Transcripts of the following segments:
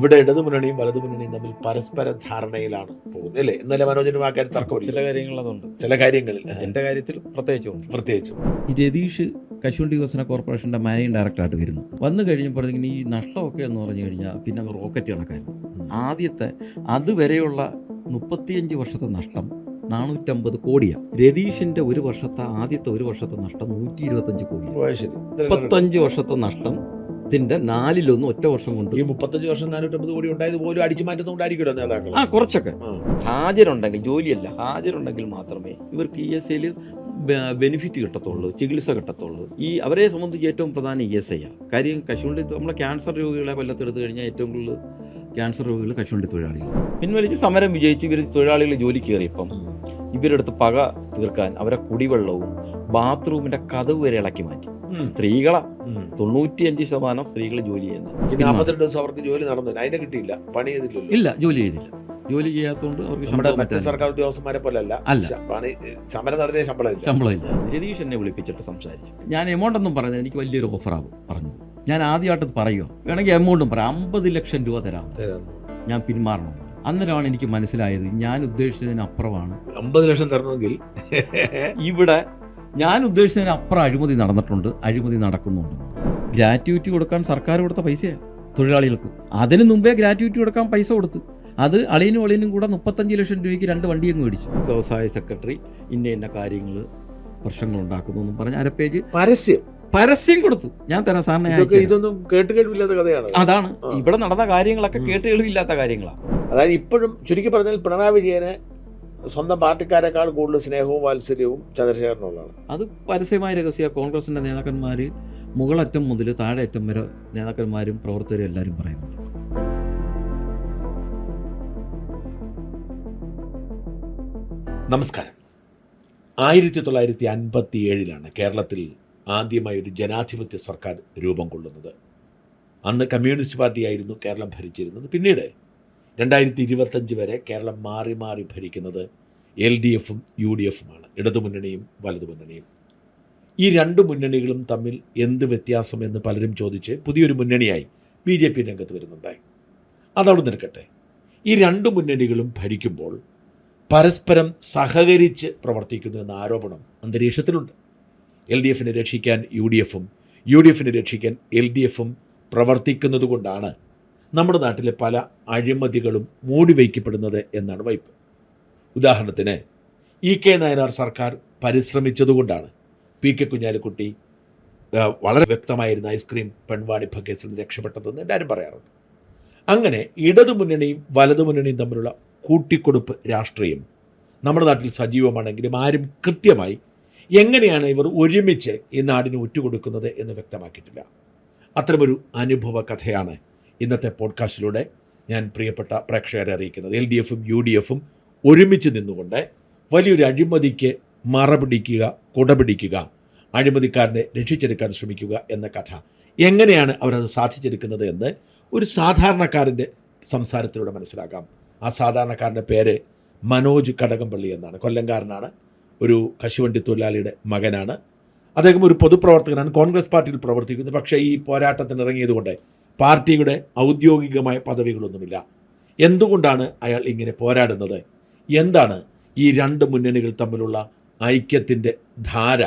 ഇവിടെ ഇടതുമുന്നണിയും വലതുമുന്നണിയും തമ്മിൽ പരസ്പര ധാരണയിലാണ് പോകുന്നത് അല്ലേ? ഇന്നലെ മനോജനും ആ കാര്യം തർക്കമില്ല. ചില കാര്യങ്ങൾ അതുണ്ട്, ചില കാര്യങ്ങളിൽ എൻ്റെ കാര്യത്തിൽ പ്രത്യേകിച്ചും ഈ രതീഷ് കശുവണ്ടി വികസന കോർപ്പറേഷൻ്റെ മാനേജിംഗ് ഡയറക്ടറായിട്ട് വരുന്നു. വന്നു കഴിഞ്ഞപ്പോഴത്തേക്കിന് ഈ നഷ്ടമൊക്കെ എന്ന് പറഞ്ഞു കഴിഞ്ഞാൽ പിന്നെ റോക്കറ്റ് കണക്കായിരുന്നു. ആദ്യത്തെ അതുവരെയുള്ള 35 വർഷത്തെ നഷ്ടം 450 കോടിയാണ്. രതീഷിൻ്റെ ആദ്യത്തെ ഒരു വർഷത്തെ നഷ്ടം 125 കോടി. 35 വർഷത്തെ നഷ്ടത്തിൻ്റെ 4/1 ഒറ്റ വർഷം കൊണ്ട്. ഈ 35 വർഷം 450 കോടി ഉണ്ടായത് പോലും അടിച്ചു മാറ്റുന്നതുകൊണ്ടായിരിക്കുമല്ലോ നേതാക്കൾ. കുറച്ചൊക്കെ ഹാജരുണ്ടെങ്കിൽ, ജോലിയല്ല ഹാജരുണ്ടെങ്കിൽ മാത്രമേ ഇവർക്ക് ESIയിൽ ബെനിഫിറ്റ് കിട്ടത്തുള്ളൂ, ചികിത്സ കിട്ടത്തുള്ളൂ. അവരെ സംബന്ധിച്ച് ഏറ്റവും പ്രധാനം ESI ആണ്. കാര്യം കശുവണ്ടി നമ്മളെ ക്യാൻസർ രോഗികളെ കൊല്ലത്തെടുത്ത് കഴിഞ്ഞാൽ ഏറ്റവും കൂടുതൽ ക്യാൻസർ രോഗികൾ കശുവണ്ടി തൊഴിലാളികൾ. പിൻവലിച്ച് സമരം വിജയിച്ച് ഇവർ തൊഴിലാളികൾ ജോലി കയറിയപ്പം ഇവരെടുത്ത് പക തീർക്കാൻ അവരെ കുടിവെള്ളവും ബാത്റൂമിന്റെ കതവ് വരെ ഇളക്കി മാറ്റി. സ്ത്രീകളാ 95% സ്ത്രീകൾ ജോലി ചെയ്യുന്നത്. 42 ദിവസം അവർക്ക് ജോലി നടന്നില്ല, അതിനെ കിട്ടിയില്ല, പണി ചെയ്തില്ലല്ലോ. ഇല്ല, ജോലി ചെയ്തില്ല. ജോലി ചെയ്യാത്തതുകൊണ്ട് അവർക്ക് മറ്റു സർക്കാർ ഉദ്യോഗസ്ഥന്മാരെ പോലെ അല്ല, സമരം നടത്തിയ ശമ്പളമില്ല. രതീഷ് എന്നെ വിളിപ്പിച്ചിട്ട് സംസാരിച്ചു. ഞാൻ എമൗണ്ട് ഒന്നും പറഞ്ഞത് എനിക്ക് വലിയൊരു ഓഫറാണ് പറഞ്ഞു. ഞാൻ ആദ്യമായിട്ട് പറയുമോ, വേണമെങ്കിൽ എമൗണ്ടും പറയാം, 50 ലക്ഷം രൂപ തരാം, ഞാൻ പിന്മാറണം. അന്നേരമാണ് എനിക്ക് മനസ്സിലായത് ഞാൻ ഉദ്ദേശിച്ചതിന് അപ്പുറമാണ്. 50 ലക്ഷം തരണമെങ്കിൽ ഇവിടെ ഞാൻ ഉദ്ദേശിച്ചതിന് അപ്പുറം അഴിമതി നടന്നിട്ടുണ്ട്, അഴിമതി നടക്കുന്നുണ്ട്. ഗ്രാറ്റുവിറ്റി കൊടുക്കാൻ സർക്കാർ കൊടുത്ത പൈസയാണ് തൊഴിലാളികൾക്ക്. അതിന് മുമ്പേ ഗ്രാറ്റുവിറ്റി കൊടുക്കാൻ പൈസ കൊടുത്തു. അത് അളിയനും കൂടെ 35 ലക്ഷം രൂപയ്ക്ക് 2 വണ്ടിയും മേടിച്ചു. വ്യവസായ സെക്രട്ടറി ഇന്ന കാര്യങ്ങൾ പ്രശ്നങ്ങൾ ഉണ്ടാക്കുന്നു എന്നും പറഞ്ഞ് 1/2 പേജ് പരസ്യം കൊടുത്തു. ഞാൻ തരാം സാറിന്. ഇതൊന്നും കേട്ടുകേൾവില്ലാത്ത കഥയാണ്. അതാണ് ഇവിടെ നടന്ന കാര്യങ്ങളൊക്കെ കേട്ടുകേൾവില്ലാത്ത കാര്യങ്ങളാണ്. അതായത് ഇപ്പോഴും ചുരുക്കി പറഞ്ഞാൽ പിണറായി വിജയന് സ്വന്തം പാർട്ടിക്കാരെക്കാൾ കൂടുതൽ സ്നേഹവും വാത്സല്യവും ചന്ദ്രശേഖരനുള്ളതാണ്. അത് പരസ്യമായ രഹസ്യ. കോൺഗ്രസിന്റെ നേതാക്കന്മാർ മുകളറ്റം മുതൽ താഴെ അറ്റം വരെ നേതാക്കന്മാരും പ്രവർത്തകരും എല്ലാവരും പറയുന്നുണ്ട്. നമസ്കാരം. 1957 കേരളത്തിൽ ആദ്യമായി ഒരു ജനാധിപത്യ സർക്കാർ രൂപം കൊള്ളുന്നത്. അന്ന് കമ്മ്യൂണിസ്റ്റ് പാർട്ടിയായിരുന്നു കേരളം ഭരിച്ചിരുന്നത്. പിന്നീട് 2025 വരെ കേരളം മാറി മാറി ഭരിക്കുന്നത് LDFും UDFുമാണ്, ഇടതുമുന്നണിയും വലതുമുന്നണിയും. ഈ 2 മുന്നണികളും തമ്മിൽ എന്ത് വ്യത്യാസമെന്ന് പലരും ചോദിച്ച് പുതിയൊരു മുന്നണിയായി BJP രംഗത്ത് വരുന്നുണ്ടായി. അതവിടെ നിൽക്കട്ടെ. ഈ 2 മുന്നണികളും ഭരിക്കുമ്പോൾ പരസ്പരം സഹകരിച്ച് പ്രവർത്തിക്കുന്നു എന്ന ആരോപണം അന്തരീക്ഷത്തിലുണ്ട്. LDFിനെ രക്ഷിക്കാൻ UDFും UDFിനെ രക്ഷിക്കാൻ LDFും പ്രവർത്തിക്കുന്നത് കൊണ്ടാണ് നമ്മുടെ നാട്ടിലെ പല അഴിമതികളും മൂടിവയ്ക്കപ്പെടുന്നത് എന്നാണ് വൈപ്പ്. ഉദാഹരണത്തിന് EK നായനാർ സർക്കാർ പരിശ്രമിച്ചതുകൊണ്ടാണ് PK കുഞ്ഞാലിക്കുട്ടി വളരെ വ്യക്തമായിരുന്ന ഐസ്ക്രീം പെൺവാണിഭ കേസിൽ നിന്ന് രക്ഷപ്പെട്ടതെന്ന് എല്ലാവരും പറയാറുണ്ട്. അങ്ങനെ ഇടതുമുന്നണിയും വലതുമുന്നണിയും തമ്മിലുള്ള കൂട്ടിക്കൊടുപ്പ് രാഷ്ട്രീയം നമ്മുടെ നാട്ടിൽ സജീവമാണെങ്കിലും ആരും കൃത്യമായി എങ്ങനെയാണ് ഇവർ ഒരുമിച്ച് ഈ നാടിന് ഒറ്റുകൊടുക്കുന്നത് എന്ന് വ്യക്തമാക്കിയിട്ടില്ല. അത്തരമൊരു അനുഭവ കഥയാണ് ഇന്നത്തെ പോഡ്കാസ്റ്റിലൂടെ ഞാൻ പ്രിയപ്പെട്ട പ്രേക്ഷകരെ അറിയിക്കുന്നത്. LDFും UDFും ഒരുമിച്ച് നിന്നുകൊണ്ട് വലിയൊരു അഴിമതിക്ക് മറപിടിക്കുക, കുടപിടിക്കുക, അഴിമതിക്കാരനെ രക്ഷിച്ചെടുക്കാൻ ശ്രമിക്കുക എന്ന കഥ. എങ്ങനെയാണ് അവരത് സാധിച്ചെടുക്കുന്നത് എന്ന് ഒരു സാധാരണക്കാരൻ്റെ സംസാരത്തിലൂടെ മനസ്സിലാക്കാം. ആ സാധാരണക്കാരൻ്റെ പേര് മനോജ് കടകംപള്ളി എന്നാണ്. കൊല്ലംകാരനാണ്, ഒരു കശുവണ്ടി തൊഴിലാളിയുടെ മകനാണ്. അദ്ദേഹം ഒരു പൊതുപ്രവർത്തകനാണ്, കോൺഗ്രസ് പാർട്ടിയിൽ പ്രവർത്തിക്കുന്നു. പക്ഷേ ഈ പോരാട്ടത്തിന് ഇറങ്ങിയതുകൊണ്ട് പാർട്ടിയുടെ ഔദ്യോഗികമായ പദവികളൊന്നുമില്ല. എന്തുകൊണ്ടാണ് അയാൾ ഇങ്ങനെ പോരാടുന്നത്? എന്താണ് ഈ 2 മുന്നണികൾ തമ്മിലുള്ള ഐക്യത്തിൻ്റെ ധാര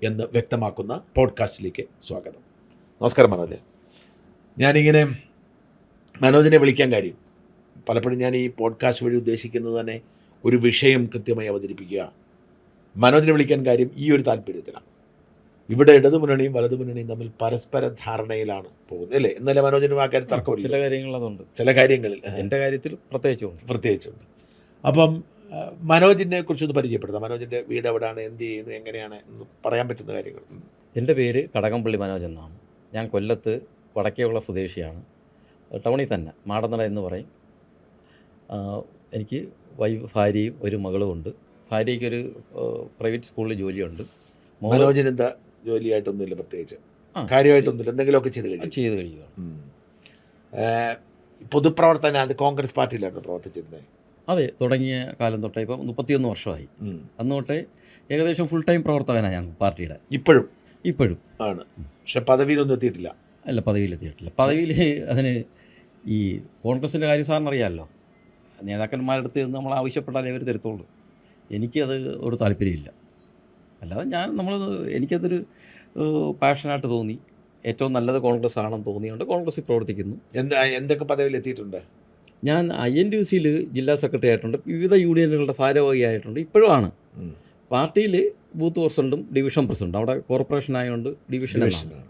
എന്ന് വ്യക്തമാക്കുന്ന പോഡ്കാസ്റ്റിലേക്ക് സ്വാഗതം. നമസ്കാരം മനോജ്. ഞാനിങ്ങനെ മനോജിനെ വിളിക്കാൻ കാര്യം, പലപ്പോഴും ഞാൻ ഈ പോഡ്കാസ്റ്റ് വഴി ഉദ്ദേശിക്കുന്നത് തന്നെ ഒരു വിഷയം കൃത്യമായി അവതരിപ്പിക്കുക. മനോജിനെ വിളിക്കാൻ കാര്യം ഈ ഒരു താല്പര്യത്തിലാണ്. ഇവിടെ ഇടതുമുന്നണിയും വലതുമുന്നണിയും തമ്മിൽ പരസ്പര ധാരണയിലാണ് പോകുന്നത് അല്ലേ? ഇന്നലെ മനോജിനും ആ കാര്യം തർക്കമില്ല. ചില കാര്യങ്ങൾ അതുണ്ട്, ചില കാര്യങ്ങളിൽ എൻ്റെ കാര്യത്തിൽ പ്രത്യേകിച്ചുണ്ട്. അപ്പം മനോജിനെ കുറിച്ചൊന്ന് പരിചയപ്പെടുത്താം. മനോജിൻ്റെ വീട് എവിടെയാണ്, എന്ത് ചെയ്യുന്നു, എങ്ങനെയാണ് എന്ന് പറയാൻ പറ്റുന്ന കാര്യങ്ങൾ. എൻ്റെ പേര് കടകംപള്ളി മനോജ് എന്നാണ്. ഞാൻ കൊല്ലത്ത് വടക്കേയുള്ള സ്വദേശിയാണ്. ടൗണിൽ തന്നെ മാടന്നട എന്ന് പറയും. എനിക്ക് ഭാര്യയും ഒരു മകളും ഉണ്ട്. ഭാര്യയ്ക്കൊരു പ്രൈവറ്റ് സ്കൂളിൽ ജോലിയുണ്ട്. മനോജിന് എന്താ ജോലിയായിട്ടൊന്നുമില്ല, പ്രത്യേകിച്ച് കാര്യമായിട്ടൊന്നുമില്ല, എന്തെങ്കിലുമൊക്കെ ചെയ്ത് കഴിയുക. പൊതുപ്രവർത്തനം അത് കോൺഗ്രസ് പാർട്ടിയിലായിരുന്നു പ്രവർത്തിച്ചിരുന്നത്. അതെ, തുടങ്ങിയ കാലം തൊട്ടേ ഇപ്പം 31 വർഷമായി. അന്ന് തൊട്ടേ ഏകദേശം ഫുൾ ടൈം പ്രവർത്തകനാണ് ഞാൻ പാർട്ടിയുടെ. ഇപ്പോഴും ആണ്. പക്ഷെ പദവിയിലൊന്നും എത്തിയിട്ടില്ല. അല്ല, പദവിയിലെത്തിയിട്ടില്ല. പദവിയിൽ അതിന് ഈ കോൺഗ്രസിൻ്റെ കാര്യം സാറിന് അറിയാമല്ലോ, നേതാക്കന്മാരുടെ അടുത്ത് നിന്ന് നമ്മൾ ആവശ്യപ്പെട്ടാലേ അവർ തരത്തുള്ളൂ. എനിക്കത് ഒരു താല്പര്യമില്ല. അല്ലാതെ എനിക്കതൊരു പാഷനായിട്ട് തോന്നി, ഏറ്റവും നല്ലത് കോൺഗ്രസ് ആണെന്ന് തോന്നിയുകൊണ്ട് കോൺഗ്രസ്സിൽ പ്രവർത്തിക്കുന്നു. എന്തൊക്കെ പദവിയിൽ എത്തിയിട്ടുണ്ട്? ഞാൻ INTUCയിൽ ജില്ലാ സെക്രട്ടറി ആയിട്ടുണ്ട്, വിവിധ യൂണിയനുകളുടെ ഭാരവാഹിയായിട്ടുണ്ട്, ഇപ്പോഴും ആണ്. പാർട്ടിയിൽ ബൂത്ത് പ്രസിഡൻറ്റും ഡിവിഷൻ പ്രസിഡൻറ്റും, അവിടെ കോർപ്പറേഷൻ ആയതുകൊണ്ട് ഡിവിഷനാണ്.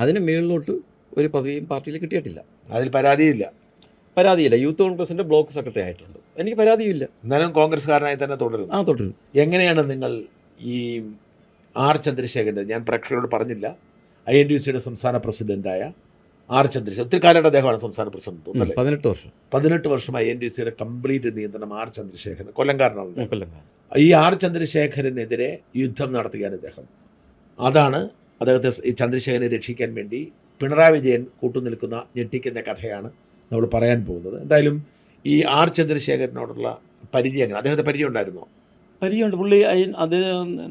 അതിന് മേളിലോട്ട് ഒരു പദവിയും പാർട്ടിയിൽ കിട്ടിയിട്ടില്ല. അതിൽ പരാതിയില്ല. യൂത്ത് കോൺഗ്രസിൻ്റെ ബ്ലോക്ക് സെക്രട്ടറി ആയിട്ടുണ്ട്, എനിക്ക് പരാതിയില്ല. എന്നാലും കോൺഗ്രസ്സുകാരനായി തന്നെ തുടരും. തുടരും. എങ്ങനെയാണ് നിങ്ങൾ ഈ R ചന്ദ്രശേഖരൻ്റെ, ഞാൻ പ്രേക്ഷകരോട് പറഞ്ഞില്ല, INTUCയുടെ സംസ്ഥാന പ്രസിഡൻ്റായ R ചന്ദ്രശേഖരൻ, ഒത്തിരി കാലയുടെ അദ്ദേഹമാണ് സംസ്ഥാന പ്രസിഡന്റ്, 18 വർഷം INTUCയുടെ കംപ്ലീറ്റ് നിയന്ത്രണം R ചന്ദ്രശേഖരൻ, കൊല്ലംകാരനാണ്. ഈ R ചന്ദ്രശേഖരനെതിരെ യുദ്ധം നടത്തുകയാണ് ഇദ്ദേഹം. അതാണ് അദ്ദേഹത്തെ, ഈ ചന്ദ്രശേഖരനെ രക്ഷിക്കാൻ വേണ്ടി പിണറായി വിജയൻ കൂട്ടുനിൽക്കുന്ന ഞെട്ടിക്കുന്ന കഥയാണ് നമ്മൾ പറയാൻ പോകുന്നത്. എന്തായാലും ഈ R ചന്ദ്രശേഖരനോടുള്ള പരിചയം എങ്ങനെ? അദ്ദേഹത്തെ പരിചയം ഉണ്ടായിരുന്നോ? പരിചയമുണ്ട്. പുള്ളി അത്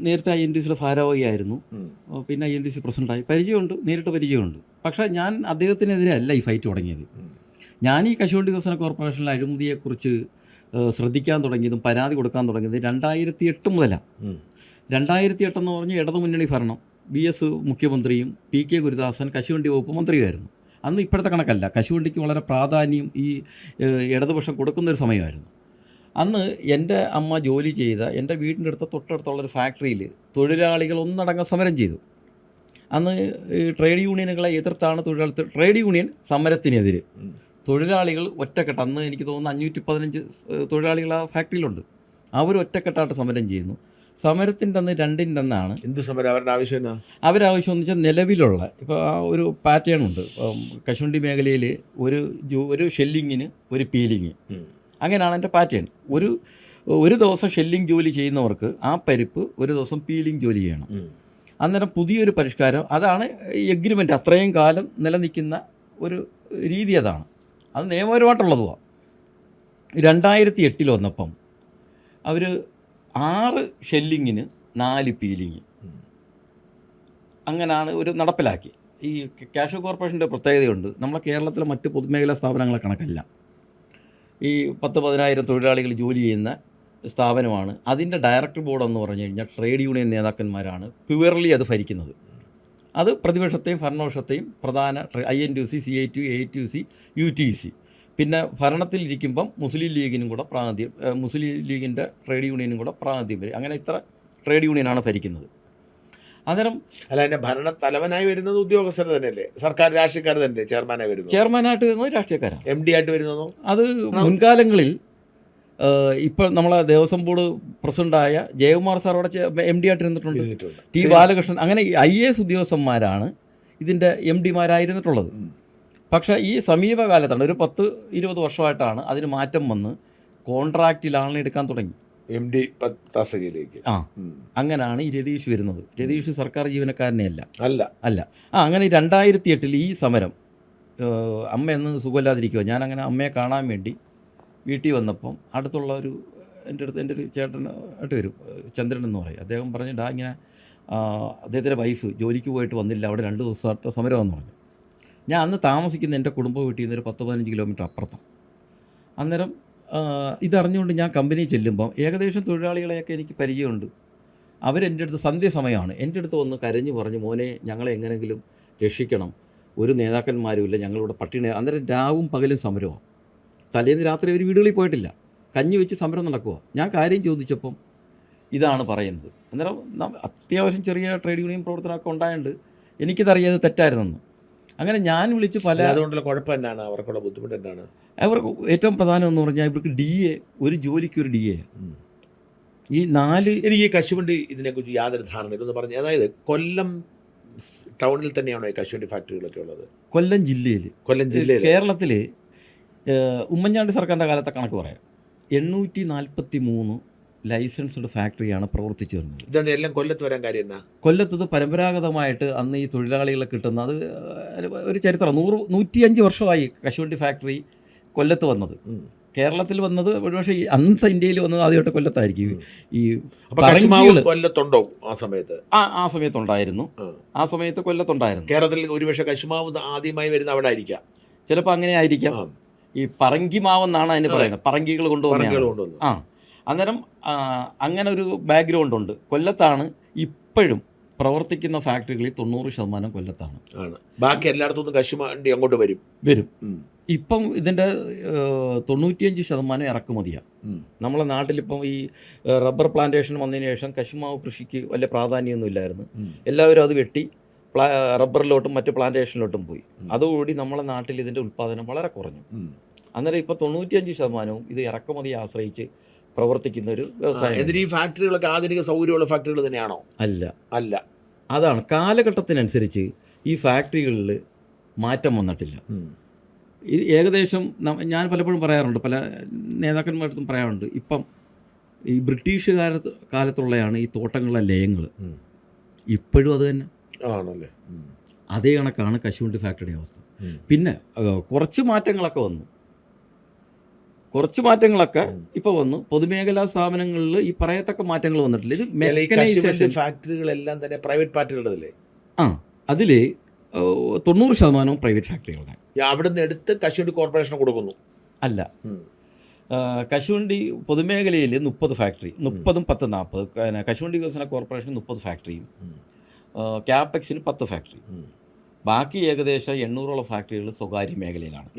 നേരത്തെ INTUCയുടെ ഭാരവാഹിയായിരുന്നു, പിന്നെ INTUC പ്രസിഡൻ്റായി. പരിചയമുണ്ട്, നേരിട്ട് പരിചയമുണ്ട്. പക്ഷേ ഞാൻ അദ്ദേഹത്തിനെതിരെ അല്ല ഈ ഫൈറ്റ് തുടങ്ങിയത്. ഞാൻ ഈ കശുവണ്ടി വികസന കോർപ്പറേഷനിലെ അഴിമതിയെക്കുറിച്ച് ശ്രദ്ധിക്കാൻ തുടങ്ങിയതും പരാതി കൊടുക്കാൻ തുടങ്ങിയത് 2008 മുതലാണ്. 2008 എന്ന് പറഞ്ഞാൽ ഇടതുമുന്നണി ഭരണം, BS മുഖ്യമന്ത്രിയും PK ഗുരുദാസൻ കശുവണ്ടി വകുപ്പ് മന്ത്രിയുമായിരുന്നു. അന്ന് ഇപ്പോഴത്തെ കണക്കല്ല, കശുവണ്ടിക്ക് വളരെ പ്രാധാന്യം ഈ ഇടതുപക്ഷം കൊടുക്കുന്നൊരു സമയമായിരുന്നു. അന്ന് എൻ്റെ അമ്മ ജോലി ചെയ്ത എൻ്റെ വീടിൻ്റെ തൊട്ടടുത്തുള്ളൊരു ഫാക്ടറിയിൽ തൊഴിലാളികൾ ഒന്നടങ്കം സമരം ചെയ്തു. അന്ന് ഈ ട്രേഡ് യൂണിയനുകളെ എതിർത്താണ് ട്രേഡ് യൂണിയൻ സമരത്തിനെതിരെ തൊഴിലാളികൾ ഒറ്റക്കെട്ട്, അന്ന് എനിക്ക് തോന്നുന്നു 515 തൊഴിലാളികൾ ആ ഫാക്ടറിയിലുണ്ട്, അവർ ഒറ്റക്കെട്ടായിട്ട് സമരം ചെയ്യുന്നു. സമരത്തിൻ്റെ അന്ന് 2-ൻ്റെ അന്നാണ്. എന്ത് സമരം? അവരുടെ ആവശ്യം എന്ന് വെച്ചാൽ നിലവിലുള്ള ഇപ്പോൾ ആ ഒരു പാറ്റേൺ ഉണ്ട്. കശുവണ്ടി മേഖലയിൽ ഒരു ഷെല്ലിങ്ങിന് ഒരു പീലിങ്, അങ്ങനെയാണ് എൻ്റെ പാറ്റേൺ. ഒരു ദിവസം ഷെല്ലിങ് ജോലി ചെയ്യുന്നവർക്ക് ആ പരിപ്പ് ഒരു ദിവസം പീലിംഗ് ജോലി ചെയ്യണം. അന്നേരം പുതിയൊരു പരിഷ്കാരം, അതാണ് ഈ എഗ്രിമെൻ്റ്, അത്രയും കാലം നിലനിൽക്കുന്ന ഒരു രീതി അതാണ്. അത് നിയമപരമായിട്ടുള്ളതുമാണ്. 2008 വന്നപ്പം അവർ 6 ഷെല്ലിങ്ങിന് 4 പീലിങ്, അങ്ങനെയാണ് ഒരു നടപ്പിലാക്കി. ഈ കാഷ്യൂ കോർപ്പറേഷൻ്റെ പ്രത്യേകതയുണ്ട്, നമ്മളെ കേരളത്തിലെ മറ്റ് പൊതുമേഖലാ സ്ഥാപനങ്ങളെ കണക്കല്ല. ഈ 10-15 തൊഴിലാളികൾ ജോലി ചെയ്യുന്ന സ്ഥാപനമാണ്. അതിൻ്റെ ഡയറക്ടർ ബോർഡ് എന്ന് പറഞ്ഞു കഴിഞ്ഞാൽ ട്രേഡ് യൂണിയൻ നേതാക്കന്മാരാണ് പ്യുവർലി അത് ഭരിക്കുന്നത്. അത് പ്രതിപക്ഷത്തെയും ഭരണപക്ഷത്തെയും പ്രധാന INTUC, CITU, AITUC, UTC, പിന്നെ ഭരണത്തിലിരിക്കുമ്പം മുസ്ലിം ലീഗിനും കൂടെ മുസ്ലിം ലീഗിൻ്റെ ട്രേഡ് യൂണിയനും കൂടെ പ്രാതിനിധ്യം വരും. അങ്ങനെ ഇത്ര ട്രേഡ് യൂണിയനാണ് ഭരിക്കുന്നത്. അന്നേരം അല്ല, അതിൻ്റെ ഭരണ തലവനായി വരുന്നത് ഉദ്യോഗസ്ഥർ തന്നെയല്ലേ? സർക്കാർ രാഷ്ട്രീയക്കാർ തന്നെ ചെയർമാനായി വരുന്നത്? ചെയർമാനായിട്ട് വരുന്നത് രാഷ്ട്രീയക്കാരാണ്. MD ആയിട്ട് വരുന്നതോ? അത് മുൻകാലങ്ങളിൽ ഇപ്പോൾ നമ്മളെ ദേവസ്വം ബോർഡ് പ്രസിഡൻ്റായ ജയകുമാർ സാർ അവിടെ MD ആയിട്ട് ഇരുന്നിട്ടുണ്ട്. T ബാലകൃഷ്ണൻ, അങ്ങനെ IAS ഉദ്യോഗസ്ഥന്മാരാണ് ഇതിൻ്റെ MDമാരായിരുന്നിട്ടുള്ളത്. പക്ഷേ ഈ സമീപകാലത്താണ്, ഒരു 10-20 വർഷമായിട്ടാണ് അതിന് മാറ്റം വന്ന് കോൺട്രാക്റ്റിൽ ആളിനെ എടുക്കാൻ തുടങ്ങി, MD തസ്തികയിലേക്ക്. അങ്ങനെയാണ് ഈ രതീഷ് വരുന്നത്. രതീഷ് സർക്കാർ ജീവനക്കാരനെ അല്ല. അങ്ങനെ 2008 ഈ സമരം, അമ്മ എന്ന് സുഖമില്ലാതിരിക്കുക, ഞാനങ്ങനെ അമ്മയെ കാണാൻ വേണ്ടി വീട്ടിൽ വന്നപ്പം അടുത്തുള്ള എൻ്റെ ഒരു ചേട്ടനായിട്ട് വരും, ചന്ദ്രൻ എന്ന് പറയും. അദ്ദേഹം പറഞ്ഞിട്ട് ഇങ്ങനെ അദ്ദേഹത്തിൻ്റെ വൈഫ് ജോലിക്ക് പോയിട്ട് വന്നില്ല, അവിടെ 2 ദിവസമായിട്ട് സമരമെന്ന് പറഞ്ഞു. ഞാൻ അന്ന് താമസിക്കുന്ന എൻ്റെ കുടുംബ വീട്ടിൽ നിന്ന് ഒരു 10-15 കിലോമീറ്റർ അപ്പുറത്താണ്. അന്നേരം ഇതറിഞ്ഞുകൊണ്ട് ഞാൻ കമ്പനി ചെല്ലുമ്പം ഏകദേശം തൊഴിലാളികളെയൊക്കെ എനിക്ക് പരിചയമുണ്ട്. അവരെൻ്റെ അടുത്ത്, സന്ധ്യസമയമാണ്, എൻ്റെ അടുത്ത് വന്ന് കരഞ്ഞു പറഞ്ഞു, മോനെ ഞങ്ങളെ എങ്ങനെയെങ്കിലും രക്ഷിക്കണം, ഒരു നേതാക്കന്മാരുമില്ല, ഞങ്ങളിവിടെ പട്ടിണി. അന്നേരം രാവും പകലും സമരമാണ്. തലേന്ന് രാത്രി അവർ വീടുകളിൽ പോയിട്ടില്ല, കഞ്ഞി വെച്ച് സമരം നടക്കുക. ഞാൻ കാര്യം ചോദിച്ചപ്പം ഇതാണ് പറയുന്നത്. അന്നേരം അത്യാവശ്യം ചെറിയ ട്രേഡ് യൂണിയൻ പ്രവർത്തനമൊക്കെ ഉണ്ടായതുകൊണ്ട് എനിക്കിതറിയാതെ തെറ്റായിരുന്നെന്ന്. അങ്ങനെ ഞാൻ വിളിച്ച് അതുകൊണ്ടുള്ള കുഴപ്പം എന്നാണ്, അവർക്കുള്ള ബുദ്ധിമുട്ട് എന്നാണ്? അവർക്ക് ഏറ്റവും പ്രധാനം എന്ന് പറഞ്ഞാൽ ഇവർക്ക് DA, ഒരു ജോലിക്ക് ഒരു DA. ഈ 4 എനിക്ക് ഈ കശുവണ്ടി ഇതിനെക്കുറിച്ച് യാതൊരു ധാരണ ഇതെന്ന് പറഞ്ഞു. അതായത് കൊല്ലം ടൗണിൽ തന്നെയാണോ ഈ കശുവണ്ടി ഫാക്ടറികളൊക്കെ ഉള്ളത്? കൊല്ലം ജില്ലയിൽ. കേരളത്തിൽ ഉമ്മൻചാണ്ടി സർക്കാരിൻ്റെ കാലത്തെ കണക്ക് പറയാം, 843 ലൈസൻസ്ഡ് ഫാക്ടറിയാണ് പ്രവർത്തിച്ചു വരുന്നത്. ഇതെല്ലാം കൊല്ലത്ത് വരാൻ കാര്യം എന്നാ? കൊല്ലത്തത് പരമ്പരാഗതമായിട്ട് അന്ന് ഈ തൊഴിലാളികളെ കിട്ടുന്ന, അത് ഒരു ചരിത്രം, 105 വർഷമായി കശുവണ്ടി ഫാക്ടറി കൊല്ലത്ത് വന്നത്. കേരളത്തിൽ വന്നത് ഒരുപക്ഷെ അന്നത്തെ ഇന്ത്യയിൽ വന്നത് ആദ്യമായിട്ട് കൊല്ലത്തായിരിക്കും. ഈ കൊല്ലത്തുണ്ടോ ആ സമയത്ത്? ആ സമയത്തുണ്ടായിരുന്നു. ആ സമയത്ത് കൊല്ലത്തുണ്ടായിരുന്നു. കേരളത്തിൽ ഒരുപക്ഷെ കശുമാവ് ആദ്യമായി വരുന്ന അവിടെ ആയിരിക്കാം. ചിലപ്പോൾ അങ്ങനെ ആയിരിക്കാം. ആ. ഈ പറങ്കി മാവെന്നാണ് അതിന് പറയുന്നത്, പറങ്കികൾ പറങ്കികൾ കൊണ്ടുവന്ന. കൊണ്ടുവന്നു. ആ അന്നേരം അങ്ങനെ ഒരു ബാക്ക്ഗ്രൗണ്ട് ഉണ്ട്. കൊല്ലത്താണ് ഇപ്പോഴും പ്രവർത്തിക്കുന്ന ഫാക്ടറികളിൽ 90% കൊല്ലത്താണ്. ആണ്. ബാക്കി എല്ലായിടത്തുനിന്നും കശുവണ്ടി അങ്ങോട്ട് വരും. ഉം. ഇപ്പം ഇതിൻ്റെ 95% ഇറക്കുമതിയാണ്. ഉം. നമ്മളെ നാട്ടിലിപ്പം ഈ റബ്ബർ പ്ലാന്റേഷൻ വന്നതിന് ശേഷം കശുമാവ് കൃഷിക്ക് വലിയ പ്രാധാന്യമൊന്നും ഇല്ലായിരുന്നു. ഉം. എല്ലാവരും അത് വെട്ടി റബ്ബറിലോട്ടും മറ്റ് പ്ലാന്റേഷനിലോട്ടും പോയി. അതോടുകൂടി നമ്മളെ നാട്ടിൽ ഇതിൻ്റെ ഉൽപ്പാദനം വളരെ കുറഞ്ഞു. ഉം. അന്നേരം ഇപ്പോൾ 95% ഇത് ഇറക്കുമതിയെ ആശ്രയിച്ച് പ്രവർത്തിക്കുന്ന ഒരു വ്യവസായം. എന്നിട്ട് ഈ ഫാക്ടറികളൊക്കെ ആധുനിക സൗകര്യമുള്ള ഫാക്ടറികൾ തന്നെയാണോ? അല്ല. അതാണ് കാലഘട്ടത്തിനനുസരിച്ച് ഈ ഫാക്ടറികളിൽ മാറ്റം വന്നിട്ടില്ല. ഇത് ഏകദേശം ഞാൻ പലപ്പോഴും പറയാറുണ്ട്, പല നേതാക്കന്മാരടുത്തും പറയാറുണ്ട്, ഇപ്പം ഈ ബ്രിട്ടീഷ് കാലത്തുള്ളതാണ് ഈ തോട്ടങ്ങളിലെ ലയങ്ങൾ. ഇപ്പോഴും അത് തന്നെ ആണല്ലേ. അതേ കണക്കാണ് കശുവണ്ടി ഫാക്ടറിയുടെ അവസ്ഥ. പിന്നെ കുറച്ച് മാറ്റങ്ങളൊക്കെ വന്നു. ഇപ്പോൾ വന്നു. പൊതുമേഖലാ സ്ഥാപനങ്ങളിൽ ഈ പറയത്തക്ക മാറ്റങ്ങൾ വന്നിട്ടില്ല. ഇത് മെക്കനൈസേഷൻ ഫാക്ടറികളെല്ലാം തന്നെ പ്രൈവറ്റ് പാർട്ടികളുടേതല്ലേ? അതിൽ 90% പ്രൈവറ്റ് ഫാക്ടറികളുടെ. അവിടുന്ന് എടുത്ത് കശുവണ്ടി കോർപ്പറേഷന് കൊടുക്കുന്നു. അല്ല, കശുവണ്ടി പൊതുമേഖലയിൽ 30 ഫാക്ടറി, 30ഉം 10 40. കശുവണ്ടി വികസന കോർപ്പറേഷൻ 30 ഫാക്ടറിയും ക്യാപെക്സിന് 10 ഫാക്ടറി. ബാക്കി ഏകദേശം 800ഓളം ഫാക്ടറികൾ സ്വകാര്യ മേഖലയിലാണ്.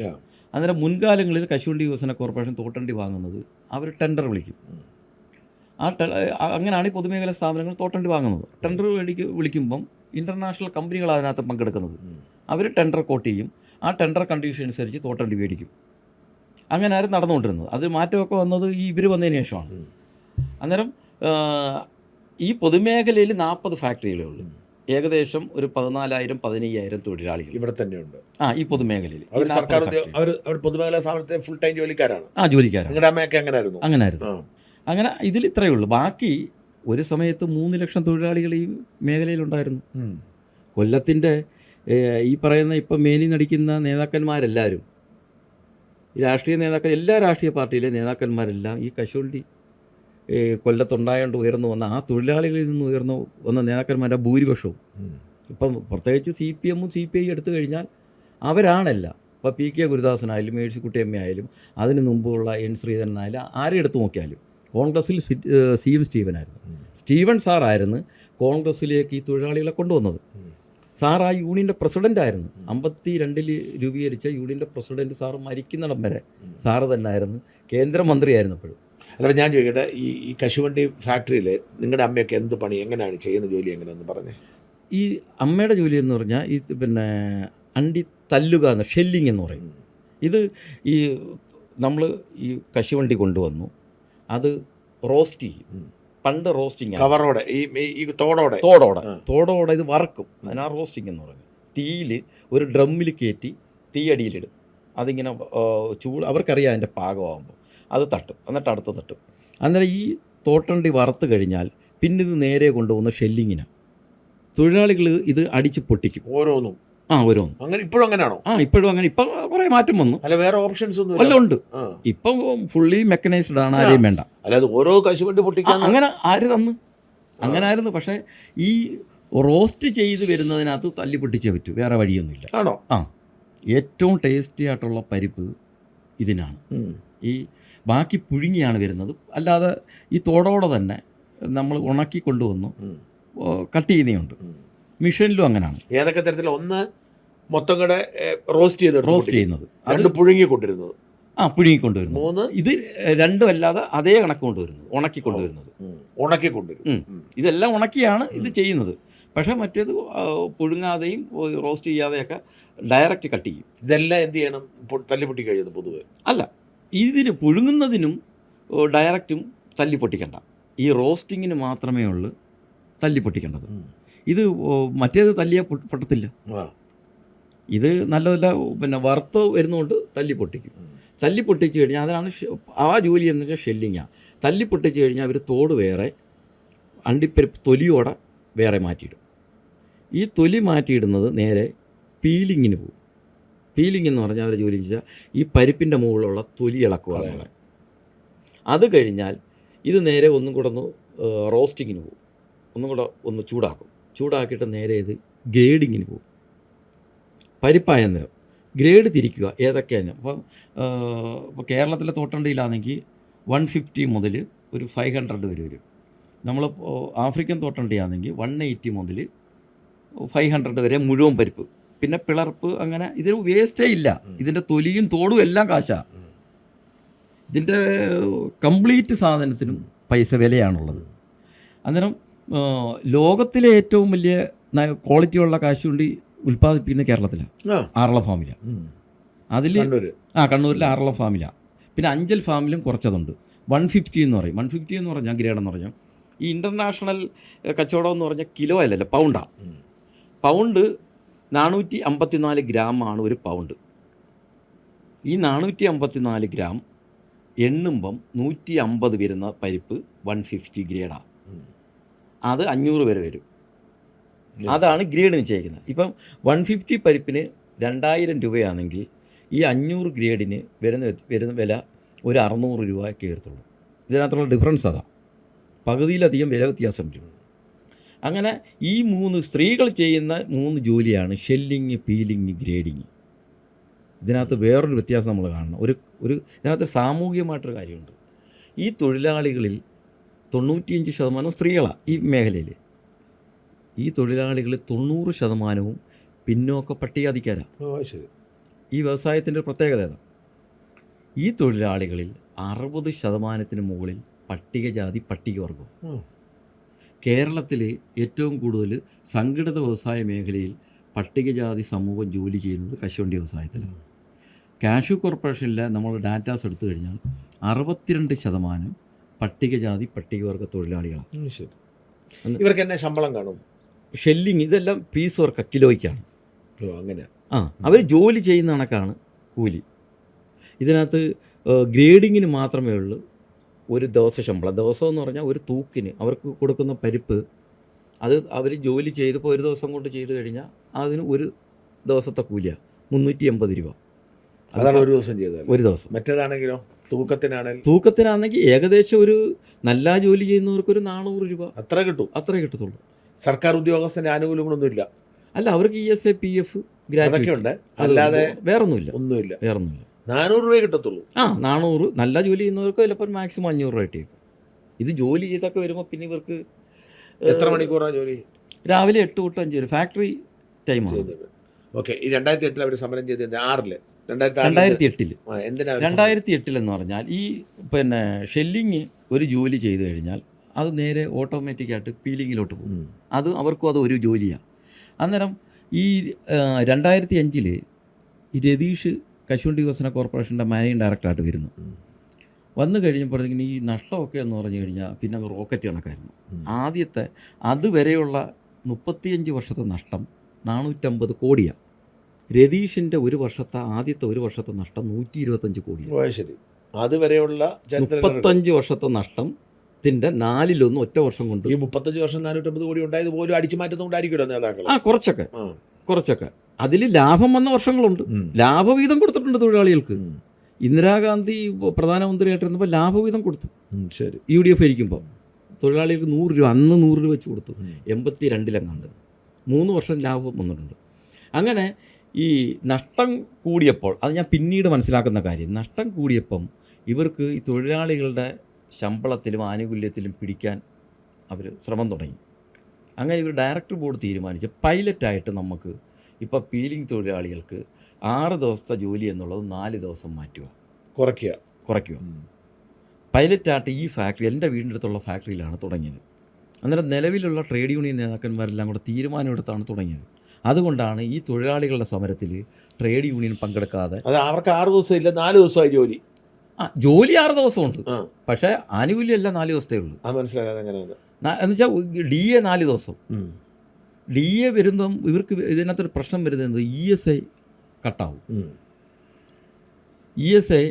അന്നേരം മുൻകാലങ്ങളിൽ കശുവണ്ടി വികസന കോർപ്പറേഷൻ തോട്ടണ്ടി വാങ്ങുന്നത് അവർ ടെൻഡർ വിളിക്കും. അങ്ങനെയാണ് ഈ പൊതുമേഖലാ സ്ഥാപനങ്ങൾ തോട്ടണ്ടി വാങ്ങുന്നത്. ടെൻഡർ വിളിക്കുമ്പം ഇൻ്റർനാഷണൽ കമ്പനികൾ അതിനകത്ത് പങ്കെടുക്കുന്നത്. അവർ ടെൻഡർ കോട്ട് ചെയ്യും. ആ ടെൻഡർ കണ്ടീഷൻ അനുസരിച്ച് തോട്ടണ്ടി മേടിക്കും. അങ്ങനെയായിരുന്നു നടന്നുകൊണ്ടിരുന്നത്. അത് മാറ്റമൊക്കെ വന്നത് ഈ ഇവർ വന്നതിന് ശേഷമാണ്. അന്നേരം ഈ പൊതുമേഖലയിൽ 40 ഫാക്ടറികളേ ഉള്ളൂ. ഏകദേശം ഒരു 14,000-15,000 തൊഴിലാളികൾ ഇവിടെ തന്നെയുണ്ട്. ഈ പൊതുമേഖലയിൽ. സർക്കാർ പൊതുമേഖലാ സ്ഥാപനത്തെ ഫുൾ ടൈം ജോലിക്കാരാണ്. ജോലിക്കാരാണ്. നിങ്ങളുടെ അമ്മയൊക്കെ അങ്ങനെയായിരുന്നു. അങ്ങനെ ഇതിൽ ഇത്രയേ ഉള്ളൂ. ബാക്കി ഒരു സമയത്ത് 3 ലക്ഷം തൊഴിലാളികൾ ഈ മേഖലയിലുണ്ടായിരുന്നു. കൊല്ലത്തിൻ്റെ ഈ പറയുന്ന ഇപ്പം മേനി നടിക്കുന്ന നേതാക്കന്മാരെല്ലാവരും, ഈ രാഷ്ട്രീയ നേതാക്കൾ, എല്ലാ രാഷ്ട്രീയ പാർട്ടിയിലെ നേതാക്കന്മാരെല്ലാം ഈ കശുവണ്ടി കൊല്ലത്തുണ്ടായതുകൊണ്ട് ഉയർന്നു വന്ന ആ തൊഴിലാളികളിൽ നിന്ന് ഉയർന്നു വന്ന നേതാക്കന്മാരുടെ ഭൂരിപക്ഷവും ഇപ്പം പ്രത്യേകിച്ച് CPM CPI എടുത്തു കഴിഞ്ഞാൽ അവരാണല്ല. ഇപ്പോൾ PK ഗുരുദാസനായാലും മേഴ്സിക്കുട്ടി അമ്മ ആയാലും അതിന് മുമ്പുള്ള N ശ്രീധരനായാലും ആരെ എടുത്തു നോക്കിയാലും കോൺഗ്രസ്സിൽ CM സ്റ്റീവനായിരുന്നു. സ്റ്റീവൻ സാറായിരുന്നു കോൺഗ്രസ്സിലേക്ക് ഈ തൊഴിലാളികളെ കൊണ്ടുവന്നത്. സാർ ആ യൂണിയൻ്റെ പ്രസിഡൻ്റായിരുന്നു. 52 രൂപീകരിച്ച യൂണിയൻ്റെ പ്രസിഡൻറ്റ് സാറ് മരിക്കുന്നിടം വരെ സാറ് തന്നെയായിരുന്നു. കേന്ദ്രമന്ത്രിയായിരുന്നു അപ്പോഴും. അല്ല, ഞാൻ ചോദിക്കട്ടെ, ഈ കശുവണ്ടി ഫാക്ടറിയിൽ നിങ്ങളുടെ അമ്മയൊക്കെ എന്ത് പണി, എങ്ങനെയാണ് ചെയ്യുന്ന ജോലി, എങ്ങനെയാണെന്ന് പറഞ്ഞേ. ഈ അമ്മയുടെ ജോലി എന്ന് പറഞ്ഞാൽ ഈ അണ്ടി തല്ലുക എന്ന ഷെല്ലിങ് എന്ന് പറയും. ഇത് ഈ നമ്മൾ ഈ കശുവണ്ടി കൊണ്ടുവന്നു അത് റോസ്റ്റ് ചെയ്യും. പണ്ട് റോസ്റ്റിങ് കവറോടെ, ഈ തോടോടെ ഇത് വറക്കും. അതിനാ റോസ്റ്റിംഗ് എന്ന് പറയുന്നത്. തീയിൽ ഒരു ഡ്രമ്മിൽ കയറ്റി തീയടിയിലിടും. അതിങ്ങനെ അവർക്കറിയാം അതിൻ്റെ പാകമാകുമ്പോൾ അത് തട്ടും, എന്നിട്ട് അടുത്ത് തട്ടും. അന്നേരം ഈ തോട്ടണ്ടി വറുത്ത് കഴിഞ്ഞാൽ പിന്നെ ഇത് നേരെ കൊണ്ടുപോകുന്ന ഷെല്ലിങ്ങിനാണ്. തൊഴിലാളികൾ ഇത് അടിച്ച് പൊട്ടിക്കും ഓരോന്നും. അങ്ങനെ ഇപ്പോഴും അങ്ങനെയാണോ? ഇപ്പോഴും അങ്ങനെ. ഇപ്പം കുറേ മാറ്റം വന്നു. അല്ല, വേറെ ഓപ്ഷൻസ് ഒന്നും വല്ല ഉണ്ട്. ഇപ്പം ഫുള്ളി മെക്കനൈസ്ഡ് ആണ്, ആരെയും വേണ്ട. അല്ലാതെ ഓരോ കശുവണ്ടി പൊട്ടിക്കാൻ അങ്ങനെ ആര് തന്നു? അങ്ങനെ ആയിരുന്നു. പക്ഷേ ഈ റോസ്റ്റ് ചെയ്ത് വരുന്നതിനകത്ത് തല്ലി പൊട്ടിച്ചേ പറ്റൂ, വേറെ വഴിയൊന്നുമില്ല. ആണോ? ഏറ്റവും ടേസ്റ്റി ആയിട്ടുള്ള പരിപ്പ് ഇതിനാണ്. ഈ ബാക്കി പുഴുങ്ങിയാണ് വരുന്നത്. അല്ലാതെ ഈ തോടോടെ തന്നെ നമ്മൾ ഉണക്കി കൊണ്ടുവന്നു കട്ട് ചെയ്യുന്നുണ്ട്. മിഷനിലും അങ്ങനെയാണ്. ഏതൊക്കെ തരത്തിൽ? ഒന്ന് മൊത്തം കൂടെ റോസ്റ്റ് ചെയ്യുന്നത്, അത് പുഴുങ്ങിക്കൊണ്ടിരുന്നത്. പുഴുങ്ങിക്കൊണ്ടുവരുന്നു. 3 ഇത് രണ്ടും അല്ലാതെ അതേ കണക്ക് കൊണ്ടുവരുന്നത്, ഉണക്കിക്കൊണ്ടുവരുന്നത്. ഇതെല്ലാം ഉണക്കിയാണ് ഇത് ചെയ്യുന്നത്. പക്ഷേ മറ്റേത് പുഴുങ്ങാതെയും റോസ്റ്റ് ചെയ്യാതെയൊക്കെ ഡയറക്റ്റ് കട്ട് ചെയ്യും. ഇതെല്ലാം എന്ത് ചെയ്യണം? തല്ലിപ്പൊട്ടി കഴിയുന്നത് പൊതുവെ അല്ല, ഇതിന് പുഴുങ്ങുന്നതിനും ഡയറക്റ്റും തല്ലി പൊട്ടിക്കണ്ട. ഈ റോസ്റ്റിങ്ങിന് മാത്രമേ ഉള്ളൂ തല്ലി പൊട്ടിക്കേണ്ടത്. ഇത് മറ്റേത് തല്ലിയാൽ പൊട്ടത്തില്ല. ഇത് നല്ല വറുത്ത് വരുന്നതുകൊണ്ട് തല്ലി പൊട്ടിക്കും. തല്ലി പൊട്ടിച്ച് കഴിഞ്ഞാൽ അതിനാണ് ആ ജോലി എന്ന് വെച്ചാൽ ഷെല്ലിങ്ങാണ്. തല്ലി പൊട്ടിച്ച് കഴിഞ്ഞാൽ അവർ തോട് വേറെ, അണ്ടിപ്പരിപ്പ് തൊലിയോടെ വേറെ മാറ്റിയിടും. ഈ തൊലി മാറ്റിയിടുന്നത് നേരെ പീലിങ്ങിന് പോകും. പീലിംഗ് എന്ന് പറഞ്ഞാൽ അവർ ജോലി ചെയ്താൽ ഈ പരിപ്പിൻ്റെ മുകളിലുള്ള തൊലി ഇളക്കുക. അത് കഴിഞ്ഞാൽ ഇത് നേരെ ഒന്നും കൂടെ റോസ്റ്റിങ്ങിന് പോകും. ഒന്നും കൂടെ ചൂടാക്കിയിട്ട് നേരെ ഇത് ഗ്രേഡിങ്ങിന് പോകും. പരിപ്പായ നേരം ഗ്രേഡ് തിരിക്കുക ഏതൊക്കെയാണ്. ഇപ്പോൾ കേരളത്തിലെ തോട്ടണ്ടിയിലാണെങ്കിൽ 150 മുതൽ ഒരു 500 വരെ വരും. നമ്മൾ ആഫ്രിക്കൻ തോട്ടണ്ടിയാണെങ്കിൽ 180 മുതൽ 500 വരെ മുഴുവൻ പരിപ്പ്. പിന്നെ പിളർപ്പ്, അങ്ങനെ ഇതിന് വേസ്റ്റേ ഇല്ല. ഇതിൻ്റെ തൊലിയും തോടും എല്ലാം കാശാ. ഇതിൻ്റെ കംപ്ലീറ്റ് സാധനത്തിനും പൈസ വിലയാണുള്ളത്. അന്നേരം ലോകത്തിലെ ഏറ്റവും വലിയ ക്വാളിറ്റിയുള്ള കാശുണ്ടി ഉൽപ്പാദിപ്പിക്കുന്ന കേരളത്തിലാണ്, ആറളം ഫാമിലാണ്. അതിൽ കണ്ണൂരിലെ ആറളം ഫാമിലാണ്. പിന്നെ അഞ്ചൽ ഫാമിലും കുറച്ചതുണ്ട്. 150 എന്ന് പറയും. 150 എന്ന് പറഞ്ഞാൽ ഗ്രേഡ് എന്ന് പറഞ്ഞാൽ ഈ ഇൻ്റർനാഷണൽ കച്ചവടം എന്ന് പറഞ്ഞാൽ കിലോ അല്ലല്ലോ, പൗണ്ടാണ്. പൗണ്ട് 454 ഗ്രാമാണ് ഒരു പൗണ്ട്. ഈ 454 ഗ്രാം എണ്ണുമ്പം 150 വരുന്ന പരിപ്പ് 150 ഗ്രേഡാണ്. അത് 500 വരെ വരും. അതാണ് ഗ്രേഡ് നിശ്ചയിക്കുന്നത്. ഇപ്പം 150 പരിപ്പിന് 2000 രൂപയാണെങ്കിൽ ഈ 500 ഗ്രേഡിന് വരുന്ന വില ഒരു 600 രൂപയൊക്കെ വരത്തുള്ളൂ. ഇതിനകത്തുള്ള ഡിഫറൻസ് അതാണ്. പകുതിയിലധികം വില വ്യത്യാസം വരും. അങ്ങനെ ഈ 3 സ്ത്രീകൾ ചെയ്യുന്ന 3 ജോലിയാണ് ഷെല്ലിങ്, പീലിങ്, ഗ്രേഡിങ്. ഇതിനകത്ത് വേറൊരു വ്യത്യാസം നമ്മൾ കാണണം. ഒരു ഇതിനകത്ത് സാമൂഹികമായിട്ടൊരു കാര്യമുണ്ട്. ഈ തൊഴിലാളികളിൽ 95% സ്ത്രീകളാണ് ഈ മേഖലയിൽ. ഈ തൊഴിലാളികളിൽ 90% പിന്നോക്ക പട്ടികജാതിക്കാരാണ്. ഈ വ്യവസായത്തിൻ്റെ പ്രത്യേകത ഏതാണ്? ഈ തൊഴിലാളികളിൽ 60% മുകളിൽ പട്ടികജാതി, പട്ടികവർഗം. കേരളത്തിൽ ഏറ്റവും കൂടുതൽ സംഘടിത വ്യവസായ മേഖലയിൽ പട്ടികജാതി സമൂഹം ജോലി ചെയ്യുന്നത് കശുവണ്ടി വ്യവസായത്തിലാണ്. കാഷ്യൂ കോർപ്പറേഷനിലെ നമ്മൾ ഡാറ്റാസ് എടുത്തു കഴിഞ്ഞാൽ 62% പട്ടികജാതി, പട്ടികവർഗ തൊഴിലാളികളാണ്. ഇവർക്ക് തന്നെ ശമ്പളം കാണും. ഷെല്ലിങ് ഇതെല്ലാം പീസ് വർക്ക് കിലോയ്ക്കാണ്. അങ്ങനെ അവർ ജോലി ചെയ്യുന്ന കണക്കാണ് കൂലി. ഇതിനകത്ത് ഗ്രേഡിങ്ങിന് മാത്രമേ ഉള്ളൂ ഒരു ദിവസ ശമ്പളം. ദിവസം എന്ന് പറഞ്ഞാൽ ഒരു തൂക്കിന് അവർക്ക് കൊടുക്കുന്ന പരിപ്പ്, അത് അവർ ജോലി ചെയ്തപ്പോൾ ഒരു ദിവസം കൊണ്ട് ചെയ്ത് കഴിഞ്ഞാൽ അതിന് ഒരു ദിവസത്തെ കൂലിയാണ് 380 രൂപ. അതാണ് ഒരു ദിവസം ചെയ്തത്. ഒരു ദിവസം. മറ്റേതാണെങ്കിലോ തൂക്കത്തിനാണെങ്കിൽ ഏകദേശം ഒരു നല്ല ജോലി ചെയ്യുന്നവർക്ക് ഒരു 400 രൂപ അത്രേ കിട്ടത്തുള്ളൂ. സർക്കാർ ഉദ്യോഗസ്ഥൻ്റെ ആനുകൂല്യങ്ങളൊന്നുമില്ല. അല്ല, അവർക്ക് ESA, PF, ഗ്രാറ്റുവിറ്റി ഉണ്ട്, അല്ലാതെ വേറൊന്നുമില്ല. 400 രൂപ കിട്ടത്തുള്ളൂ. 400 നല്ല ജോലി ചെയ്യുന്നവർക്ക് ചിലപ്പോൾ മാക്സിമം 500 രൂപ കിട്ടിയേക്കും. ഇത് ജോലി ചെയ്തൊക്കെ വരുമ്പോൾ പിന്നെ ഇവർക്ക് എത്ര മണിക്കൂറാണ് ജോലി? രാവിലെ 8 തൊട്ട് 5 വരെ ഫാക്ടറി ടൈമാണ്. ഓക്കെ. ഈ 2008 അവർ സമരം ചെയ്തത് 2008 എന്ന് പറഞ്ഞാൽ ഈ പിന്നെ ഷെല്ലിങ് ഒരു ജോലി ചെയ്ത് കഴിഞ്ഞാൽ അത് നേരെ ഓട്ടോമാറ്റിക്കായിട്ട് പീലിങ്ങിലോട്ട് പോകും. അവർക്കും അത് ഒരു ജോലിയാണ്. അന്നേരം ഈ 2005 ഈ രതീഷ് കശുവണ്ടി വികസന കോർപ്പറേഷൻ്റെ മാനേജിങ് ഡയറക്ടറായിട്ട് വരുന്നു. വന്നു കഴിഞ്ഞപ്പോഴത്തേക്കിന് ഈ നഷ്ടമൊക്കെ എന്ന് പറഞ്ഞു കഴിഞ്ഞാൽ പിന്നെ റോക്കറ്റ് കണക്കായിരുന്നു. ആദ്യത്തെ അതുവരെയുള്ള 35 വർഷത്തെ നഷ്ടം 450 കോടിയാണ്. രതീഷിൻ്റെ ആദ്യത്തെ ഒരു വർഷത്തെ നഷ്ടം 125 കോടിയാണ്. ശരി. അതുവരെയുള്ള 35 വർഷത്തെ നഷ്ടത്തിൻ്റെ 4/1 ഒറ്റ വർഷം കൊണ്ട്. ഈ 35 വർഷം 450 കോടി ഉണ്ടായത് പോലും അടിച്ചു മാറ്റുന്നുണ്ടായിരിക്കുമല്ലോ നേതാക്കൾ. കുറച്ചൊക്കെ അതിൽ ലാഭം വന്ന വർഷങ്ങളുണ്ട്. ലാഭവീതം കൊടുത്തിട്ടുണ്ട് തൊഴിലാളികൾക്ക്. ഇന്ദിരാഗാന്ധി പ്രധാനമന്ത്രിയായിട്ടിരുന്നപ്പോൾ ലാഭവീതം കൊടുത്തു. ശരി. UDF ഭരിക്കുമ്പോൾ തൊഴിലാളികൾക്ക് 100 രൂപ, അന്ന് 100 രൂപ വെച്ച് കൊടുത്തു. 82 3 വർഷം ലാഭം വന്നിട്ടുണ്ട്. അങ്ങനെ ഈ നഷ്ടം കൂടിയപ്പോൾ, അത് ഞാൻ പിന്നീട് മനസ്സിലാക്കുന്ന കാര്യം, നഷ്ടം കൂടിയപ്പം ഇവർക്ക് ഈ തൊഴിലാളികളുടെ ശമ്പളത്തിലും ആനുകൂല്യത്തിലും പിടിക്കാൻ അവർ ശ്രമം തുടങ്ങി. അങ്ങനെ ഇവർ ഡയറക്ടർ ബോർഡ് തീരുമാനിച്ച് പൈലറ്റായിട്ട് നമുക്ക് ഇപ്പോൾ പീലിംഗ് തൊഴിലാളികൾക്ക് 6 ദിവസത്തെ ജോലി എന്നുള്ളത് 4 ദിവസം കുറയ്ക്കുക. പൈലറ്റായിട്ട് ഈ ഫാക്ടറി എൻ്റെ വീടിൻ്റെ അടുത്തുള്ള ഫാക്ടറിയിലാണ് തുടങ്ങിയത്. അന്നേരം നിലവിലുള്ള ട്രേഡ് യൂണിയൻ നേതാക്കന്മാരെല്ലാം കൂടെ തീരുമാനമെടുത്താണ് തുടങ്ങിയത്. അതുകൊണ്ടാണ് ഈ തൊഴിലാളികളുടെ സമരത്തിൽ ട്രേഡ് യൂണിയൻ പങ്കെടുക്കാതെ. അത് അവർക്ക് 6 ദിവസമില്ല, 4 ദിവസമായി ജോലി. ജോലി 6 ദിവസമുണ്ട്, പക്ഷേ ആനുകൂല്യം എല്ലാം 4 ദിവസത്തേ ഉള്ളൂ. എന്നുവെച്ചാൽ DA 4 ദിവസം. DA വരുമ്പം ഇവർക്ക് ഇതിനകത്തൊരു പ്രശ്നം വരുന്നത് ESA കട്ടാവും. ESA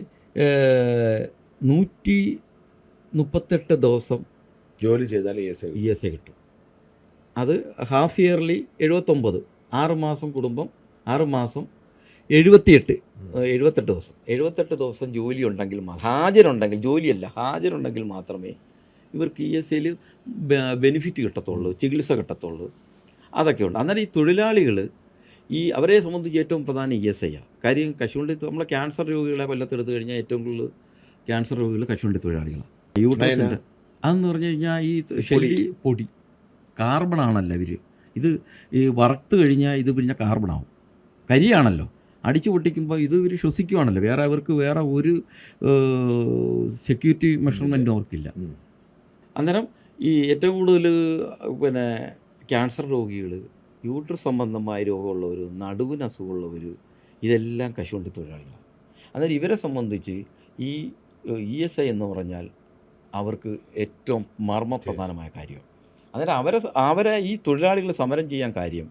138 ദിവസം ജോലി ചെയ്താൽ ESA കിട്ടും. അത് ഹാഫ് ഇയർലി 79, 6 മാസം കൂടുമ്പം 6 മാസം 78 ദിവസം. 78 ദിവസം ജോലി ഉണ്ടെങ്കിൽ ഹാജരുണ്ടെങ്കിൽ, ജോലിയല്ല ഹാജരുണ്ടെങ്കിൽ മാത്രമേ ഇവർക്ക് ESAയിൽ ബെനിഫിറ്റ് കിട്ടത്തുള്ളൂ, ചികിത്സ കിട്ടത്തുള്ളൂ. അതൊക്കെ ഉണ്ട്. അന്നേരം ഈ തൊഴിലാളികൾ അവരെ സംബന്ധിച്ച് ഏറ്റവും പ്രധാനം ESI ആണ്. കാര്യം കശുവണ്ടി നമ്മളെ ക്യാൻസർ രോഗികളെ കൊല്ലത്തെടുത്ത് കഴിഞ്ഞാൽ ഏറ്റവും കൂടുതൽ ക്യാൻസർ രോഗികൾ കശുവണ്ടി തൊഴിലാളികളാണ്. യൂട്രസിൻ്റെ അതെന്ന് പറഞ്ഞു കഴിഞ്ഞാൽ ഈ പൊടി കാർബണാണല്ലോ ഇവർ. ഇത് ഈ വറുത്ത് കഴിഞ്ഞാൽ ഇത് പിന്നെ കാർബണാവും, കരിയാണല്ലോ. അടിച്ചു പൊട്ടിക്കുമ്പോൾ ഇത് ഇവർ ശ്വസിക്കുവാണല്ലോ. അവർക്ക് വേറെ ഒരു സെക്യൂരിറ്റി മെഷർമെൻറ്റും അവർക്കില്ല. അന്നേരം ഈ ഏറ്റവും കൂടുതൽ പിന്നെ ക്യാൻസർ രോഗികൾ, യൂട്രസ് സംബന്ധമായ രോഗമുള്ളവർ, നടുവിന് അസുഖമുള്ളവർ, ഇതെല്ലാം കശുവണ്ടി തൊഴിലാളികളാണ്. അന്നേരം ഇവരെ സംബന്ധിച്ച് ഈ ESI എന്ന് പറഞ്ഞാൽ അവർക്ക് ഏറ്റവും മർമ്മപ്രധാനമായ കാര്യമാണ്. അന്നേരം അവരെ ഈ തൊഴിലാളികൾ സമരം ചെയ്യാൻ കാര്യം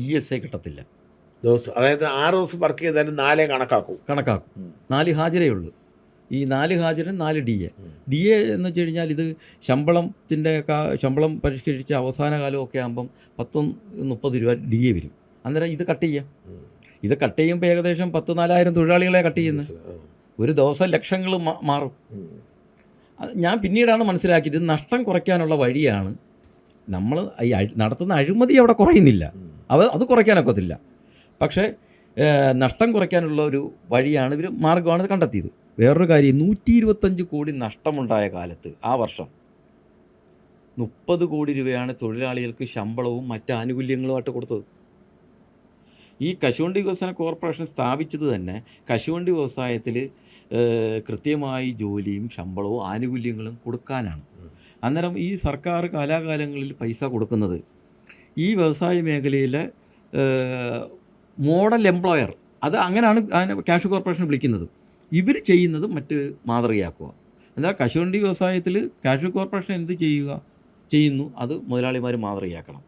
ESI കിട്ടത്തില്ല. അതായത് 6 ദിവസം വർക്ക് ചെയ്താലും 4 കണക്കാക്കും. 4 ഹാജരേ ഉള്ളൂ. ഈ 4 ഹാജരും 4 DA എന്ന് വെച്ച് കഴിഞ്ഞാൽ ഇത് ശമ്പളം പരിഷ്കരിച്ച് അവസാന കാലമൊക്കെ ആകുമ്പം 10-30 രൂപ DA വരും. അന്നേരം ഇത് കട്ട് ചെയ്യുമ്പോൾ ഏകദേശം 10,000-4,000 തൊഴിലാളികളെ കട്ട് ചെയ്യുന്നത്. ഒരു ദിവസം ലക്ഷങ്ങൾ മാറും. ഞാൻ പിന്നീടാണ് മനസ്സിലാക്കിയത് ഇത് നഷ്ടം കുറയ്ക്കാനുള്ള വഴിയാണ്. നമ്മൾ ഈ നടത്തുന്ന അഴിമതി അവിടെ കുറയുന്നില്ല, അത് കുറയ്ക്കാനൊക്കത്തില്ല. പക്ഷേ നഷ്ടം കുറയ്ക്കാനുള്ള ഒരു വഴിയാണ് മാർഗ്ഗമാണ് ഇത് കണ്ടെത്തിയത്. വേറൊരു കാര്യം, 125 കോടി നഷ്ടമുണ്ടായ കാലത്ത് ആ വർഷം 30 കോടി രൂപയാണ് തൊഴിലാളികൾക്ക് ശമ്പളവും മറ്റ് ആനുകൂല്യങ്ങളുമായിട്ട് കൊടുത്തത്. ഈ കശുവണ്ടി വികസന കോർപ്പറേഷൻ സ്ഥാപിച്ചത് തന്നെ കശുവണ്ടി വ്യവസായത്തിൽ കൃത്യമായി ജോലിയും ശമ്പളവും ആനുകൂല്യങ്ങളും കൊടുക്കാനാണ്. അന്നേരം ഈ സർക്കാർ കാലാകാലങ്ങളിൽ പൈസ കൊടുക്കുന്നത് ഈ വ്യവസായ മേഖലയിലെ മോഡൽ എംപ്ലോയർ, അങ്ങനെയാണ് ക്യാഷ് കോർപ്പറേഷൻ വിളിക്കുന്നത്. ഇവർ ചെയ്യുന്നത് മറ്റ് മാതൃകയാക്കുക. എന്നാൽ കശുവണ്ടി വ്യവസായത്തിൽ ക്യാഷ് കോർപ്പറേഷൻ എന്ത് ചെയ്യുന്നു അത് മുതലാളിമാർ മാതൃകയാക്കണം.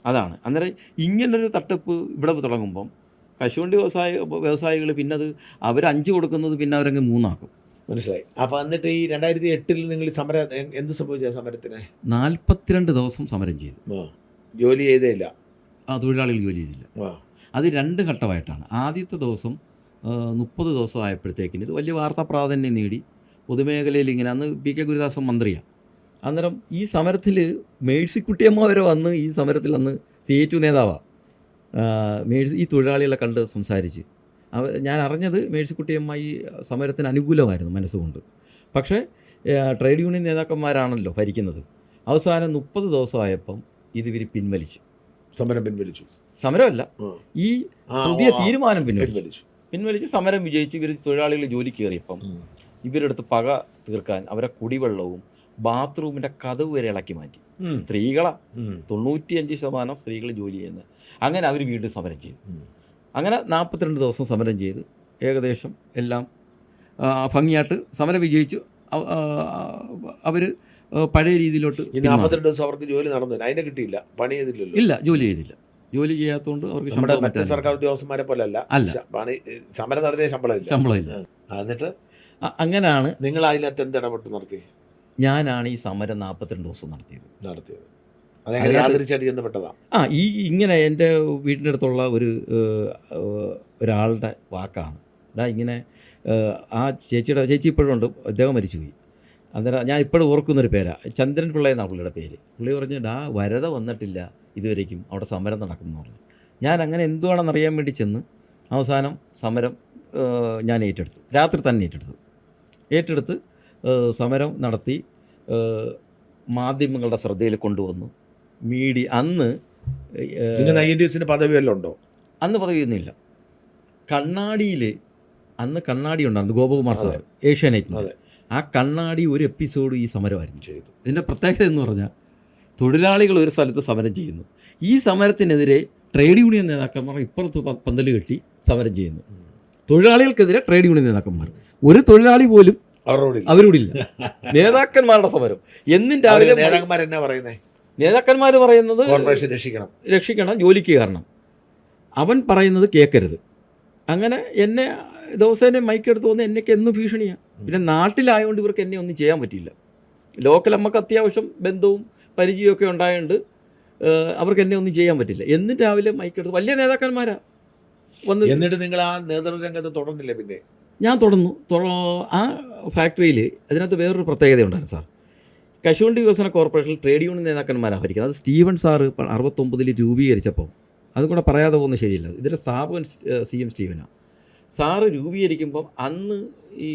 അതാണ്. അന്നേരം ഇങ്ങനൊരു തട്ടിപ്പ് ഇവിടെ തുടങ്ങുമ്പം കശുവണ്ടി വ്യവസായികൾ പിന്നെ അത് അവർ 5 കൊടുക്കുന്നത് പിന്നെ അവരങ്ങ് 3 ആക്കും. മനസ്സിലായി. അപ്പോൾ എന്നിട്ട് ഈ 2008 നിങ്ങൾ സമരം എന്ത് സംഭവിച്ച സമരത്തിന്? 42 ദിവസം സമരം ചെയ്തു. ജോലി ചെയ്തേയില്ല. തൊഴിലാളികൾ ജോലി ചെയ്തില്ല. അത് 2 ഘട്ടമായിട്ടാണ്. ആദ്യത്തെ ദിവസം 30 ദിവസം ആയപ്പോഴത്തേക്കിന് ഇത് വലിയ വാർത്താ പ്രാധാന്യം നേടി. പൊതുമേഖലയിൽ ഇങ്ങനെ അന്ന് PK ഗുരുദാസൻ മന്ത്രിയാണ്. അന്നേരം ഈ സമരത്തിൽ മേഴ്സിക്കുട്ടിയമ്മ വരെ വന്ന് ഈ സമരത്തിൽ അന്ന് CA2 നേതാവാണ്. ഈ തൊഴിലാളികളെ കണ്ട് സംസാരിച്ച് ഞാൻ അറിഞ്ഞത് മേഴ്സിക്കുട്ടിയമ്മ ഈ സമരത്തിന് അനുകൂലമായിരുന്നു മനസ്സുകൊണ്ട്. പക്ഷേ ട്രേഡ് യൂണിയൻ നേതാക്കന്മാരാണല്ലോ ഭരിക്കുന്നത്. അവസാനം 30 ദിവസമായപ്പം ഇവർ പിൻവലിച്ചു. സമരമല്ല, ഈ പുതിയ തീരുമാനം പിൻവലിച്ച് സമരം വിജയിച്ച് ഇവർ തൊഴിലാളികൾ ജോലി കയറിയപ്പം ഇവരെടുത്ത് പക തീർക്കാൻ അവരെ കുടിവെള്ളവും ബാത്റൂമിൻ്റെ കതവ് വരെ ഇളക്കി മാറ്റി. സ്ത്രീകളാണ് 95% സ്ത്രീകൾ ജോലി ചെയ്യുന്നത്. അങ്ങനെ അവർ വീണ്ടും സമരം ചെയ്തു. അങ്ങനെ 42 ദിവസം സമരം ചെയ്ത് ഏകദേശം എല്ലാം ഭംഗിയായിട്ട് സമരം വിജയിച്ചു. അവർ പഴയ രീതിയിലോട്ട്. 42 ദിവസം അവർക്ക് ജോലി നടന്നില്ല, അതിനെ കിട്ടിയില്ല, പണി ചെയ്തില്ലല്ലോ. ഇല്ല, ജോലി ചെയ്തില്ല. ജോലി ചെയ്യാത്തതുകൊണ്ട് അവർക്ക് മറ്റ് സർക്കാർ ഉദ്യോഗസ്ഥന്മാരെ പോലെ അല്ല, സമരം നടത്തിയ ശമ്പളമില്ല. എന്നിട്ട് അങ്ങനെയാണ് നിങ്ങൾ അതിനകത്ത് എന്ത് ഇടപെട്ട് നടത്തി? ഞാനാണ് ഈ സമരം 42 ദിവസം നടത്തിയത്. ഇങ്ങനെ എൻ്റെ വീടിൻ്റെ അടുത്തുള്ള ഒരാളുടെ വാക്കാണ്. ഇങ്ങനെ ചേച്ചി ഇപ്പോഴും ഉണ്ട്, അദ്ദേഹം മരിച്ചുപോയി. അന്നേരം ഞാൻ ഇപ്പോഴും ഓർക്കുന്നൊരു പേരാണ്, ചന്ദ്രൻ പിള്ള എന്നാണ് പുള്ളിയുടെ പേര്. പുള്ളി പറഞ്ഞു, വരത വന്നിട്ടില്ല ഇതുവരേക്കും, അവിടെ സമരം നടക്കുന്നു പറഞ്ഞു. ഞാൻ അങ്ങനെ എന്തുവാണെന്ന് അറിയാൻ വേണ്ടി ചെന്ന് അവസാനം സമരം ഞാൻ ഏറ്റെടുത്തു. രാത്രി തന്നെ ഏറ്റെടുത്ത് സമരം നടത്തി. മാധ്യമങ്ങളുടെ ശ്രദ്ധയിൽ കൊണ്ടുവന്നു. മീഡിയ അന്ന് പദവി വല്ലതും ഉണ്ടോ? അന്ന് പദവിയൊന്നുമില്ല. കണ്ണാടിയിൽ അന്ന് കണ്ണാടി ഉണ്ടായിരുന്നു, ഗോപകുമാർ സാർ, ഏഷ്യാനെറ്റിൽ. ആ കണ്ണാടി ഒരു എപ്പിസോഡ് ഈ സമരമായിരുന്നു ചെയ്തു. ഇതിൻ്റെ പ്രത്യേകത എന്ന് പറഞ്ഞാൽ തൊഴിലാളികൾ ഒരു സ്ഥലത്ത് സമരം ചെയ്യുന്നു. ഈ സമരത്തിനെതിരെ ട്രേഡ് യൂണിയൻ നേതാക്കന്മാർ ഇപ്പുറത്ത് പന്തൽ കെട്ടി സമരം ചെയ്യുന്നു. തൊഴിലാളികൾക്കെതിരെ ട്രേഡ് യൂണിയൻ നേതാക്കന്മാർ, ഒരു തൊഴിലാളി പോലും അവരോടില്ല. നേതാക്കന്മാരുടെ സമരം. എന്നും രാവിലെ നേതാക്കന്മാർ പറയുന്നത് രക്ഷിക്കണം, ജോലിക്ക് കാരണം. അവൻ പറയുന്നത് കേൾക്കരുത്. അങ്ങനെ എന്നെ ദിവസേന മൈക്കെടുത്ത് വന്ന് എന്നൊക്കെ എന്നും ഭീഷണിയാണ്. പിന്നെ നാട്ടിലായതുകൊണ്ട് ഇവർക്ക് എന്നെ ഒന്നും ചെയ്യാൻ പറ്റില്ല. ലോക്കൽ നമുക്ക് അത്യാവശ്യം ബന്ധവും പരിചയമൊക്കെ ഉണ്ടായതുകൊണ്ട് അവർക്ക് എന്നെ ഒന്നും ചെയ്യാൻ പറ്റില്ല. എന്നും രാവിലെ മൈക്കെടുത്ത് വലിയ നേതാക്കന്മാരാ വന്ന്. എന്നിട്ട് നിങ്ങൾ ആ നേതൃരംഗത്ത് തുടർന്നില്ല? പിന്നെ ഞാൻ തുടർന്നു. ആ ഫാക്ടറിയിൽ അതിനകത്ത് വേറൊരു പ്രത്യേകത ഉണ്ടായിരുന്നു സാർ. കശുവണ്ടി വികസന കോർപ്പറേഷനിൽ ട്രേഡ് യൂണിയൻ നേതാക്കന്മാരാണ് ഭരിക്കുന്നത്. അത് സ്റ്റീവൻ സാറ് 69 രൂപീകരിച്ചപ്പോൾ അതും കൂടെ പറയാതെ പോകുന്നത് ശരിയല്ല. ഇതിൻ്റെ സ്ഥാപകൻ CM സ്റ്റീവനാണ്. സാറ് രൂപീകരിക്കുമ്പം അന്ന് ഈ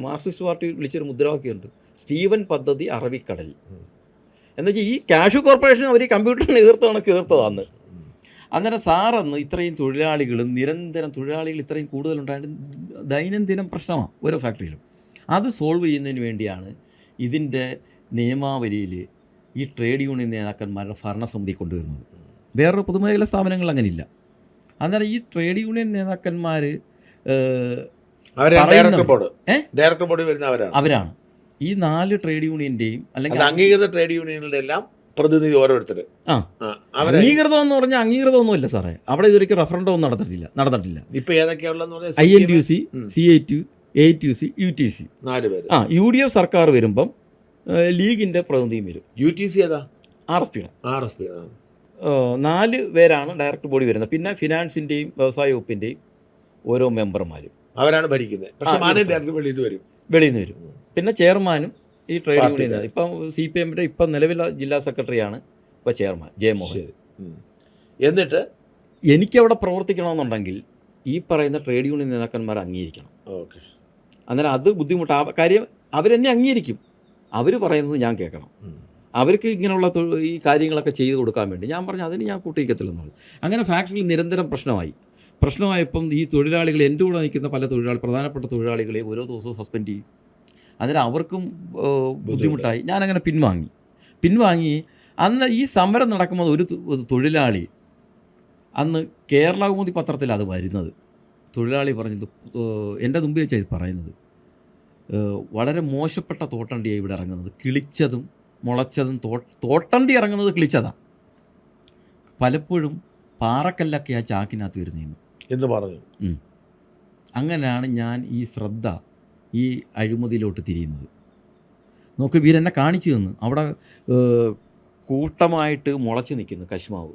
മാർക്സിസ്റ്റ് പാർട്ടി വിളിച്ചൊരു മുദ്രാവാക്യമുണ്ട്, സ്റ്റീവൻ പദ്ധതി അറബിക്കടൽ. എന്നുവെച്ചാൽ ഈ കാഷ്യൂ കോർപ്പറേഷൻ അവർ ഈ കമ്പ്യൂട്ടറിന് എതിർത്തതാണ്. അന്നേരം സാറന്ന് ഇത്രയും തൊഴിലാളികളും നിരന്തരം തൊഴിലാളികൾ ഇത്രയും കൂടുതലുണ്ടായിട്ട് ദൈനംദിനം പ്രശ്നമാണ് ഓരോ ഫാക്ടറിയിലും. അത് സോൾവ് ചെയ്യുന്നതിന് വേണ്ടിയാണ് ഇതിൻ്റെ നിയമാവലിയിൽ ഈ ട്രേഡ് യൂണിയൻ നേതാക്കന്മാരുടെ ഭരണസമിതി കൊണ്ടുവരുന്നത്. വേറൊരു പൊതുമേഖലാ സ്ഥാപനങ്ങൾ അങ്ങനെയില്ല. അന്നേരം ഈ ട്രേഡ് യൂണിയൻ നേതാക്കന്മാർ ഡയറക്ടർ ബോർഡ് വരുന്ന അവരാണ് ഈ 4 ട്രേഡ് യൂണിയൻ്റെയും അല്ലെങ്കിൽ അംഗീകൃത ട്രേഡ് യൂണിയനുകളുടെ എല്ലാം പ്രതിനിധി ഓരോരുത്തർ. അംഗീകൃതം എന്ന് പറഞ്ഞാൽ അംഗീകൃതമൊന്നുമില്ല സാറേ. അവിടെ ഇതുവരെയ്ക്ക് റഫറൻഡം ഒന്നും നടന്നിട്ടില്ല. ഇപ്പൊ ഏതൊക്കെയാണെന്ന് പറഞ്ഞാൽ INTUC, CIT, AITUC, UTC 4 പേര്. UDF സർക്കാർ വരുമ്പം ലീഗിൻ്റെ പ്രതിനിധിയും വരും. UTC ഏതാ? RSP 4 പേരാണ് ഡയറക്ടർ ബോഡി വരുന്നത്. പിന്നെ ഫിനാൻസിൻ്റെയും വ്യവസായ വകുപ്പിൻ്റെയും ഓരോ മെമ്പർമാരും അവരാണ് ഭരിക്കുന്നത്. പക്ഷേ വെളിയിൽ നിന്ന് വരും. പിന്നെ ചെയർമാനും ഈ ട്രേഡ് യൂണിയൻ ഇപ്പം CPMൻ്റെ ഇപ്പം നിലവിലെ ജില്ലാ സെക്രട്ടറിയാണ് ഇപ്പോൾ ചെയർമാൻ ജയമോഹൻ. എന്നിട്ട് എനിക്കവിടെ പ്രവർത്തിക്കണമെന്നുണ്ടെങ്കിൽ ഈ പറയുന്ന ട്രേഡ് യൂണിയൻ നേതാക്കന്മാർ അംഗീകരിക്കണം. ഓക്കെ. അന്നേരം അത് ബുദ്ധിമുട്ടാണ്. കാര്യം അവരെന്നെ അംഗീകരിക്കും, അവർ പറയുന്നത് ഞാൻ കേൾക്കണം. അവർക്ക് ഇങ്ങനെയുള്ള ഈ കാര്യങ്ങളൊക്കെ ചെയ്തു കൊടുക്കാൻ വേണ്ടി ഞാൻ പറഞ്ഞു അതിന് ഞാൻ കൂട്ടിക്കത്തില്ലെന്നുള്ളത്. അങ്ങനെ ഫാക്ടറിയിൽ നിരന്തരം പ്രശ്നമായപ്പം ഈ തൊഴിലാളികൾ എൻ്റെ കൂടെ നിൽക്കുന്ന പല പ്രധാനപ്പെട്ട തൊഴിലാളികളെ ഓരോ ദിവസവും സസ്പെൻഡ് ചെയ്യും. അതിന് അവർക്കും ബുദ്ധിമുട്ടായി. ഞാനങ്ങനെ പിൻവാങ്ങി. അന്ന് ഈ സമരം നടക്കുമ്പോൾ ഒരു തൊഴിലാളി, അന്ന് കേരള കൗമുദി പത്രത്തിൽ അത് വരുന്നത്, തൊഴിലാളി പറഞ്ഞത് എൻ്റെ മുമ്പ് വെച്ചാൽ ഇത് പറയുന്നത്, വളരെ മോശപ്പെട്ട തോട്ടണ്ടിയാണ് ഇവിടെ ഇറങ്ങുന്നത്, കിളിച്ചതും മുളച്ചതും. തോട്ടണ്ടി ഇറങ്ങുന്നത് കിളിച്ചതാണ്, പലപ്പോഴും പാറക്കല്ലൊക്കെ ആ ചാക്കിനകത്ത് വരുന്നതെന്ന് എന്ന് പറഞ്ഞു. അങ്ങനെയാണ് ഞാൻ ഈ ശ്രദ്ധ ഈ അഴിമതിയിലോട്ട് തിരിയുന്നത്. നോക്ക്, ഇവരെന്നെ കാണിച്ചു തന്നു. അവിടെ കൂട്ടമായിട്ട് മുളച്ച് നിൽക്കുന്നു കശുമാവ്.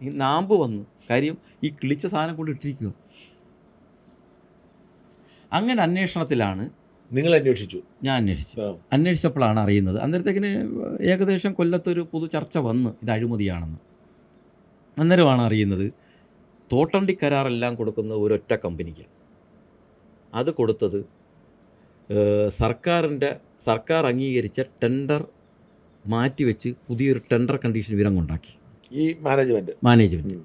ഈ നാമ്പ് വന്നു. കാര്യം ഈ കിളിച്ച സാധനം കൊണ്ട് ഇട്ടിരിക്കുക. അങ്ങനെ അന്വേഷണത്തിലാണ് നിങ്ങൾ അന്വേഷിച്ചു? ഞാൻ അന്വേഷിച്ചപ്പോഴാണ് അറിയുന്നത്. അന്നേരത്തേക്കിന് ഏകദേശം കൊല്ലത്തൊരു പൊതു ചർച്ച വന്ന് ഇത് അഴിമതിയാണെന്ന്. അന്നേരമാണ് അറിയുന്നത് തോട്ടണ്ടി കരാറെല്ലാം കൊടുക്കുന്ന ഒരൊറ്റ കമ്പനിക്ക്. അത് കൊടുത്തത് സർക്കാർ അംഗീകരിച്ച ടെൻഡർ മാറ്റിവെച്ച് പുതിയൊരു ടെൻഡർ കണ്ടീഷൻ ഇവരങ്ങുണ്ടാക്കി. ഈ മാനേജ്മെൻറ്റ്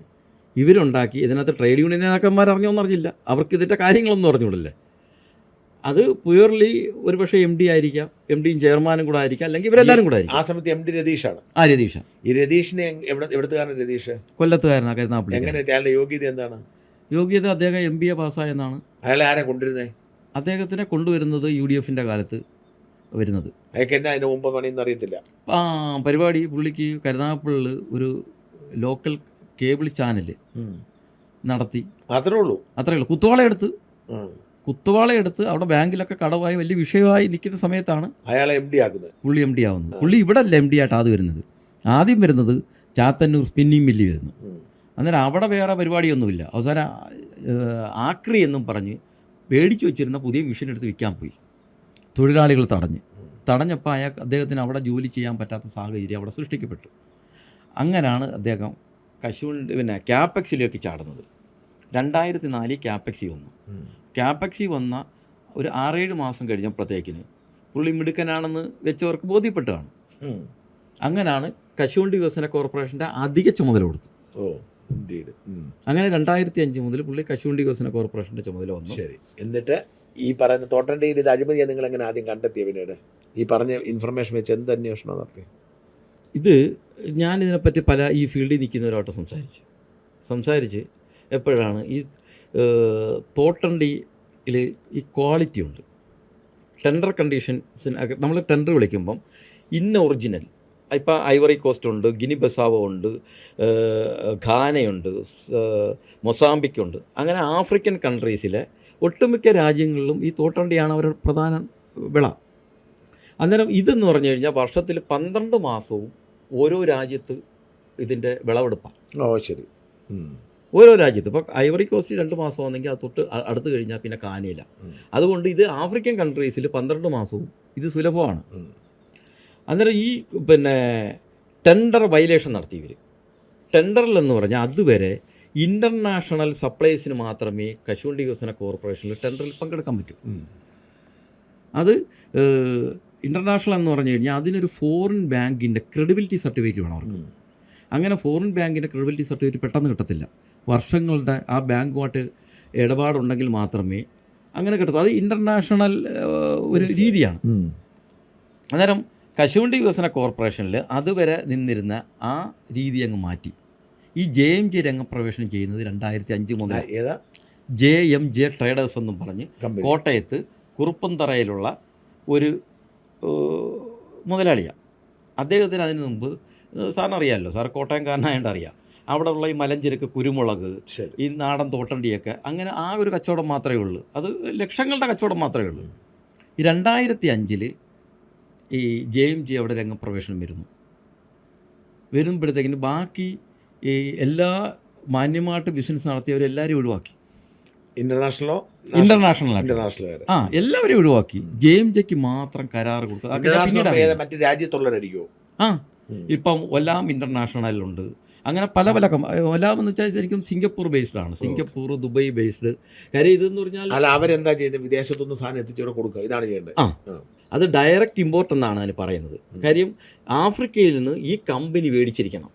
ഇവരുണ്ടാക്കി. ഇതിനകത്ത് ട്രേഡ് യൂണിയൻ നേതാക്കന്മാർ അറിഞ്ഞോന്ന് അറിഞ്ഞില്ല, അവർക്ക് ഇതിൻ്റെ കാര്യങ്ങളൊന്നും അറിഞ്ഞൂടല്ലേ. അത് പ്യുവർലി ഒരു പക്ഷേ MD ആയിരിക്കാം, MDയും ചെയർമാനും കൂടെ ആയിരിക്കാം, അല്ലെങ്കിൽ ഇവരെല്ലാവരും കൂടെ ആയിരിക്കും. ആ സമയത്ത് MD രതീഷാണ്. രതീഷാണ്. ഈ രതീഷിനെ എവിടത്തുകാരൻ? രതീഷ് കൊല്ലത്തുകാരനാണ്, കരുനാഗപ്പള്ളി. എങ്ങനെ അയാളുടെ യോഗ്യത എന്താണ്? യോഗ്യത അദ്ദേഹം MBA പാസ്സായെന്നാണ്. അയാളെ ആരെ കൊണ്ടുവരുന്നത്? അദ്ദേഹത്തിനെ കൊണ്ടുവരുന്നത് UDFൻ്റെ കാലത്ത് വരുന്നത്. അയാൾക്ക് എന്നാ അതിന് മുമ്പ് പണിയെന്ന് അറിയത്തില്ല. പരിപാടി പുള്ളിക്ക് കരുനാഗപ്പള്ളിൽ ഒരു ലോക്കൽ കേബിൾ ചാനൽ നടത്തി. അത്രേ ഉള്ളൂ. കുത്തുവാളയെടുത്ത് അവിടെ ബാങ്കിലൊക്കെ കടവായി വലിയ വിഷയമായി നിൽക്കുന്ന സമയത്താണ് അയാളെ MD ആക്കുന്നത്. പുള്ളി MD ആവുന്നത്. പുള്ളി ഇവിടെ അല്ല MD ആയിട്ട് ആദ്യം വരുന്നത്. ആദ്യം വരുന്നത് ചാത്തന്നൂർ സ്പിന്നിങ് മില്ലിൽ വരുന്നു. അന്നേരം അവിടെ വേറെ പരിപാടിയൊന്നുമില്ല. അവസാനം ആക്രി എന്നും പറഞ്ഞ് മേടിച്ചു വെച്ചിരുന്ന പുതിയ മെഷീൻ എടുത്ത് വിൽക്കാൻ പോയി. തൊഴിലാളികൾ തടഞ്ഞപ്പോൾ അദ്ദേഹത്തിന് അവിടെ ജോലി ചെയ്യാൻ പറ്റാത്ത സാഹചര്യം അവിടെ സൃഷ്ടിക്കപ്പെട്ടു. അങ്ങനെയാണ് അദ്ദേഹം ക്യാപെക്സിലേക്ക് ചാടുന്നത്. 2004 ക്യാപെക്സി വന്നു. ക്യാപെക്സി വന്ന ഒരു 6-7 മാസം കഴിഞ്ഞപ്പോഴത്തേക്കിന് പുള്ളി മിടുക്കനാണെന്ന് വെച്ചവർക്ക് ബോധ്യപ്പെട്ടാണ്. അങ്ങനെയാണ് കശുവണ്ടി വികസന കോർപ്പറേഷൻ്റെ അധിക ചുമതല കൊടുത്തു. അങ്ങനെ 2005 മുതൽ പുള്ളി കശുവണ്ടി വികസന കോർപ്പറേഷൻ്റെ ചുമതല വന്നു. ശരി. എന്നിട്ട് ഈ പറയുന്ന തോട്ടണ്ടിയിൽ ഇത് അഴിമതിയാണ് നിങ്ങൾ എങ്ങനെ ആദ്യം കണ്ടെത്തിയ? പിന്നീട് ഈ പറഞ്ഞ ഇൻഫർമേഷൻ വെച്ച് എന്ത് അന്വേഷണം നടത്തി? ഇത് ഞാനിതിനെപ്പറ്റി ഈ ഫീൽഡിൽ നിൽക്കുന്നവരോട്ട് സംസാരിച്ച് എപ്പോഴാണ് ഈ തോട്ടണ്ടിയിൽ ഈ ക്വാളിറ്റി ഉണ്ട്. ടെൻഡർ കണ്ടീഷൻസിന് നമ്മൾ ടെൻഡർ വിളിക്കുമ്പം ഒറിജിനൽ ഇപ്പം ഐവറി കോസ്റ്റ് ഉണ്ട്, ഗിനി ബസാവോ ഉണ്ട്, ഘാനയുണ്ട്, മൊസാംബിക്കുണ്ട്. അങ്ങനെ ആഫ്രിക്കൻ കൺട്രീസിലെ ഒട്ടുമിക്ക രാജ്യങ്ങളിലും ഈ തോട്ടണ്ടിയാണ് അവരുടെ പ്രധാന വിള. അന്നേരം ഇതെന്ന് പറഞ്ഞു കഴിഞ്ഞാൽ വർഷത്തിൽ 12 മാസവും ഓരോ രാജ്യത്ത് ഇതിൻ്റെ വിളവെടുപ്പാണ്. ശരി. ഓരോ രാജ്യത്ത് ഇപ്പോൾ ഐവറി കോസ്റ്റ് 2 മാസമാണെങ്കിൽ അത് തൊട്ട് അടുത്ത് കഴിഞ്ഞാൽ പിന്നെ കാനയില്ല. അതുകൊണ്ട് ഇത് ആഫ്രിക്കൻ കൺട്രീസിൽ 12 മാസവും ഇത് സുലഭമാണ്. അന്നേരം ഈ ടെൻഡർ വയലേഷൻ നടത്തി ഇവർ. ടെൻഡറിലെന്ന് പറഞ്ഞാൽ അതുവരെ ഇൻ്റർനാഷണൽ സപ്ലൈസിന് മാത്രമേ കശുവണ്ടി വികസന കോർപ്പറേഷനിൽ ടെൻഡറിൽ പങ്കെടുക്കാൻ പറ്റൂ. അത് ഇൻ്റർനാഷണൽ എന്ന് പറഞ്ഞു കഴിഞ്ഞാൽ അതിനൊരു ഫോറിൻ ബാങ്കിൻ്റെ ക്രെഡിബിലിറ്റി സർട്ടിഫിക്കറ്റ് വേണം അവർക്ക്. അങ്ങനെ ഫോറിൻ ബാങ്കിൻ്റെ ക്രെഡിബിലിറ്റി സർട്ടിഫിക്കറ്റ് പെട്ടെന്ന് കിട്ടത്തില്ല. വർഷങ്ങളുടെ ആ ബാങ്കുമായിട്ട് ഇടപാടുണ്ടെങ്കിൽ മാത്രമേ അങ്ങനെ കിട്ടത്തുള്ളൂ. അത് ഇൻ്റർനാഷണൽ ഒരു രീതിയാണ്. അന്നേരം കശുവണ്ടി വികസന കോർപ്പറേഷനിൽ അതുവരെ നിന്നിരുന്ന ആ രീതി അങ്ങ് മാറ്റി. ഈ JMJ രംഗപ്രവേശനം ചെയ്യുന്നത് 2005 മുതൽ JMJ ട്രേഡേഴ്സ് എന്നും പറഞ്ഞ് കോട്ടയത്ത് കുറുപ്പന്തറയിലുള്ള ഒരു മുതലാളിയാണ്. അദ്ദേഹത്തിന് അതിന് മുമ്പ് സാറിനറിയാമല്ലോ, സാർ കോട്ടയംകാരനായതുകൊണ്ട് അറിയാം, അവിടെ ഉള്ള ഈ മലഞ്ചരക്ക്, കുരുമുളക്, ഈ നാടൻ തോട്ടണ്ടിയൊക്കെ, അങ്ങനെ ആ ഒരു കച്ചവടം മാത്രമേ ഉള്ളൂ. അത് ലക്ഷങ്ങളുടെ കച്ചവടം മാത്രമേ ഉള്ളൂ. ഈ 2005 ഈ JMJ അവിടെ രംഗപ്രവേശനം വരുമ്പോഴത്തേക്കിന് ബാക്കി ഈ എല്ലാ മാന്യമായിട്ട് ബിസിനസ് നടത്തിയവരെല്ലാവരും ഒഴിവാക്കി. ഇന്റർനാഷണൽ എല്ലാവരെയും ഒഴിവാക്കി. JMJക്ക് മാത്രം കരാർ കൊടുക്കുക. മറ്റു രാജ്യത്തുള്ളവരായിരിക്കുമോ? ഇപ്പം ഒലാം ഇൻ്റർനാഷണലുണ്ട്. അങ്ങനെ പല ഒലാം എന്ന് വെച്ചാൽ ശരിക്കും സിംഗപ്പൂർ ബേസ്ഡ് ആണ്. Singapore, Dubai based. കാര്യം ഇതെന്ന് പറഞ്ഞാൽ അവരെന്താ ചെയ്യുന്നത്? വിദേശത്തൊന്നും സാധനം എത്തിച്ചവിടെ കൊടുക്കുക, ഇതാണ് ചെയ്യേണ്ടത്. അത് ഡയറക്റ്റ് ഇമ്പോർട്ട് എന്നാണ് അതിന് പറയുന്നത്. കാര്യം ആഫ്രിക്കയിൽ നിന്ന് ഈ കമ്പനി മേടിച്ചിരിക്കണം,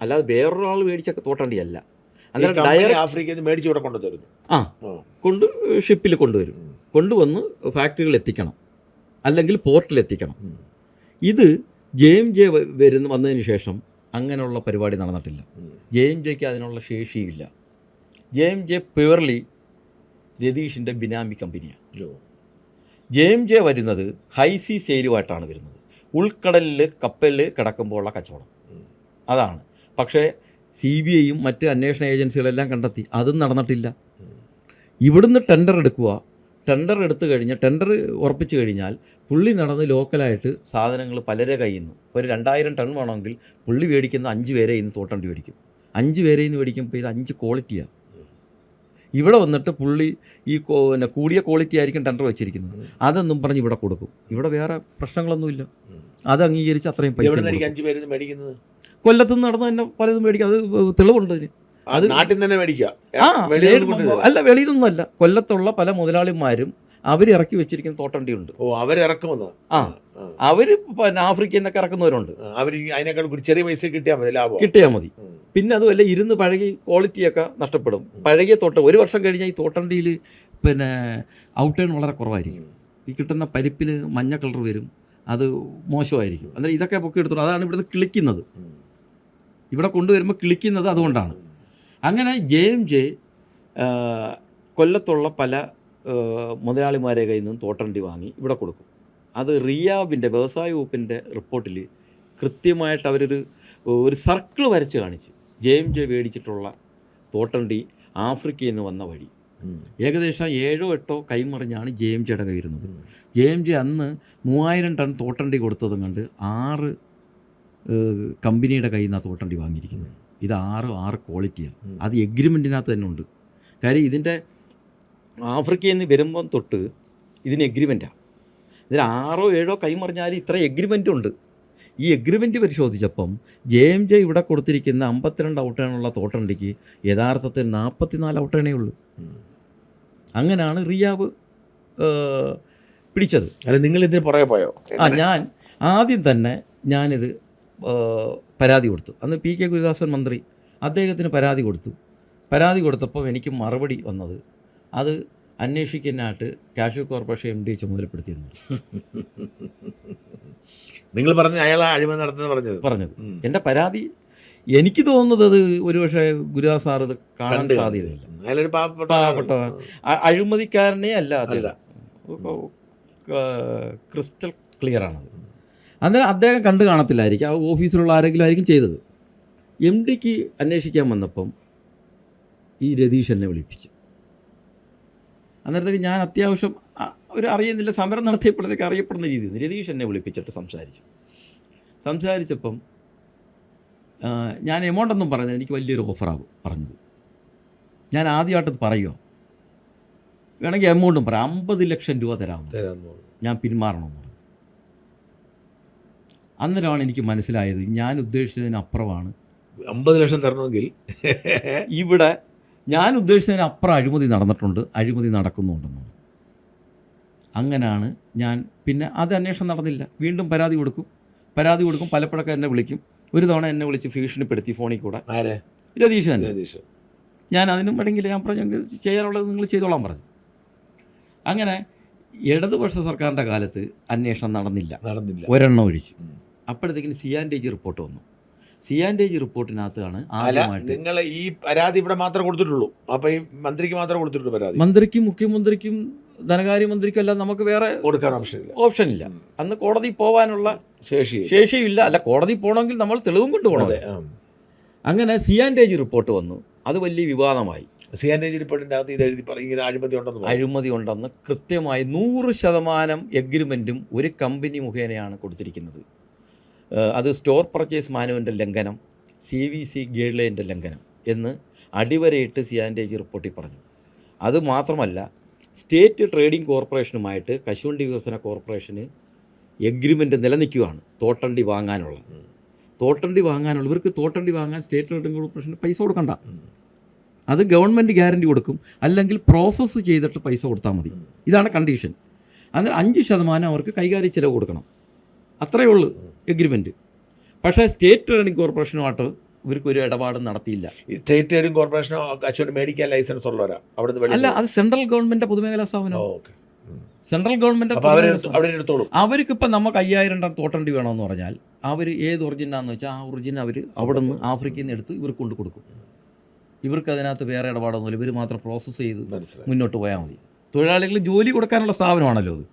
അല്ലാതെ വേറൊരാൾ മേടിച്ച തോട്ടണ്ടിയല്ല. അന്നേരം ഡയറക്റ്റ് ആഫ്രിക്കയിൽ നിന്ന് മേടിച്ച് ഇവിടെ കൊണ്ട് ഷിപ്പിൽ കൊണ്ടുവന്ന് ഫാക്ടറികളിൽ എത്തിക്കണം, അല്ലെങ്കിൽ പോർട്ടിൽ എത്തിക്കണം. ഇത് JMJ വന്നതിന് ശേഷം അങ്ങനെയുള്ള പരിപാടി നടന്നിട്ടില്ല. JMJക്ക് അതിനുള്ള ശേഷിയില്ല. JMJ പ്യുവർലി രതീഷിൻ്റെ ബിനാമി കമ്പനിയാണ്. JMJ വരുന്നത് ഹൈസി സെയിലുമായിട്ടാണ് വരുന്നത്. ഉൾക്കടലിൽ കപ്പലിൽ കിടക്കുമ്പോഴുള്ള കച്ചവടം അതാണ്. പക്ഷേ CBIയും മറ്റ് അന്വേഷണ ഏജൻസികളെല്ലാം കണ്ടെത്തി അതും നടന്നിട്ടില്ല. ഇവിടുന്ന് ടെൻഡർ എടുക്കുക, ടെൻഡർ എടുത്തു കഴിഞ്ഞാൽ, ടെൻഡർ ഉറപ്പിച്ചു കഴിഞ്ഞാൽ പുള്ളി നടന്ന് ലോക്കലായിട്ട് സാധനങ്ങൾ പലരെ കയ്യിൽ നിന്ന് ഒരു 2000 ടൺ വേണമെങ്കിൽ പുള്ളി മേടിക്കുന്ന 5 പേരെ ഇന്ന് തോട്ടണ്ടി മേടിക്കും. 5 പേരെ ഇന്ന് മേടിക്കുമ്പോൾ ഇത് 5 ക്വാളിറ്റിയാണ്. ഇവിടെ വന്നിട്ട് പുള്ളി ഈ കൂടിയ ക്വാളിറ്റി ആയിരിക്കും ടെൻഡർ വെച്ചിരിക്കുന്നത്, അതെന്നും പറഞ്ഞ് ഇവിടെ കൊടുക്കും. ഇവിടെ വേറെ പ്രശ്നങ്ങളൊന്നുമില്ല. അത് അംഗീകരിച്ച് അത്രയും പൈസ. കൊല്ലത്തുനിന്ന് നടന്ന് തന്നെ പലതും മേടിക്കുക. അത് തെളിവുണ്ട് അതിന്. അത് നാട്ടിൽ തന്നെ മേടിക്കുക. അല്ല, വെളിയിൽ നിന്നല്ല. കൊല്ലത്തുള്ള പല മുതലാളിമാരും അവർ ഇറക്കി വെച്ചിരിക്കുന്ന തോട്ടണ്ടിയുണ്ട്. അവരിറക്കുമെന്ന്. അവർ ആഫ്രിക്കയിൽ നിന്നൊക്കെ ഇറക്കുന്നവരുണ്ട്. അവർ അതിനേക്കാൾ ചെറിയ പൈസ കിട്ടിയാൽ മതി. പിന്നെ അതുമല്ല, ഇരുന്ന് പഴകി ക്വാളിറ്റിയൊക്കെ നഷ്ടപ്പെടും. പഴകിയ തോട്ടം 1 വർഷം കഴിഞ്ഞാൽ ഈ തോട്ടണ്ടിയിൽ ഔട്ടേൺ വളരെ കുറവായിരിക്കും. ഈ കിട്ടുന്ന പരിപ്പിന് മഞ്ഞ കളർ വരും, അത് മോശമായിരിക്കും. അന്നേരം ഇതൊക്കെ പൊക്കി എടുത്തോളൂ. അതാണ് ഇവിടുന്ന് കിളിക്കുന്നത്. ഇവിടെ കൊണ്ടുവരുമ്പോൾ കിളിക്കുന്നത് അതുകൊണ്ടാണ്. അങ്ങനെ JMJ കൊല്ലത്തുള്ള പല മുതലാളിമാരെ കയ്യിൽ നിന്നും തോട്ടണ്ടി വാങ്ങി ഇവിടെ കൊടുക്കും. അത് റിയാബിൻ്റെ വ്യവസായ വകുപ്പിൻ്റെ റിപ്പോർട്ടിൽ കൃത്യമായിട്ട് അവരൊരു സർക്കിൾ വരച്ച് കാണിച്ച് JMJ മേടിച്ചിട്ടുള്ള തോട്ടണ്ടി ആഫ്രിക്കയിൽ നിന്ന് വന്ന വഴി ഏകദേശം 7-8 കൈമറിഞ്ഞാണ് JMJയുടെ കയ്യിരുന്നത്. JMJ അന്ന് 3000 ടൺ തോട്ടണ്ടി കൊടുത്തതും കണ്ട് 6 കമ്പനിയുടെ കയ്യിൽ നിന്നാണ് തോട്ടണ്ടി വാങ്ങിയിരിക്കുന്നത്. ഇത് 6 ക്വാളിറ്റിയാണ്. അത് എഗ്രിമെൻറ്റിനകത്ത് തന്നെ ഉണ്ട്. കാര്യം ഇതിൻ്റെ ആഫ്രിക്കയിൽ നിന്ന് വരുമ്പം തൊട്ട് ഇതിന് എഗ്രിമെൻറ്റാണ്. ഇതിന് 6-7 കൈമറിഞ്ഞാൽ ഇത്ര എഗ്രിമെൻ്റ് ഉണ്ട്. ഈ എഗ്രിമെൻറ്റ് പരിശോധിച്ചപ്പം JMJ ഇവിടെ കൊടുത്തിരിക്കുന്ന 52 ഔട്ടേണുള്ള തോട്ടണ്ടിക്ക് യഥാർത്ഥത്തിൽ 44 ഔട്ടേണേ ഉള്ളൂ. അങ്ങനെയാണ് റിയാബ് പിടിച്ചത്. അല്ല, നിങ്ങൾ ഇതിന് പുറകെ പോയോ? ഞാൻ ആദ്യം തന്നെ ഞാനിത് പരാതി കൊടുത്തു. അന്ന് PK ഗുരുദാസൻ മന്ത്രി, അദ്ദേഹത്തിന് പരാതി പരാതി കൊടുത്തപ്പോൾ എനിക്ക് മറുപടി വന്നത് അത് അന്വേഷിക്കാനായിട്ട് കാഷ്യൂ കോർപ്പറേഷൻ MD ചുമതലപ്പെടുത്തിയെന്ന് നിങ്ങൾ പറഞ്ഞ അയാൾ അഴിമതി നടത്തുന്നത് പറഞ്ഞത്. എൻ്റെ പരാതി എനിക്ക് തോന്നുന്നത് അത് ഒരുപക്ഷെ ഗുരുദാസ് സാർ ഇത് കാണാൻ സാധ്യതയില്ല. പാവപ്പെട്ട അഴിമതിക്കാരനെ അല്ല, അതല്ല, ക്രിസ്റ്റൽ ക്ലിയറാണത്. അന്നേരം അദ്ദേഹം കണ്ടു കാണത്തില്ലായിരിക്കും, ആ ഓഫീസിലുള്ള ആരെങ്കിലും ആയിരിക്കും ചെയ്തത്. MDക്ക് അന്വേഷിക്കാൻ വന്നപ്പം ഈ രതീഷ് എന്നെ വിളിപ്പിച്ചു. അന്നേരത്തേക്ക് ഞാൻ അത്യാവശ്യം അറിയുന്നില്ല, സമരം നടത്തിയപ്പോഴത്തേക്ക് അറിയപ്പെടുന്ന രീതിയിൽ രതീഷ് എന്നെ വിളിപ്പിച്ചിട്ട് സംസാരിച്ചപ്പം ഞാൻ എമൗണ്ടൊന്നും പറഞ്ഞത് എനിക്ക് വലിയൊരു ഓഫറാകും പറഞ്ഞത്. ഞാൻ ആദ്യമായിട്ടത് പറയുമോ, വേണമെങ്കിൽ എമൗണ്ടും പറയാം, 50 ലക്ഷം രൂപ തരാമെന്ന് ഞാൻ പിന്മാറണമെന്ന് പറഞ്ഞു. അന്നേരമാണ് എനിക്ക് മനസ്സിലായത് ഞാൻ ഉദ്ദേശിച്ചതിനപ്പുറമാണ് 50 ലക്ഷം തരണമെങ്കിൽ ഇവിടെ ഞാൻ ഉദ്ദേശിച്ചതിന് അപ്പുറം അഴിമതി നടന്നിട്ടുണ്ട്, അഴിമതി നടക്കുന്നുണ്ടെന്നാണ്. അങ്ങനെയാണ് ഞാൻ പിന്നെ അത് അന്വേഷണം നടന്നില്ല. വീണ്ടും പരാതി കൊടുക്കും, പലപ്പോഴൊക്കെ എന്നെ വിളിക്കും. ഒരു തവണ എന്നെ വിളിച്ച് ഭീഷണിപ്പെടുത്തി ഫോണിൽ കൂടെ. ആരെ? രതീഷ് തന്നെ. രതീഷ്. ഞാൻ അതിനും വേണമെങ്കിൽ ഞാൻ പറഞ്ഞു ഞങ്ങൾക്ക് ചെയ്യാനുള്ളത് നിങ്ങൾ ചെയ്തോളാൻ പറഞ്ഞു. അങ്ങനെ ഇടതുപക്ഷ സർക്കാരിൻ്റെ കാലത്ത് അന്വേഷണം നടന്നില്ല, ഒരെണ്ണം ഒഴിച്ച്. അപ്പോഴത്തേക്കിന് സിയാൻഡേജ് റിപ്പോർട്ട് വന്നു. സിയാൻഡേജ് റിപ്പോർട്ടിനകത്താണ് ആദ്യമായിട്ട് നിങ്ങൾ ഈ പരാതി ഇവിടെ മാത്രമേ കൊടുത്തിട്ടുള്ളൂ. അപ്പോൾ ഈ മന്ത്രിക്ക് മാത്രമേ കൊടുത്തിട്ടുള്ളൂ പരാതി. മന്ത്രിക്കും മുഖ്യമന്ത്രിക്കും ധനകാര്യമന്ത്രിക്കും എല്ലാം നമുക്ക് വേറെ കൊടുക്കാൻ ഓപ്ഷനില്ല. അന്ന് കോടതി പോകാനുള്ള ശേഷിയില്ല. അല്ല, കോടതി പോകണമെങ്കിൽ നമ്മൾ തെളിവും കൊണ്ട് പോകണം. അങ്ങനെ സിയാൻഡേജ് റിപ്പോർട്ട് വന്നു. അത് വലിയ വിവാദമായി. സിയാൻഡേജ് റിപ്പോർട്ടിൻ്റെ അകത്ത് ഇത് എഴുതി ഇങ്ങനെ അഴിമതി ഉണ്ടെന്ന് കൃത്യമായി 100% എഗ്രിമെൻറ്റും ഒരു കമ്പനി മുഖേനയാണ് കൊടുത്തിരിക്കുന്നത്. അത് സ്റ്റോർ പർച്ചേസ് മാനുവലിൻ്റെ ലംഘനം, CVC ഗൈഡ് ലൈൻ്റെ ലംഘനം എന്ന് അടിവരയിട്ട് സിയാൻഡേജ് റിപ്പോർട്ടിൽ പറഞ്ഞു. അതുമാത്രമല്ല, സ്റ്റേറ്റ് ട്രേഡിംഗ് കോർപ്പറേഷനുമായിട്ട് കശുവണ്ടി വികസന കോർപ്പറേഷന് എഗ്രിമെൻറ്റ് നിലനിൽക്കുകയാണ്. തോട്ടണ്ടി വാങ്ങാനുള്ള ഇവർക്ക് തോട്ടണ്ടി വാങ്ങാൻ സ്റ്റേറ്റ് ട്രേഡിംഗ് കോർപ്പറേഷന് പൈസ കൊടുക്കണ്ട. അത് ഗവൺമെൻറ് ഗ്യാരണ്ടി കൊടുക്കും, അല്ലെങ്കിൽ പ്രോസസ്സ് ചെയ്തിട്ട് പൈസ കൊടുത്താൽ മതി. ഇതാണ് കണ്ടീഷൻ. അന്നേരം 5% അവർക്ക് കൈകാര്യ ചിലവ് കൊടുക്കണം. അത്രയേ ഉള്ളൂ എഗ്രിമെൻറ്റ്. പക്ഷേ സ്റ്റേറ്റ് ട്രേഡിംഗ് കോർപ്പറേഷനുമായിട്ട് ഇവർക്ക് ഒരു ഇടപാടും നടത്തിയില്ല. സ്റ്റേറ്റ് ട്രേഡിംഗ് കോർപ്പറേഷനോ കശുവണ്ടി മേടിക്കാൻ ലൈസൻസ് ഉള്ളവരാ അവിടെ? അല്ല, അത് സെൻട്രൽ ഗവൺമെൻറ് പൊതുമേഖലാ സ്ഥാപനം. സെൻട്രൽ ഗവൺമെൻറ് അവർക്കിപ്പോൾ നമുക്ക് 5000 ടൺ തോട്ടണ്ടി വേണമെന്ന് പറഞ്ഞാൽ അവർ ഏത് ഒറിജിനാന്ന് വെച്ചാൽ ആ ഒറിജിൻ അവർ അവിടെ നിന്ന് ആഫ്രിക്കയിൽ നിന്ന് എടുത്ത് ഇവർക്ക് കൊണ്ട് കൊടുക്കും. ഇവർക്ക് അതിനകത്ത് വേറെ ഇടപാടൊന്നുമില്ല. ഇവർ മാത്രം പ്രോസസ്സ് ചെയ്ത് മുന്നോട്ട് പോയാൽ മതി. തൊഴിലാളികൾ ജോലി കൊടുക്കാനുള്ള സ്ഥാപനമാണല്ലോ അത്.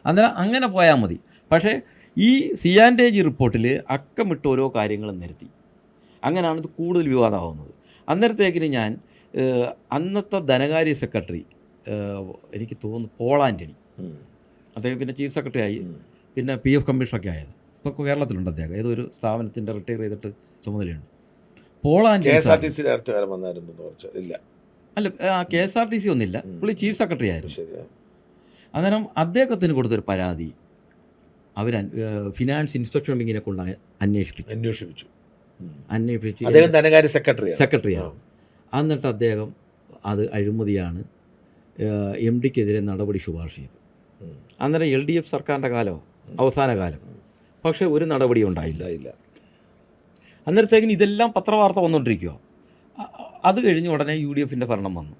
അന്നേരം അങ്ങനെ പോയാൽ മതി. പക്ഷേ ഈ സിയാൻഡേജ് റിപ്പോർട്ടിൽ അക്കമിട്ട് ഓരോ കാര്യങ്ങളും നിരത്തി. അങ്ങനെയാണ് ഇത് കൂടുതൽ വിവാദമാകുന്നത്. അന്നേരത്തേക്കിന് ഞാൻ അന്നത്തെ ധനകാര്യ സെക്രട്ടറി, എനിക്ക് തോന്നുന്നു പോൾ ആൻ്റണി, അദ്ദേഹം പിന്നെ ചീഫ് സെക്രട്ടറി ആയി, പിന്നെ PF കമ്മീഷണറൊക്കെ ആയത്. ഇപ്പോൾ കേരളത്തിലുണ്ട് അദ്ദേഹം. ഏതൊരു സ്ഥാപനത്തിൻ്റെ റിട്ടയർ ചെയ്തിട്ട് ചുമതലയുണ്ട്. പോൾ ആൻ്റണി അല്ല, KSRTC ഒന്നില്ല, പുള്ളി ചീഫ് സെക്രട്ടറി ആയിരുന്നു. അന്നേരം അദ്ദേഹത്തിന് കൊടുത്തൊരു പരാതി അവർ ഫിനാൻസ് ഇൻസ്പെക്ഷൻ വിങ്ങിനെ കൊണ്ട് അന്വേഷിപ്പിച്ചു. അദ്ദേഹം ധനകാര്യ സെക്രട്ടറിയാണ്. എന്നിട്ട് അദ്ദേഹം അത് അഴിമതിയാണ്, MDക്കെതിരെ നടപടി ശുപാർശ ചെയ്തു. അന്നേരം LDF സർക്കാരിൻ്റെ കാലം, അവസാന കാലം. പക്ഷേ ഒരു നടപടി ഉണ്ടായില്ല. അന്നേരത്തേക്കിന് ഇതെല്ലാം പത്രവാർത്ത വന്നുകൊണ്ടിരിക്കുക. അത് കഴിഞ്ഞ് ഉടനെ UDFൻ്റെ ഭരണം വന്നു.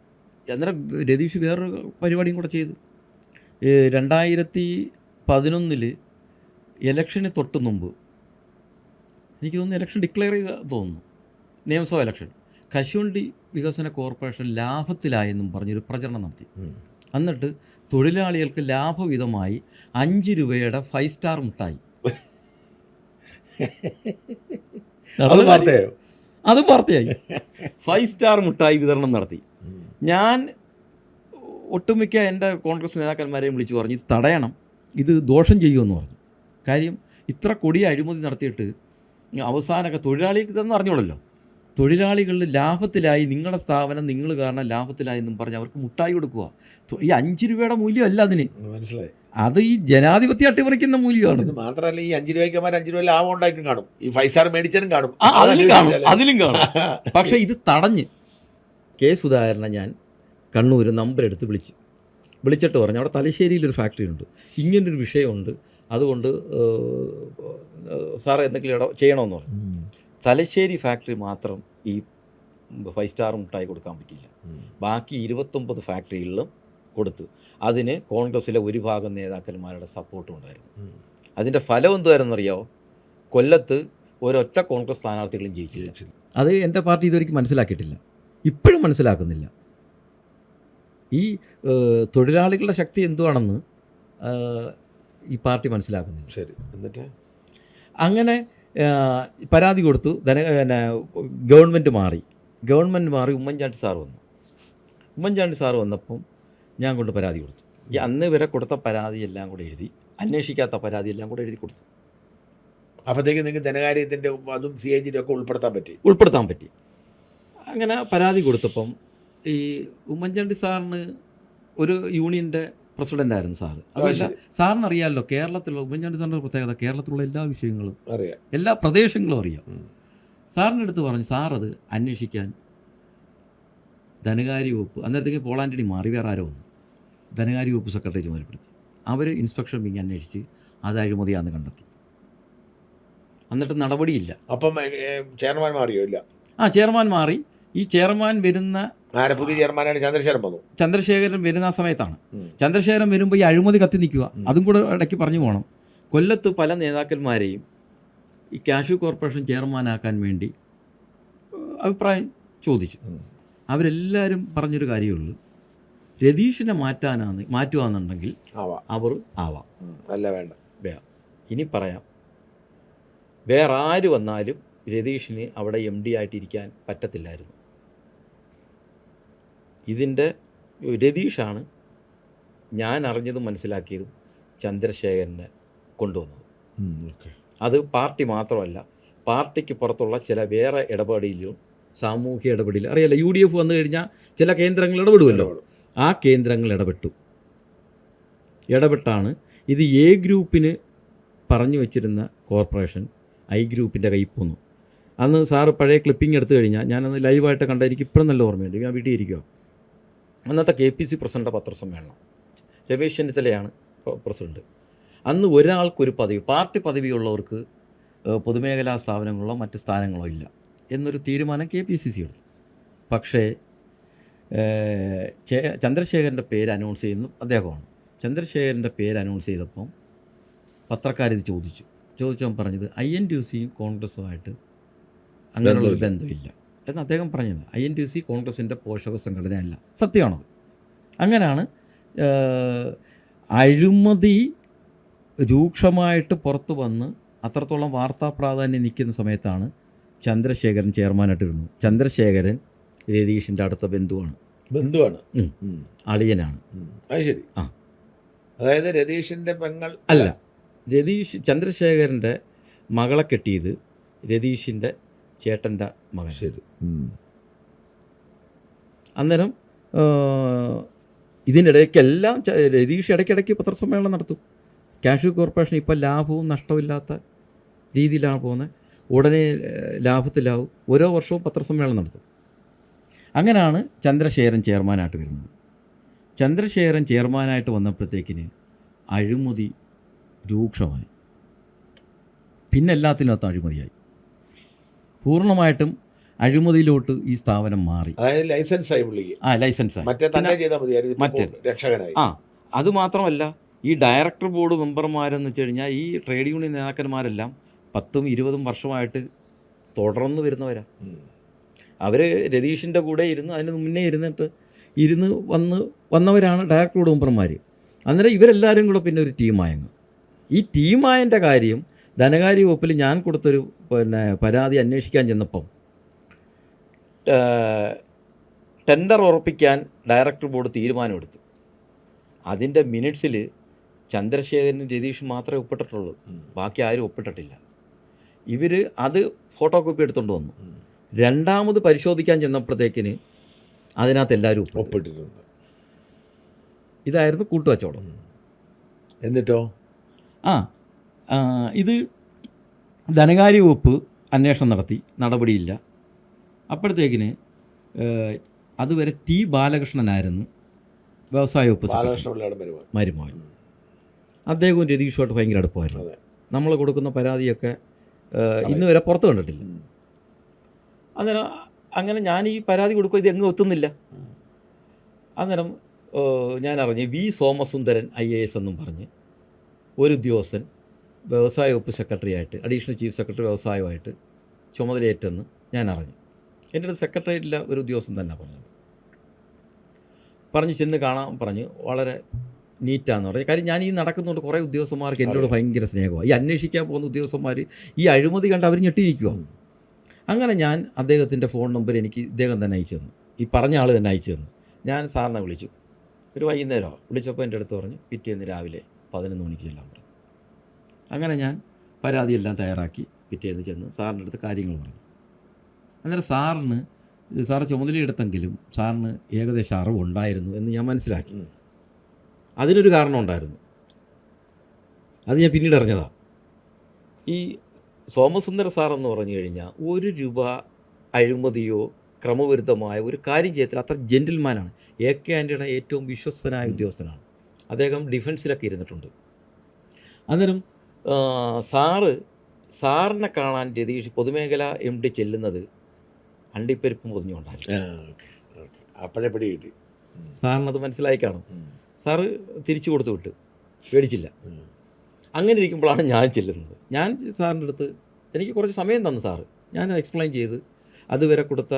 അന്നേരം രതീഷ് വേറൊരു പരിപാടിയും കൂടെ ചെയ്തു. 2011 ഇലക്ഷന് തൊട്ട് മുമ്പ്, എനിക്ക് തോന്നുന്നു ഇലക്ഷൻ ഡിക്ലെയർ ചെയ്ത തോന്നുന്നു, നിയമസഭാ ഇലക്ഷൻ, കശുവണ്ടി വികസന കോർപ്പറേഷൻ ലാഭത്തിലായെന്നും പറഞ്ഞൊരു പ്രചരണം നടത്തി. എന്നിട്ട് തൊഴിലാളികൾക്ക് ലാഭവിധമായി 5 രൂപയുടെ 5 സ്റ്റാർ മുട്ടായി, അത് വാർത്തയായി. 5 സ്റ്റാർ മുട്ടായി വിതരണം നടത്തി. ഞാൻ ഒട്ടുമിക്ക എൻ്റെ കോൺഗ്രസ് നേതാക്കന്മാരെയും വിളിച്ചു പറഞ്ഞു, ഇത് തടയണം, ഇത് ദോഷം ചെയ്യുമെന്ന് പറഞ്ഞു. കാര്യം ഇത്ര കൊടിയ അഴിമതി നടത്തിയിട്ട് അവസാനമൊക്കെ തൊഴിലാളികൾക്ക് ഇതെന്ന് അറിഞ്ഞോളല്ലോ, തൊഴിലാളികളിൽ ലാഭത്തിലായി, നിങ്ങളുടെ സ്ഥാപനം നിങ്ങൾ കാരണം ലാഭത്തിലായി എന്നും പറഞ്ഞ് അവർക്ക് മുട്ടായി കൊടുക്കുക. ഈ 5 രൂപയുടെ മൂല്യമല്ല അതിന്, മനസ്സിലായി, അത് ഈ ജനാധിപത്യം അട്ടിമറിക്കുന്ന മൂല്യമാണ്. മാത്രമല്ല ഈ 5 രൂപയ്ക്ക് 5 രൂപ ലാഭം ഉണ്ടായിട്ടും കാണും, ഈ 5 സ്റ്റാർ മേടിച്ചാലും കാണും, അതിലും കാണും. പക്ഷേ ഇത് തടഞ്ഞ് K. സുധാകരനെ ഞാൻ കണ്ണൂർ നമ്പർ എടുത്ത് വിളിച്ചിട്ട് പറഞ്ഞു, അവിടെ തലശ്ശേരിയിലൊരു ഫാക്ടറി ഉണ്ട്, ഇങ്ങനൊരു വിഷയമുണ്ട്, അതുകൊണ്ട് സാർ എന്തെങ്കിലും ചെയ്യണമെന്ന് പറഞ്ഞു. തലശ്ശേരി ഫാക്ടറി മാത്രം ഈ 5 സ്റ്റാർ മുട്ടായി കൊടുക്കാൻ പറ്റിയില്ല. ബാക്കി 29 ഫാക്ടറികളിലും കൊടുത്തു. അതിന് കോൺഗ്രസ്സിലെ ഒരു ഭാഗം നേതാക്കന്മാരുടെ സപ്പോർട്ടും ഉണ്ടായിരുന്നു. അതിൻ്റെ ഫലം എന്തുവായിരുന്നറിയാമോ? കൊല്ലത്ത് ഒരൊറ്റ കോൺഗ്രസ് സ്ഥാനാർത്ഥികളും ജയിച്ചില്ല. അത് എൻ്റെ പാർട്ടി ഇതുവരെയ്ക്ക് മനസ്സിലാക്കിയിട്ടില്ല, ഇപ്പോഴും മനസ്സിലാക്കുന്നില്ല. ഈ തൊഴിലാളികളുടെ ശക്തി എന്തുവാണെന്ന് ഈ പാർട്ടി മനസ്സിലാക്കുന്നില്ല. ശരി, എന്നിട്ട് അങ്ങനെ പരാതി കൊടുത്തു. ഗവൺമെൻറ് മാറി ഉമ്മൻചാണ്ടി സാർ വന്നപ്പം ഞാൻ കൊണ്ട് പരാതി കൊടുത്തു. ഈ അന്ന് വരെ കൊടുത്ത പരാതി എല്ലാം കൂടെ എഴുതി, അന്വേഷിക്കാത്ത പരാതി എല്ലാം കൂടെ എഴുതി കൊടുത്തു. അപ്പോഴത്തേക്ക് നിങ്ങൾക്ക് ധനകാര്യത്തിൻ്റെ അതും CAG ഒക്കെ ഉൾപ്പെടുത്താൻ പറ്റി. അങ്ങനെ പരാതി കൊടുത്തപ്പം ഈ ഉമ്മൻചാണ്ടി സാറിന് ഒരു യൂണിയൻ്റെ പ്രസിഡൻ്റായിരുന്നു സാറ്. അതല്ല, സാറിന് അറിയാമല്ലോ, കേരളത്തിലുള്ള ഉമ്മൻചാണ്ടി സാറിൻ്റെ പ്രത്യേകത, കേരളത്തിലുള്ള എല്ലാ വിഷയങ്ങളും അറിയാം, എല്ലാ പ്രദേശങ്ങളും അറിയാം. സാറിൻ്റെ അടുത്ത് പറഞ്ഞു, സാറത് അന്വേഷിക്കാൻ ധനകാര്യ വകുപ്പ്, അന്നേരത്തേക്ക് പോൾ ആൻ്റണി മാറി, വേറെ ആരോ വന്നു, ധനകാര്യ വകുപ്പ് സെക്രട്ടറി ചുമതലപ്പെടുത്തി. അവർ ഇൻസ്പെക്ഷൻ വിങ് അന്വേഷിച്ച് അത് അഴിമതിയാണെന്ന് കണ്ടെത്തി. എന്നിട്ട് നടപടിയില്ല. അപ്പം ചെയർമാൻ മാറിയോ? ഇല്ല. ചെയർമാൻ മാറി. ഈ ചെയർമാൻ വരുന്ന പുതിയ ചെയർമാനാണ് ചന്ദ്രശേഖരൻ വന്നു. ചന്ദ്രശേഖരൻ വരുന്ന ആ സമയത്താണ്. ചന്ദ്രശേഖരൻ വരുമ്പോൾ ഈ അഴിമതി കത്തി നിൽക്കുക. അതും കൂടെ ഇടയ്ക്ക് പറഞ്ഞു പോകണം. കൊല്ലത്ത് പല നേതാക്കന്മാരെയും ഈ കാഷ്യൂ കോർപ്പറേഷൻ ചെയർമാനാക്കാൻ വേണ്ടി അഭിപ്രായം ചോദിച്ചു. അവരെല്ലാവരും പറഞ്ഞൊരു കാര്യമുള്ളൂ, രതീഷിനെ മാറ്റുകയെന്നുണ്ടെങ്കിൽ അവർ ആവാം. അല്ല, വേണ്ട. ഇനി പറയാം, വേറെ ആര് വന്നാലും രതീഷിന് അവിടെ MD ആയിട്ടിരിക്കാൻ പറ്റത്തില്ലായിരുന്നു. ഇതിൻ്റെ രതീഷാണ് ഞാൻ അറിഞ്ഞതും മനസ്സിലാക്കിയതും ചന്ദ്രശേഖരനെ കൊണ്ടുവന്നത്. അത് പാർട്ടി മാത്രമല്ല, പാർട്ടിക്ക് പുറത്തുള്ള ചില വേറെ ഇടപെടലിലും സാമൂഹ്യ ഇടപെടൽ അറിയാലോ. UDF വന്നു കഴിഞ്ഞാൽ ചില കേന്ദ്രങ്ങൾ ഇടപെടുമല്ലോ, ആ കേന്ദ്രങ്ങൾ ഇടപെട്ടാണ് ഇത് A ഗ്രൂപ്പിന് പറഞ്ഞു വെച്ചിരുന്ന കോർപ്പറേഷൻ I ഗ്രൂപ്പിൻ്റെ കയ്യിൽ പോന്നു. അന്ന് സാറ് പഴയ ക്ലിപ്പിംഗ് എടുത്തു കഴിഞ്ഞാൽ ഞാനന്ന് ലൈവായിട്ട് കണ്ട, എനിക്ക് ഇപ്പോഴും നല്ല ഓർമ്മയുണ്ട്. ഞാൻ വീട്ടിൽ ഇരിക്കുക. അന്നത്തെ KPC പ്രസിഡൻ്റ് പത്രസമ്മേളനം, രമേശ് ചെന്നിത്തലയാണ് പ്രസിഡന്റ്. അന്ന് ഒരാൾക്കൊരു പദവി, പാർട്ടി പദവിയുള്ളവർക്ക് പൊതുമേഖലാ സ്ഥാപനങ്ങളോ മറ്റ് സ്ഥാനങ്ങളോ ഇല്ല എന്നൊരു തീരുമാനം KPCC എടുത്തു. പക്ഷേ ചന്ദ്രശേഖരൻ്റെ പേര് അനൗൺസ് ചെയ്യുന്നത് അദ്ദേഹമാണ്. ചന്ദ്രശേഖരൻ്റെ പേര് അനൗൺസ് ചെയ്തപ്പം പത്രക്കാരിത് ചോദിച്ചവൻ പറഞ്ഞത് INTUCയും കോൺഗ്രസുമായിട്ട് അങ്ങനെയുള്ളൊരു ബന്ധമില്ല എന്ന് അദ്ദേഹം പറഞ്ഞത്. INTUC കോൺഗ്രസിൻ്റെ പോഷക സംഘടനയല്ല. സത്യമാണത്. അങ്ങനെയാണ് അഴിമതി രൂക്ഷമായിട്ട് പുറത്തു വന്ന് അത്രത്തോളം വാർത്താ പ്രാധാന്യം നിൽക്കുന്ന സമയത്താണ് ചന്ദ്രശേഖരൻ ചെയർമാനായിട്ട് വരുന്നത്. ചന്ദ്രശേഖരൻ രതീഷിൻ്റെ അടുത്ത ബന്ധുവാണ്. അളിയനാണ്. അത് ശരി. അതായത് രതീഷിൻ്റെ പെങ്ങൾ അല്ല, ചന്ദ്രശേഖരൻ്റെ മകളെ കെട്ടിയത് രതീഷിൻ്റെ ചേട്ടൻ്റെ മകൻ. ശരി. അന്നേരം ഇതിനിടയ്ക്കെല്ലാം രതീഷ് ഇടയ്ക്കിടയ്ക്ക് പത്രസമ്മേളനം നടത്തും. കാഷ്യൂ കോർപ്പറേഷൻ ഇപ്പോൾ ലാഭവും നഷ്ടമില്ലാത്ത രീതിയിലാണ് പോകുന്നത്. ഉടനെ ലാഭത്തിലാവും. ഓരോ വർഷവും പത്രസമ്മേളനം നടത്തും. അങ്ങനെയാണ് ചന്ദ്രശേഖരൻ ചെയർമാനായിട്ട് വരുന്നത്. ചന്ദ്രശേഖരൻ ചെയർമാനായിട്ട് വന്നപ്പോഴത്തേക്കിന് അഴിമതി രൂക്ഷമായി. പിന്നെ എല്ലാത്തിനകത്തും അഴിമതിയായി. പൂർണ്ണമായിട്ടും അഴിമതിയിലോട്ട് ഈ സ്ഥാപനം മാറി. അതായത് ലൈസൻസായി ലൈസൻസായി. രക്ഷകനായി. അതുമാത്രമല്ല, ഈ ഡയറക്ടർ ബോർഡ് മെമ്പർമാരെന്ന് വെച്ച് കഴിഞ്ഞാൽ ഈ ട്രേഡ് യൂണിയൻ നേതാക്കന്മാരെല്ലാം 10-20 വർഷമായിട്ട് തുടർന്ന് വരുന്നവരാ. അവർ രതീഷിൻ്റെ കൂടെ അതിന് മുന്നേ വന്നവരാണ് ഡയറക്ടർ ബോർഡ് മെമ്പർമാർ. അന്നേരം ഇവരെല്ലാവരും കൂടെ പിന്നെ ഒരു ടീമായെന്ന്. ഈ ടീമായതിൻ്റെ കാര്യം ധനകാര്യ വകുപ്പിൽ ഞാൻ കൊടുത്തൊരു പരാതി അന്വേഷിക്കാൻ ചെന്നപ്പം ടെൻഡർ ഉറപ്പിക്കാൻ ഡയറക്ടർ ബോർഡ് തീരുമാനമെടുത്തു. അതിൻ്റെ മിനിറ്റ്സിൽ ചന്ദ്രശേഖരനും രതീഷും മാത്രമേ ഒപ്പിട്ടിട്ടുള്ളൂ. ബാക്കി ആരും ഒപ്പിട്ടിട്ടില്ല. ഇവർ അത് ഫോട്ടോ കോപ്പി എടുത്തുകൊണ്ട് വന്നു. രണ്ടാമത് പരിശോധിക്കാൻ ചെന്നപ്പോഴത്തേക്കിന് അതിനകത്ത് എല്ലാവരും ഒപ്പിട്ടിട്ടുണ്ട്. ഇതായിരുന്നു കൂട്ടുകച്ചവടം. എന്നിട്ടോ ഇത് ധനകാര്യ വകുപ്പ് അന്വേഷണം നടത്തി, നടപടിയില്ല. അപ്പോഴത്തേക്കിന് അതുവരെ T ബാലകൃഷ്ണനായിരുന്നു വ്യവസായ വകുപ്പ് മരുമകൻ. അദ്ദേഹവും രതീഷുമായിട്ട് ഭയങ്കര അടുപ്പമായിരുന്നു. നമ്മൾ കൊടുക്കുന്ന പരാതിയൊക്കെ ഇന്ന് വരെ പുറത്ത് കണ്ടിട്ടില്ല. അന്നേരം അങ്ങനെ ഞാൻ ഈ പരാതി കൊടുക്കുക, ഇത് എങ്ങും എത്തുന്നില്ല. അന്നേരം ഞാൻ അറിഞ്ഞ് V സോമസുന്ദരൻ IAS എന്നും പറഞ്ഞ് ഒരു ഉദ്യോഗസ്ഥൻ വ്യവസായ വകുപ്പ് സെക്രട്ടറിയായിട്ട്, അഡീഷണൽ ചീഫ് സെക്രട്ടറി വ്യവസായമായിട്ട് ചുമതലയേറ്റെന്ന് ഞാൻ അറിഞ്ഞു. എൻ്റെ അടുത്ത് സെക്രട്ടേറിയറ്റിലെ ഒരു ഉദ്യോഗസ്ഥൻ തന്നെ പറഞ്ഞ് ചെന്ന് കാണാൻ പറഞ്ഞ്, വളരെ നീറ്റാന്ന് പറഞ്ഞു. കാര്യം ഞാൻ ഈ നടക്കുന്നതുകൊണ്ട് കുറേ ഉദ്യോഗസ്ഥന്മാർക്ക് എന്നോട് ഭയങ്കര സ്നേഹമാണ്. ഈ അന്വേഷിക്കാൻ പോകുന്ന ഉദ്യോഗസ്ഥന്മാർ ഈ അഴിമതി കണ്ട് അവർ ഞെട്ടിയിരിക്കുക. അങ്ങനെ ഞാൻ അദ്ദേഹത്തിൻ്റെ ഫോൺ നമ്പർ എനിക്ക് ഇദ്ദേഹം തന്നെ അയച്ചു തന്നു, ഈ പറഞ്ഞ ആൾ തന്നെ അയച്ചു തന്നു. ഞാൻ സാറിനെ വിളിച്ചു. ഒരു വൈകുന്നേരമാണ് വിളിച്ചപ്പോൾ എൻ്റെ അടുത്ത് പറഞ്ഞു പിറ്റേന്ന് രാവിലെ 11 മണിക്ക് ചെല്ലാൻ പറഞ്ഞു. അങ്ങനെ ഞാൻ പരാതിയെല്ലാം തയ്യാറാക്കി പിറ്റേന്ന് ചെന്ന് സാറിൻ്റെ അടുത്ത് കാര്യങ്ങൾ പറഞ്ഞു. അന്നേരം സാറ് ചുമതലയെടുത്തെങ്കിലും സാറിന് ഏകദേശം അറിവുണ്ടായിരുന്നു എന്ന് ഞാൻ മനസ്സിലാക്കി. അതിനൊരു കാരണം ഉണ്ടായിരുന്നു. അത് ഞാൻ പിന്നീട് അറിഞ്ഞതാണ്. ഈ സോമസുന്ദര സാർ എന്ന് പറഞ്ഞു കഴിഞ്ഞാൽ ₹1 അഴിമതിയോ ക്രമവിരുദ്ധമായ ഒരു കാര്യം ചെയ്യത്തില്ല. അത്ര ജെൻറ്റിൽമാനാണ്. AK ആൻ്റണിയുടെ ഏറ്റവും വിശ്വസ്തനായ ഉദ്യോഗസ്ഥനാണ്. അദ്ദേഹം ഡിഫൻസിലൊക്കെ ഇരുന്നിട്ടുണ്ട്. അന്നേരം സാറിനെ കാണാൻ രതീഷ് പൊതുമേഖല MD ചെല്ലുന്നത് അണ്ടിപ്പരിപ്പും പൊതിഞ്ഞുകൊണ്ടായിരുന്നു. അപ്പോഴേ പിടി കിട്ടി. സാറിനത് മനസ്സിലായി കാണും. സാറ് തിരിച്ചു കൊടുത്തു വിട്ട് പേടിച്ചില്ല. അങ്ങനെ ഇരിക്കുമ്പോഴാണ് ഞാൻ ചെല്ലുന്നത്. ഞാൻ സാറിൻ്റെ അടുത്ത് എനിക്ക് കുറച്ച് സമയം തന്നു സാറ്. ഞാൻ എക്സ്പ്ലെയിൻ ചെയ്ത് അതുവരെ കൊടുത്ത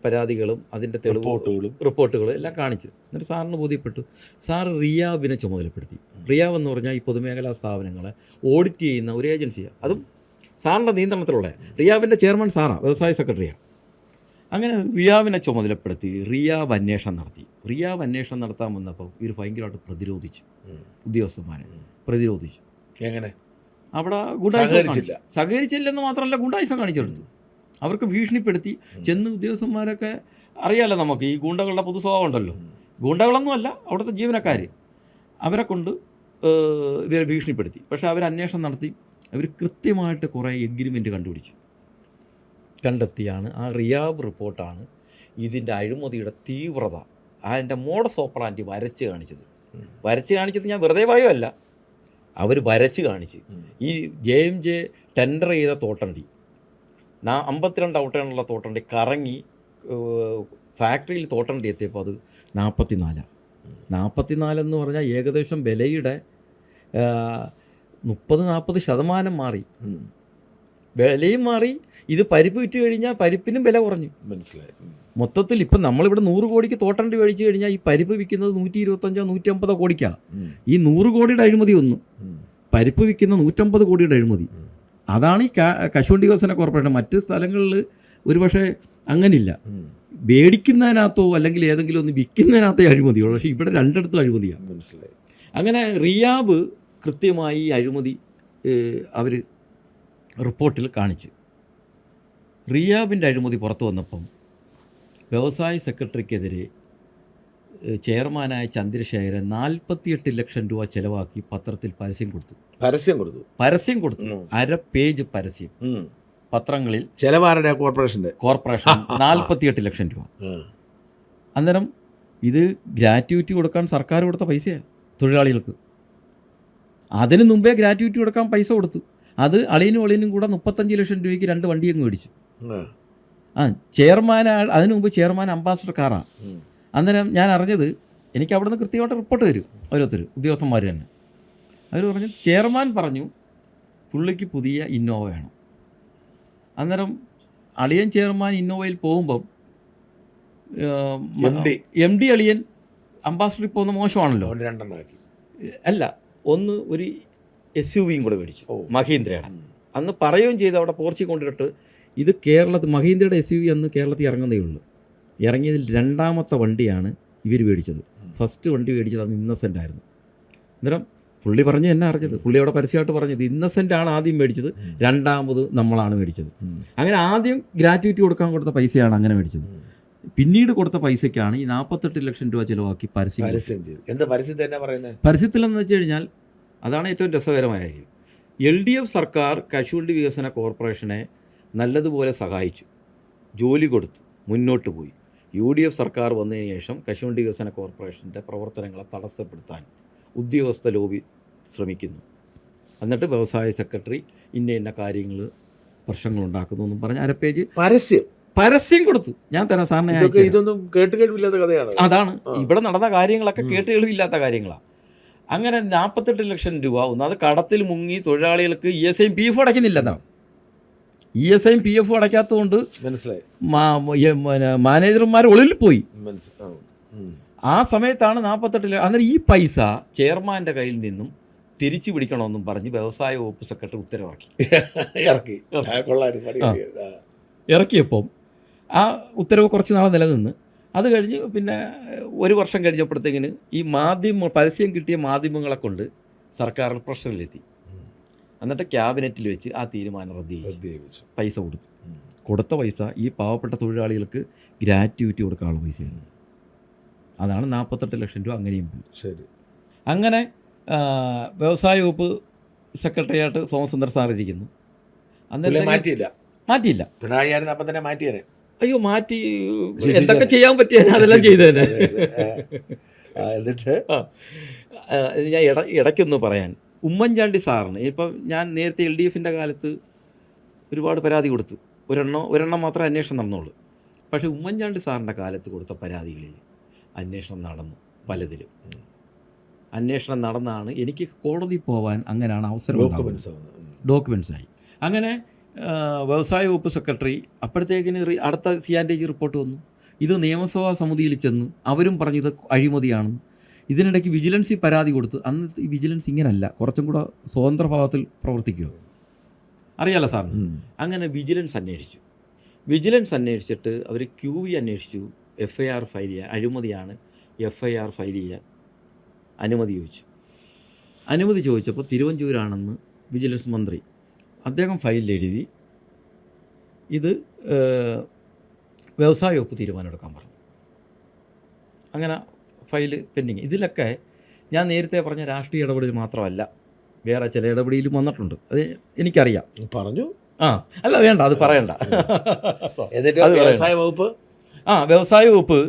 പരാതികളും അതിൻ്റെ റിപ്പോർട്ടുകളും എല്ലാം കാണിച്ചു. എന്നിട്ട് സാറിന് ബോധ്യപ്പെട്ടു. സാറ് റിയാബിനെ ചുമതലപ്പെടുത്തി. റിയാബ് എന്ന് പറഞ്ഞാൽ ഈ പൊതുമേഖലാ സ്ഥാപനങ്ങളെ ഓഡിറ്റ് ചെയ്യുന്ന ഒരു ഏജൻസിയാണ്. അതും സാറിൻ്റെ നിയന്ത്രണത്തിലുള്ള. റിയാബിൻ്റെ ചെയർമാൻ സാറാണ്, വ്യവസായ സെക്രട്ടറിയാണ്. അങ്ങനെ റിയാബിനെ ചുമതലപ്പെടുത്തി റിയാബ് അന്വേഷണം നടത്തി. റിയാബ് അന്വേഷണം നടത്താൻ വന്നപ്പോൾ ഇവർ ഭയങ്കരമായിട്ട് പ്രതിരോധിച്ചു. ഉദ്യോഗസ്ഥന്മാരെ പ്രതിരോധിച്ചു. എങ്ങനെ? അവിടെ ഗുണ്ടായിസം സഹകരിച്ചില്ലെന്ന് മാത്രമല്ല, ഗുണ്ടായിസം കാണിച്ചെടുത്തു. അവർക്ക് ഭീഷണിപ്പെടുത്തി. ചെന്ന് ഉദ്യോഗസ്ഥന്മാരൊക്കെ അറിയാമല്ലോ നമുക്ക്, ഈ ഗുണ്ടകളുടെ പൊതു സ്വഭാവം ഉണ്ടല്ലോ. ഗുണ്ടകളൊന്നുമല്ല, അവിടുത്തെ ജീവനക്കാർ. അവരെ കൊണ്ട് ഇവരെ ഭീഷണിപ്പെടുത്തി. പക്ഷേ അവർ അന്വേഷണം നടത്തി. അവർ കൃത്യമായിട്ട് കുറേ എഗ്രിമെൻറ്റ് കണ്ടെത്തിയാണ് ആ റിയാബ് റിപ്പോർട്ടാണ് ഇതിൻ്റെ അഴിമതിയുടെ തീവ്രത, അതിൻ്റെ മോഡസ് ഓപ്പറാൻഡി വരച്ച് കാണിച്ചത് ഞാൻ വെറുതെ പറയുമല്ല, അവർ വരച്ച് കാണിച്ച്. ഈ JMJ ടെൻഡർ ചെയ്ത തോട്ടണ്ടി 52 ഔട്ടേണുള്ള തോട്ടണ്ടി കറങ്ങി ഫാക്ടറിയിൽ തോട്ടണ്ടി എത്തിയപ്പോൾ അത് 44 എന്ന് പറഞ്ഞാൽ ഏകദേശം വിലയുടെ 30-40% മാറി. വിലയും മാറി. ഇത് പരിപ്പ് വിറ്റ് കഴിഞ്ഞാൽ പരിപ്പിനും വില കുറഞ്ഞു. മനസ്സിലായി. മൊത്തത്തിൽ ഇപ്പം നമ്മളിവിടെ 100 കോടിക്ക് തോട്ടണ്ടി മേടിച്ചു കഴിഞ്ഞാൽ ഈ പരിപ്പ് വിൽക്കുന്നത് 125-150 കോടിക്കാണ്. ഈ 100 കോടിയുടെ അഴിമതി ഒന്ന്, പരിപ്പ് വിൽക്കുന്ന 150 കോടിയുടെ അഴിമതി. അതാണ് ഈ കശുവണ്ടി വികസന കോർപ്പറേഷൻ. മറ്റ് സ്ഥലങ്ങളിൽ ഒരുപക്ഷെ അങ്ങനില്ല. മേടിക്കുന്നതിനകത്തോ അല്ലെങ്കിൽ ഏതെങ്കിലും ഒന്ന് വിൽക്കുന്നതിനകത്തേ അഴിമതിയുള്ളൂ. പക്ഷേ ഇവിടെ രണ്ടിടത്തും അഴിമതിയാണ്. മനസ്സിലായി. അങ്ങനെ റിയാബ് കൃത്യമായി ഈ അഴിമതി അവർ റിപ്പോർട്ടിൽ കാണിച്ച്. റിയാബിൻ്റെ അഴിമതി പുറത്തു വന്നപ്പം വ്യവസായ സെക്രട്ടറിക്കെതിരെ ചെയർമാനായ ചന്ദ്രശേഖരൻ 48 ലക്ഷം രൂപ ചെലവാക്കി പത്രത്തിൽ പരസ്യം കൊടുത്തു. 1/2 പേജ് പരസ്യം പത്രങ്ങളിൽ. ചെലവാരുടെ കോർപ്പറേഷൻ 48 ലക്ഷം രൂപ. അന്നേരം ഇത് ഗ്രാറ്റുവിറ്റി കൊടുക്കാൻ സർക്കാർ കൊടുത്ത പൈസയാണ് തൊഴിലാളികൾക്ക്. അതിന് മുമ്പേ ഗ്രാറ്റുവിറ്റി കൊടുക്കാൻ പൈസ കൊടുത്തു. അത് അളിയനും കൂടെ 35 ലക്ഷം രൂപയ്ക്ക് 2 വണ്ടി അങ്ങ് മേടിച്ചു. ചെയർമാൻ അതിനു മുമ്പ് ചെയർമാൻ അംബാസഡർ കാറാണ്. അന്നേരം ഞാൻ അറിഞ്ഞത്, എനിക്ക് അവിടെ നിന്ന് കൃത്യമായിട്ട് റിപ്പോർട്ട് തരും ഓരോരുത്തർ ഉദ്യോഗസ്ഥന്മാർ തന്നെ. അവർ പറഞ്ഞു, ചെയർമാൻ പറഞ്ഞു പുള്ളിക്ക് പുതിയ ഇന്നോവ വേണം. അന്നേരം അളിയൻ ചെയർമാൻ ഇന്നോവയിൽ പോകുമ്പം MD അളിയൻ അംബാസഡറിൽ പോകുന്ന മോശമാണല്ലോ. അല്ല, ഒരു SUVയും കൂടെ മേടിച്ചു, മഹീന്ദ്രയുടെ. അന്ന് പറയുകയും ചെയ്ത് അവിടെ പോർച്ചി കൊണ്ടിട്ട് ഇത് മഹീന്ദ്രയുടെ SUV അന്ന് കേരളത്തിൽ ഇറങ്ങുന്നേ ഉള്ളൂ. ഇറങ്ങിയതിൽ 2ാമത്തെ വണ്ടിയാണ് ഇവർ മേടിച്ചത്. ഫസ്റ്റ് വണ്ടി മേടിച്ചത് അന്ന് ഇന്നസെൻ്റ് ആയിരുന്നു. അന്നേരം പുള്ളി പറഞ്ഞ് എന്നെ അറിഞ്ഞത്, പുള്ളി അവിടെ പരസ്യമായിട്ട് പറഞ്ഞത് ഇന്നസെൻ്റ് ആണ് ആദ്യം മേടിച്ചത്, 2ാമത് നമ്മളാണ് മേടിച്ചത്. അങ്ങനെ ആദ്യം ഗ്രാറ്റുവിറ്റി കൊടുക്കാൻ കൊടുത്ത പൈസയാണ് അങ്ങനെ മേടിച്ചത്. പിന്നീട് കൊടുത്ത പൈസയ്ക്കാണ് ഈ 48 ലക്ഷം രൂപ ചിലവാക്കി പരസ്യം. പരസ്യത്തിലെന്ന് വെച്ച് കഴിഞ്ഞാൽ അതാണ് ഏറ്റവും രസകരമായ കാര്യം. LDF സർക്കാർ കശുവണ്ടി വികസന കോർപ്പറേഷനെ നല്ലതുപോലെ സഹായിച്ചു, ജോലി കൊടുത്തു, മുന്നോട്ട് പോയി. UDF സർക്കാർ വന്നതിന് ശേഷം കശുവണ്ടി വികസന കോർപ്പറേഷൻ്റെ പ്രവർത്തനങ്ങളെ തടസ്സപ്പെടുത്താൻ ഉദ്യോഗസ്ഥ ലോബി ശ്രമിക്കുന്നു. എന്നിട്ട് വ്യവസായ സെക്രട്ടറി ഇന്ന കാര്യങ്ങൾ പ്രശ്നങ്ങളുണ്ടാക്കുന്നു എന്നും പറഞ്ഞ് 1/2 പേജ് പരസ്യം കൊടുത്തു. ഞാൻ തരാം സാറിന്. ഇതൊന്നും കേട്ടുകേൾവില്ലാത്ത കഥയാണ്. അതാണ് ഇവിടെ നടന്ന കാര്യങ്ങളൊക്കെ കേട്ടുകേൾവില്ലാത്ത കാര്യങ്ങളാണ്. അങ്ങനെ 48 ലക്ഷം രൂപ അത് കടത്തിൽ മുങ്ങി. തൊഴിലാളികൾക്ക് ESIയും PF അടയ്ക്കുന്നില്ലെന്നാണ്. ESIയും PF അടയ്ക്കാത്തതുകൊണ്ട് മനസ്സിലായി, മാനേജർമാർ ഒളിവിൽ പോയി. ആ സമയത്താണ് 48 ലക്ഷം. അന്നേരം ഈ പൈസ ചെയർമാൻ്റെ കയ്യിൽ നിന്നും തിരിച്ചു പിടിക്കണമെന്നും പറഞ്ഞ് വ്യവസായ വകുപ്പ് സെക്രട്ടറി ഇറക്കിയപ്പം ആ ഉത്തരവ് കുറച്ച് നാൾ നിലനിന്ന്. അത് കഴിഞ്ഞ് പിന്നെ 1 വർഷം കഴിഞ്ഞപ്പോഴത്തേക്കിന് ഈ പരസ്യം കിട്ടിയ മാധ്യമങ്ങളെ കൊണ്ട് സർക്കാരിൽ പ്രഷറിലെത്തി. എന്നിട്ട് ക്യാബിനറ്റിൽ വെച്ച് ആ തീരുമാനം റദ്ദ് പൈസ കൊടുത്ത പൈസ ഈ പാവപ്പെട്ട തൊഴിലാളികൾക്ക് ഗ്രാറ്റുവിറ്റി കൊടുക്കാനുള്ള പൈസയാണ്. അതാണ് 48 ലക്ഷം രൂപ. അങ്ങനെയും പോയി. ശരി. അങ്ങനെ വ്യവസായ വകുപ്പ് സെക്രട്ടറിയായിട്ട് സോമസുന്ദർ സാർ ഇരിക്കുന്നു. പുള്ളിയെ മാറ്റിയില്ല. മാറ്റിയില്ല. പിണറായി ആയിരുന്നു അപ്പം തന്നെ മാറ്റിയേനെ. അയ്യോ മാറ്റി എന്തൊക്കെ ചെയ്യാൻ പറ്റിയ അതെല്ലാം ചെയ്തേനെ. എന്നിട്ട് ഞാൻ ഇടയ്ക്കൊന്ന് പറയാൻ, ഉമ്മൻചാണ്ടി സാറിന് ഇപ്പം ഞാൻ നേരത്തെ LDFൻ്റെ കാലത്ത് ഒരുപാട് പരാതി കൊടുത്തു. ഒരെണ്ണം മാത്രമേ അന്വേഷണം നടന്നുള്ളൂ. പക്ഷേ ഉമ്മൻചാണ്ടി സാറിൻ്റെ കാലത്ത് കൊടുത്ത പരാതികളിൽ അന്വേഷണം നടന്നു. പലതിലും അന്വേഷണം നടന്നാണ് എനിക്ക് കോടതി പോകാൻ അങ്ങനെയാണ് അവസരം. ഡോക്യുമെൻറ്റ്സായി. അങ്ങനെ വ്യവസായ വകുപ്പ് സെക്രട്ടറി അപ്പോഴത്തേക്കിന് അടുത്ത CNTG റിപ്പോർട്ട് വന്നു. ഇത് നിയമസഭാ സമിതിയിൽ ചെന്ന് അവരും പറഞ്ഞത് അഴിമതിയാണെന്ന്. ഇതിനിടയ്ക്ക് വിജിലൻസിൽ പരാതി കൊടുത്തു. അന്ന് ഈ വിജിലൻസ് ഇങ്ങനല്ല, കുറച്ചും കൂടെ സ്വതന്ത്ര ഭാവത്തിൽ പ്രവർത്തിക്കുക, അറിയാലോ സാറിന്. അങ്ങനെ വിജിലൻസ് അന്വേഷിച്ചിട്ട് അവർ QV അന്വേഷിച്ചു. FIR ഫയൽ ചെയ്യാൻ, അഴിമതിയാണ്, FIR ഫയൽ ചെയ്യാൻ അനുമതി ചോദിച്ചപ്പോൾ തിരുവഞ്ചൂരാണെന്ന് വിജിലൻസ് മന്ത്രി അദ്ദേഹം ഫയലിൽ എഴുതി ഇത് വ്യവസായ വകുപ്പ് തീരുമാനമെടുക്കാൻ പറഞ്ഞു. അങ്ങനെ ഫയൽ പെൻഡിങ്. ഇതിലൊക്കെ ഞാൻ നേരത്തെ പറഞ്ഞ രാഷ്ട്രീയ ഇടപെടൽ മാത്രമല്ല, വേറെ ചില ഇടപെടലും വന്നിട്ടുണ്ട്. അത് എനിക്കറിയാം. പറഞ്ഞു. അല്ല വേണ്ട, അത് പറയണ്ട. എന്നിട്ട് വ്യവസായ വകുപ്പ് വ്യവസായ വകുപ്പ്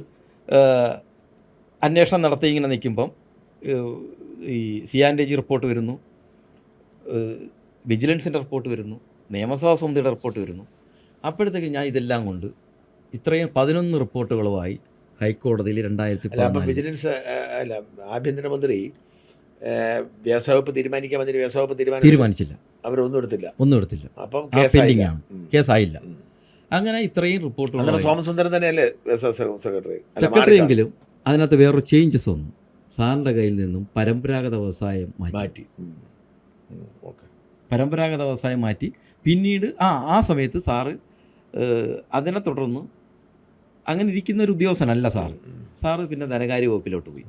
അന്വേഷണം നടത്തി ഇങ്ങനെ നിൽക്കുമ്പം ഈ CNTG റിപ്പോർട്ട് വരുന്നു, വിജിലൻസിൻ്റെ റിപ്പോർട്ട് വരുന്നു, നിയമസഭാ സമിതിയുടെ റിപ്പോർട്ട് വരുന്നു. അപ്പോഴത്തേക്ക് ഞാൻ ഇതെല്ലാം കൊണ്ട് ഇത്രയും 11 റിപ്പോർട്ടുകളുമായി ഹൈക്കോടതിയിൽ 2014 വിജിലൻസ് അല്ല ആഭ്യന്തരമന്ത്രി വ്യവസായ വകുപ്പ് തീരുമാനിക്കാൻ വന്നിട്ട് വ്യവസായ വകുപ്പ് തീരുമാനിച്ചില്ല. അവരൊന്നും എടുത്തില്ല. അപ്പം പെൻഡിംഗ് ആണ്, കേസായില്ല. അങ്ങനെ ഇത്രയും റിപ്പോർട്ടുകൾ സോമസുന്ദരൻ തന്നെയല്ലേ സെക്രട്ടറി എങ്കിലും അതിനകത്ത് വേറൊരു ചേഞ്ചസ് വന്നു. സാറിൻ്റെ കയ്യിൽ നിന്നും പരമ്പരാഗത വ്യവസായം മാറ്റി. പിന്നീട് ആ സമയത്ത് സാറ് അതിനെ തുടർന്ന് അങ്ങനെ ഇരിക്കുന്ന ഒരു ഉദ്യോഗസ്ഥനല്ല സാറ് പിന്നെ ധനകാര്യ വകുപ്പിലോട്ട് പോയി.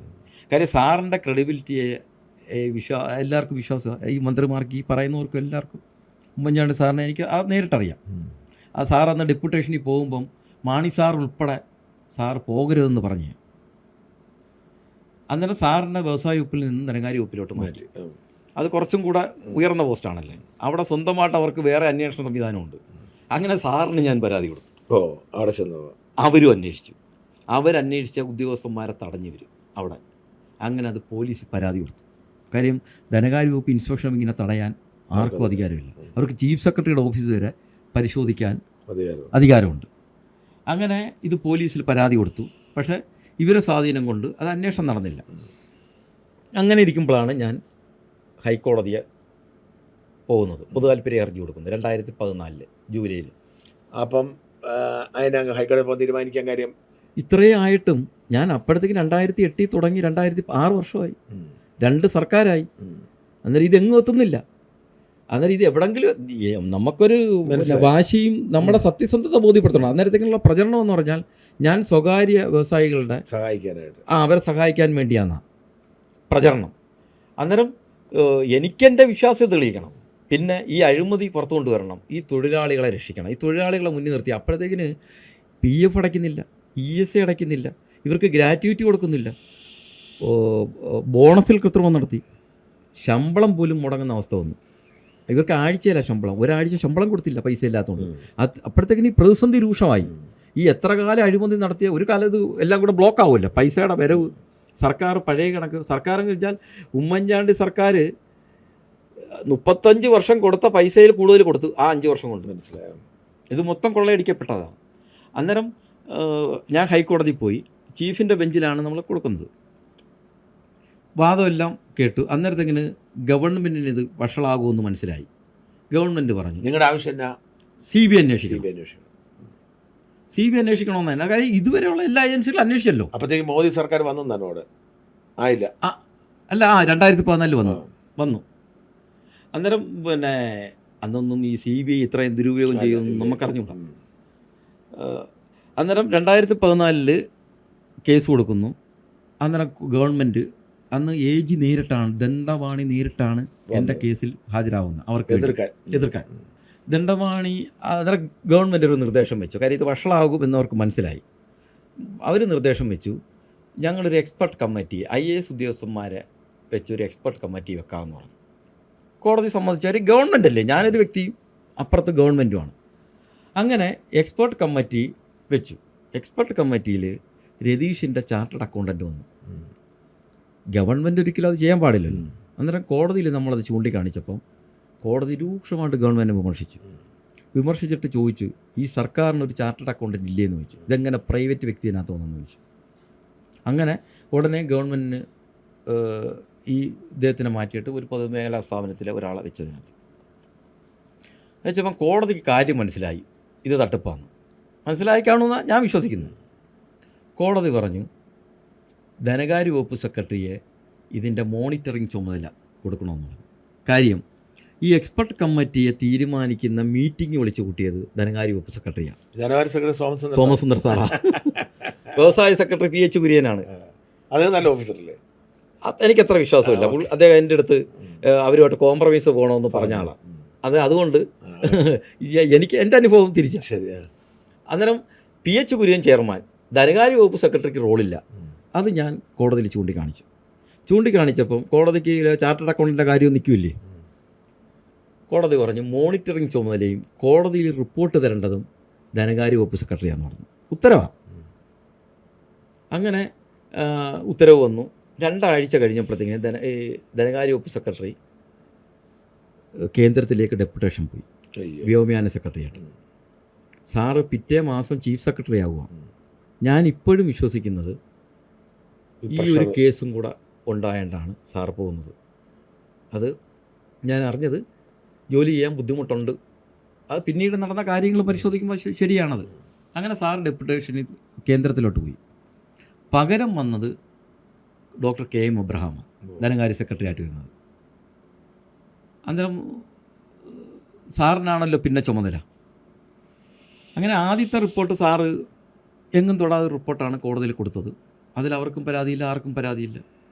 കാര്യം സാറിൻ്റെ ക്രെഡിബിലിറ്റിയെ എല്ലാവർക്കും വിശ്വാസം, ഈ മന്ത്രിമാർക്ക്, ഈ പറയുന്നവർക്കും എല്ലാവർക്കും ഉമ്മൻചാണ്ടി സാറിനെ എനിക്ക് നേരിട്ടറിയാം. ആ സാർ അന്ന് ഡെപ്യൂട്ടേഷനിൽ പോകുമ്പം മാണി സാർ ഉൾപ്പെടെ സാർ പോകരുതെന്ന് പറഞ്ഞു. അന്നേരം സാറിൻ്റെ വ്യവസായ വകുപ്പിൽ നിന്ന് ധനകാര്യ വകുപ്പിലോട്ട് മാറ്റി. അത് കുറച്ചും കൂടെ ഉയർന്ന പോസ്റ്റാണല്ലേ, അവിടെ സ്വന്തമായിട്ട് അവർക്ക് വേറെ അന്വേഷണ സംവിധാനമുണ്ട്. അങ്ങനെ സാറിന് ഞാൻ പരാതി കൊടുത്തു. അവിടെ ചെന്നു അവരും അവരന്വേഷിച്ച ഉദ്യോഗസ്ഥന്മാരെ തടഞ്ഞു വരും അവിടെ. അങ്ങനെ അത് പോലീസ് പരാതി കൊടുത്തു. കാര്യം ധനകാര്യ വകുപ്പ് ഇൻസ്പെക്ഷൻ ഇങ്ങനെ തടയാൻ ആർക്കും അധികാരമില്ല. അവർക്ക് ചീഫ് സെക്രട്ടറിയുടെ ഓഫീസ് വരെ പരിശോധിക്കാൻ അധികാരമുണ്ട്. അങ്ങനെ ഇത് പോലീസിൽ പരാതി കൊടുത്തു. പക്ഷേ ഇവരെ സ്വാധീനം കൊണ്ട് അത് അന്വേഷണം നടന്നില്ല. അങ്ങനെ ഇരിക്കുമ്പോഴാണ് ഞാൻ ഹൈക്കോടതിയെ പോകുന്നത്, പൊതുതാൽപര്യ ഹർജി കൊടുക്കുന്നത് 2014 ജൂലൈയിൽ. അപ്പം അതിന് ഹൈക്കോടതി പോകാൻ തീരുമാനിക്കാൻ കാര്യം ഇത്രയും ആയിട്ടും ഞാൻ അപ്പോഴത്തേക്ക് 2008 തുടങ്ങി 2006 വർഷമായി, 2 സർക്കാരായി. അന്നേരം ഇതെങ്ങും എത്തുന്നില്ല. അന്നേരം ഇത് എവിടെങ്കിലും നമുക്കൊരു വാശിയും നമ്മുടെ സത്യസന്ധത ബോധ്യപ്പെടുത്തണം. അന്നേരത്തേക്കുള്ള പ്രചരണം എന്ന് പറഞ്ഞാൽ ഞാൻ സ്വകാര്യ വ്യവസായികളുടെ സഹായിക്കാനായിട്ട് അവരെ സഹായിക്കാൻ വേണ്ടിയാണ് പ്രചരണം. അന്നേരം എനിക്കെൻ്റെ വിശ്വാസ്യത തെളിയിക്കണം, പിന്നെ ഈ അഴിമതി പുറത്തു കൊണ്ടുവരണം, ഈ തൊഴിലാളികളെ രക്ഷിക്കണം. ഈ തൊഴിലാളികളെ മുന്നിൽ നിർത്തി അപ്പോഴത്തേക്കിന് PF അടയ്ക്കുന്നില്ല, ESA അടയ്ക്കുന്നില്ല, ഇവർക്ക് ഗ്രാറ്റുവിറ്റി കൊടുക്കുന്നില്ല, ബോണസിൽ കൃത്രിമം നടത്തി, ശമ്പളം പോലും മുടങ്ങുന്ന അവസ്ഥ വന്നു. ഇവർക്ക് ആഴ്ചയില്ല ശമ്പളം, ഒരാഴ്ച ശമ്പളം കൊടുത്തില്ല പൈസ ഇല്ലാത്തതുകൊണ്ട്. അപ്പോഴത്തേക്കിന് ഈ പ്രതിസന്ധി രൂക്ഷമായി. ഈ എത്ര കാലം അഴിമതി നടത്തിയ ഒരു കാലം ഇത് എല്ലാം കൂടെ ബ്ലോക്ക് ആവുമല്ലോ, പൈസയുടെ വരവ്. സർക്കാർ പഴയ കണക്ക് സർക്കാരെന്ന് വെച്ചാൽ ഉമ്മൻചാണ്ടി സർക്കാർ 35 വർഷം കൊടുത്ത പൈസയിൽ കൂടുതൽ കൊടുത്തു ആ 5 വർഷം കൊണ്ട്. മനസ്സിലായോ? ഇത് മൊത്തം കൊള്ളയടിക്കപ്പെട്ടതാണ്. അന്നേരം ഞാൻ ഹൈക്കോടതി പോയി, ചീഫിൻ്റെ ബെഞ്ചിലാണ് നമ്മൾ കൊടുക്കുന്നത്. വാദമെല്ലാം കേട്ടു. അന്നേരത്തെങ്ങനെ ഗവൺമെൻറ്റിന് ഇത് വഷളാകുമെന്ന് മനസ്സിലായി. ഗവൺമെൻറ് പറഞ്ഞു നിങ്ങളുടെ ആവശ്യം എന്നാ? CBI അന്വേഷിക്കണമെന്ന് തന്നെ. കാര്യം ഇതുവരെയുള്ള എല്ലാ ഏജൻസികളും അന്വേഷിച്ചല്ലോ. അപ്പോഴത്തേക്ക് മോദി സർക്കാർ വന്നു തന്നോട് ആയില്ല. അല്ല 2014 വന്നു. അന്നേരം പിന്നെ അന്നൊന്നും ഈ CBI ഇത്രയും ദുരുപയോഗം ചെയ്യുമെന്ന് നമുക്കറിഞ്ഞൂടാ. അന്നേരം 2014 കേസ് കൊടുക്കുന്നു. അന്നേരം ഗവൺമെൻറ് അന്ന് AG നേരിട്ടാണ്, ദണ്ഡവാണി നേരിട്ടാണ് എൻ്റെ കേസിൽ ഹാജരാകുന്നത് അവർക്ക് എതിർക്കാൻ. ദണ്ഡവാണി അന്നേരം ഗവൺമെൻറ് ഒരു നിർദ്ദേശം വെച്ചു. കാര്യം ഇത് വഷളാകും എന്നവർക്ക് മനസ്സിലായി. അവർ നിർദ്ദേശം വെച്ചു, ഞങ്ങളൊരു എക്സ്പെർട്ട് കമ്മിറ്റി, IAS ഉദ്യോഗസ്ഥന്മാരെ വെച്ചൊരു എക്സ്പെർട്ട് കമ്മിറ്റി വെക്കാമെന്ന് പറഞ്ഞു. കോടതി സമ്മതിച്ചാൽ ഗവൺമെൻറ് അല്ലേ, ഞാനൊരു വ്യക്തി അപ്പുറത്ത് ഗവൺമെൻറ്റുമാണ്. അങ്ങനെ എക്സ്പേർട്ട് കമ്മിറ്റി വെച്ചു. എക്സ്പേർട്ട് കമ്മിറ്റിയിൽ രതീഷിൻ്റെ ചാർട്ടേഡ് അക്കൗണ്ടൻറ്റ് വന്നു. ഗവൺമെൻറ് ഒരിക്കലും അത് ചെയ്യാൻ പാടില്ലല്ലോ. അന്നേരം കോടതിയിൽ നമ്മളത് ചൂണ്ടിക്കാണിച്ചപ്പം കോടതി രൂക്ഷമായിട്ട് ഗവൺമെൻറ് വിമർശിച്ചിട്ട് ചോദിച്ചു, ഈ സർക്കാരിനൊരു ചാർട്ടേഡ് അക്കൗണ്ടൻറ്റ് ഇല്ലേന്ന് ചോദിച്ചു. ഇതെങ്ങനെ പ്രൈവറ്റ് വ്യക്തിനകത്ത് വന്നെന്ന് ചോദിച്ചു. അങ്ങനെ ഉടനെ ഗവൺമെൻറ്റിന് ഈ ഇദ്ദേഹത്തിനെ മാറ്റിയിട്ട് ഒരു പൊതുമേഖലാ സ്ഥാപനത്തിലെ ഒരാളെ വെച്ചതിനകത്ത് വെച്ചപ്പം കോടതിക്ക് കാര്യം മനസ്സിലായി, ഇത് തട്ടിപ്പാണ്. മനസ്സിലായി കാണുമെന്നാണ് ഞാൻ വിശ്വസിക്കുന്നത്. കോടതി പറഞ്ഞു, ധനകാര്യ വകുപ്പ് സെക്രട്ടറിയെ ഇതിൻ്റെ മോണിറ്ററിങ് ചുമതല കൊടുക്കണമെന്ന് പറഞ്ഞു. കാര്യം ഈ എക്സ്പെർട്ട് കമ്മിറ്റിയെ തീരുമാനിക്കുന്ന മീറ്റിംഗ് വിളിച്ചു കൂട്ടിയത് ധനകാര്യ വകുപ്പ് സെക്രട്ടറിയാണ്. ധനകാര്യ സെക്രട്ടറി സോമസുന്ദർ സാറാണ്. വ്യവസായ സെക്രട്ടറി PH കുര്യനാണ്. അതേ നല്ല ഓഫീസറല്ലേ? എനിക്കത്ര വിശ്വാസമില്ല. അദ്ദേഹം എൻ്റെ അടുത്ത് അവരുമായിട്ട് കോംപ്രമൈസ് പോകണമെന്ന് പറഞ്ഞ ആളാണ്. അതുകൊണ്ട് എനിക്ക് എൻ്റെ അനുഭവം തിരിച്ചു. അന്നേരം PH കുര്യൻ ചെയർമാൻ, ധനകാര്യ വകുപ്പ് സെക്രട്ടറിക്ക് റോളില്ല. അത് ഞാൻ കോടതിയിൽ ചൂണ്ടിക്കാണിച്ചപ്പം കോടതിക്ക് ചാർട്ടേഡ് അക്കൗണ്ടിൻ്റെ കാര്യം നിൽക്കില്ലേ. കോടതി പറഞ്ഞു മോണിറ്ററിങ് ചുമതലയും കോടതിയിൽ റിപ്പോർട്ട് തരേണ്ടതും ധനകാര്യ വകുപ്പ് സെക്രട്ടറിയാണെന്ന് പറഞ്ഞു. ഉത്തരവാണ്. അങ്ങനെ ഉത്തരവ് വന്നു. 2 ആഴ്ച കഴിഞ്ഞപ്പോഴത്തേക്കിന് ധനകാര്യ വകുപ്പ് സെക്രട്ടറി കേന്ദ്രത്തിലേക്ക് ഡെപ്യൂട്ടേഷൻ പോയി, വ്യോമയാന സെക്രട്ടറിയായിട്ട്. സാറ് പിറ്റേ മാസം ചീഫ് സെക്രട്ടറി ആവുക. ഞാൻ ഇപ്പോഴും വിശ്വസിക്കുന്നത് ഈ ഒരു കേസും കൂടെ ഉണ്ടായതുകൊണ്ടാണ് സാർ പോകുന്നത്. അത് ഞാൻ അറിഞ്ഞത് ജോലി ചെയ്യാൻ ബുദ്ധിമുട്ടുണ്ട്. അത് പിന്നീട് നടന്ന കാര്യങ്ങൾ പരിശോധിക്കുമ്പോൾ ശരിയാണത്. അങ്ങനെ സാർ ഡെപ്യൂട്ടേഷന് കേന്ദ്രത്തിലോട്ട് പോയി. പകരം വന്നത് ഡോക്ടർ KM എബ്രഹാം, ധനകാര്യ സെക്രട്ടറി ആയിട്ട് വരുന്നത്. അന്നേരം സാറിനാണല്ലോ പിന്നെ ചുമതല. അങ്ങനെ ആദ്യത്തെ റിപ്പോർട്ട് സാറ് എങ്ങും തൊടാതെ റിപ്പോർട്ടാണ് കോടതിയിൽ കൊടുത്തത്. അതിലവർക്കും പരാതിയില്ല, ആർക്കും പരാതിയില്ല.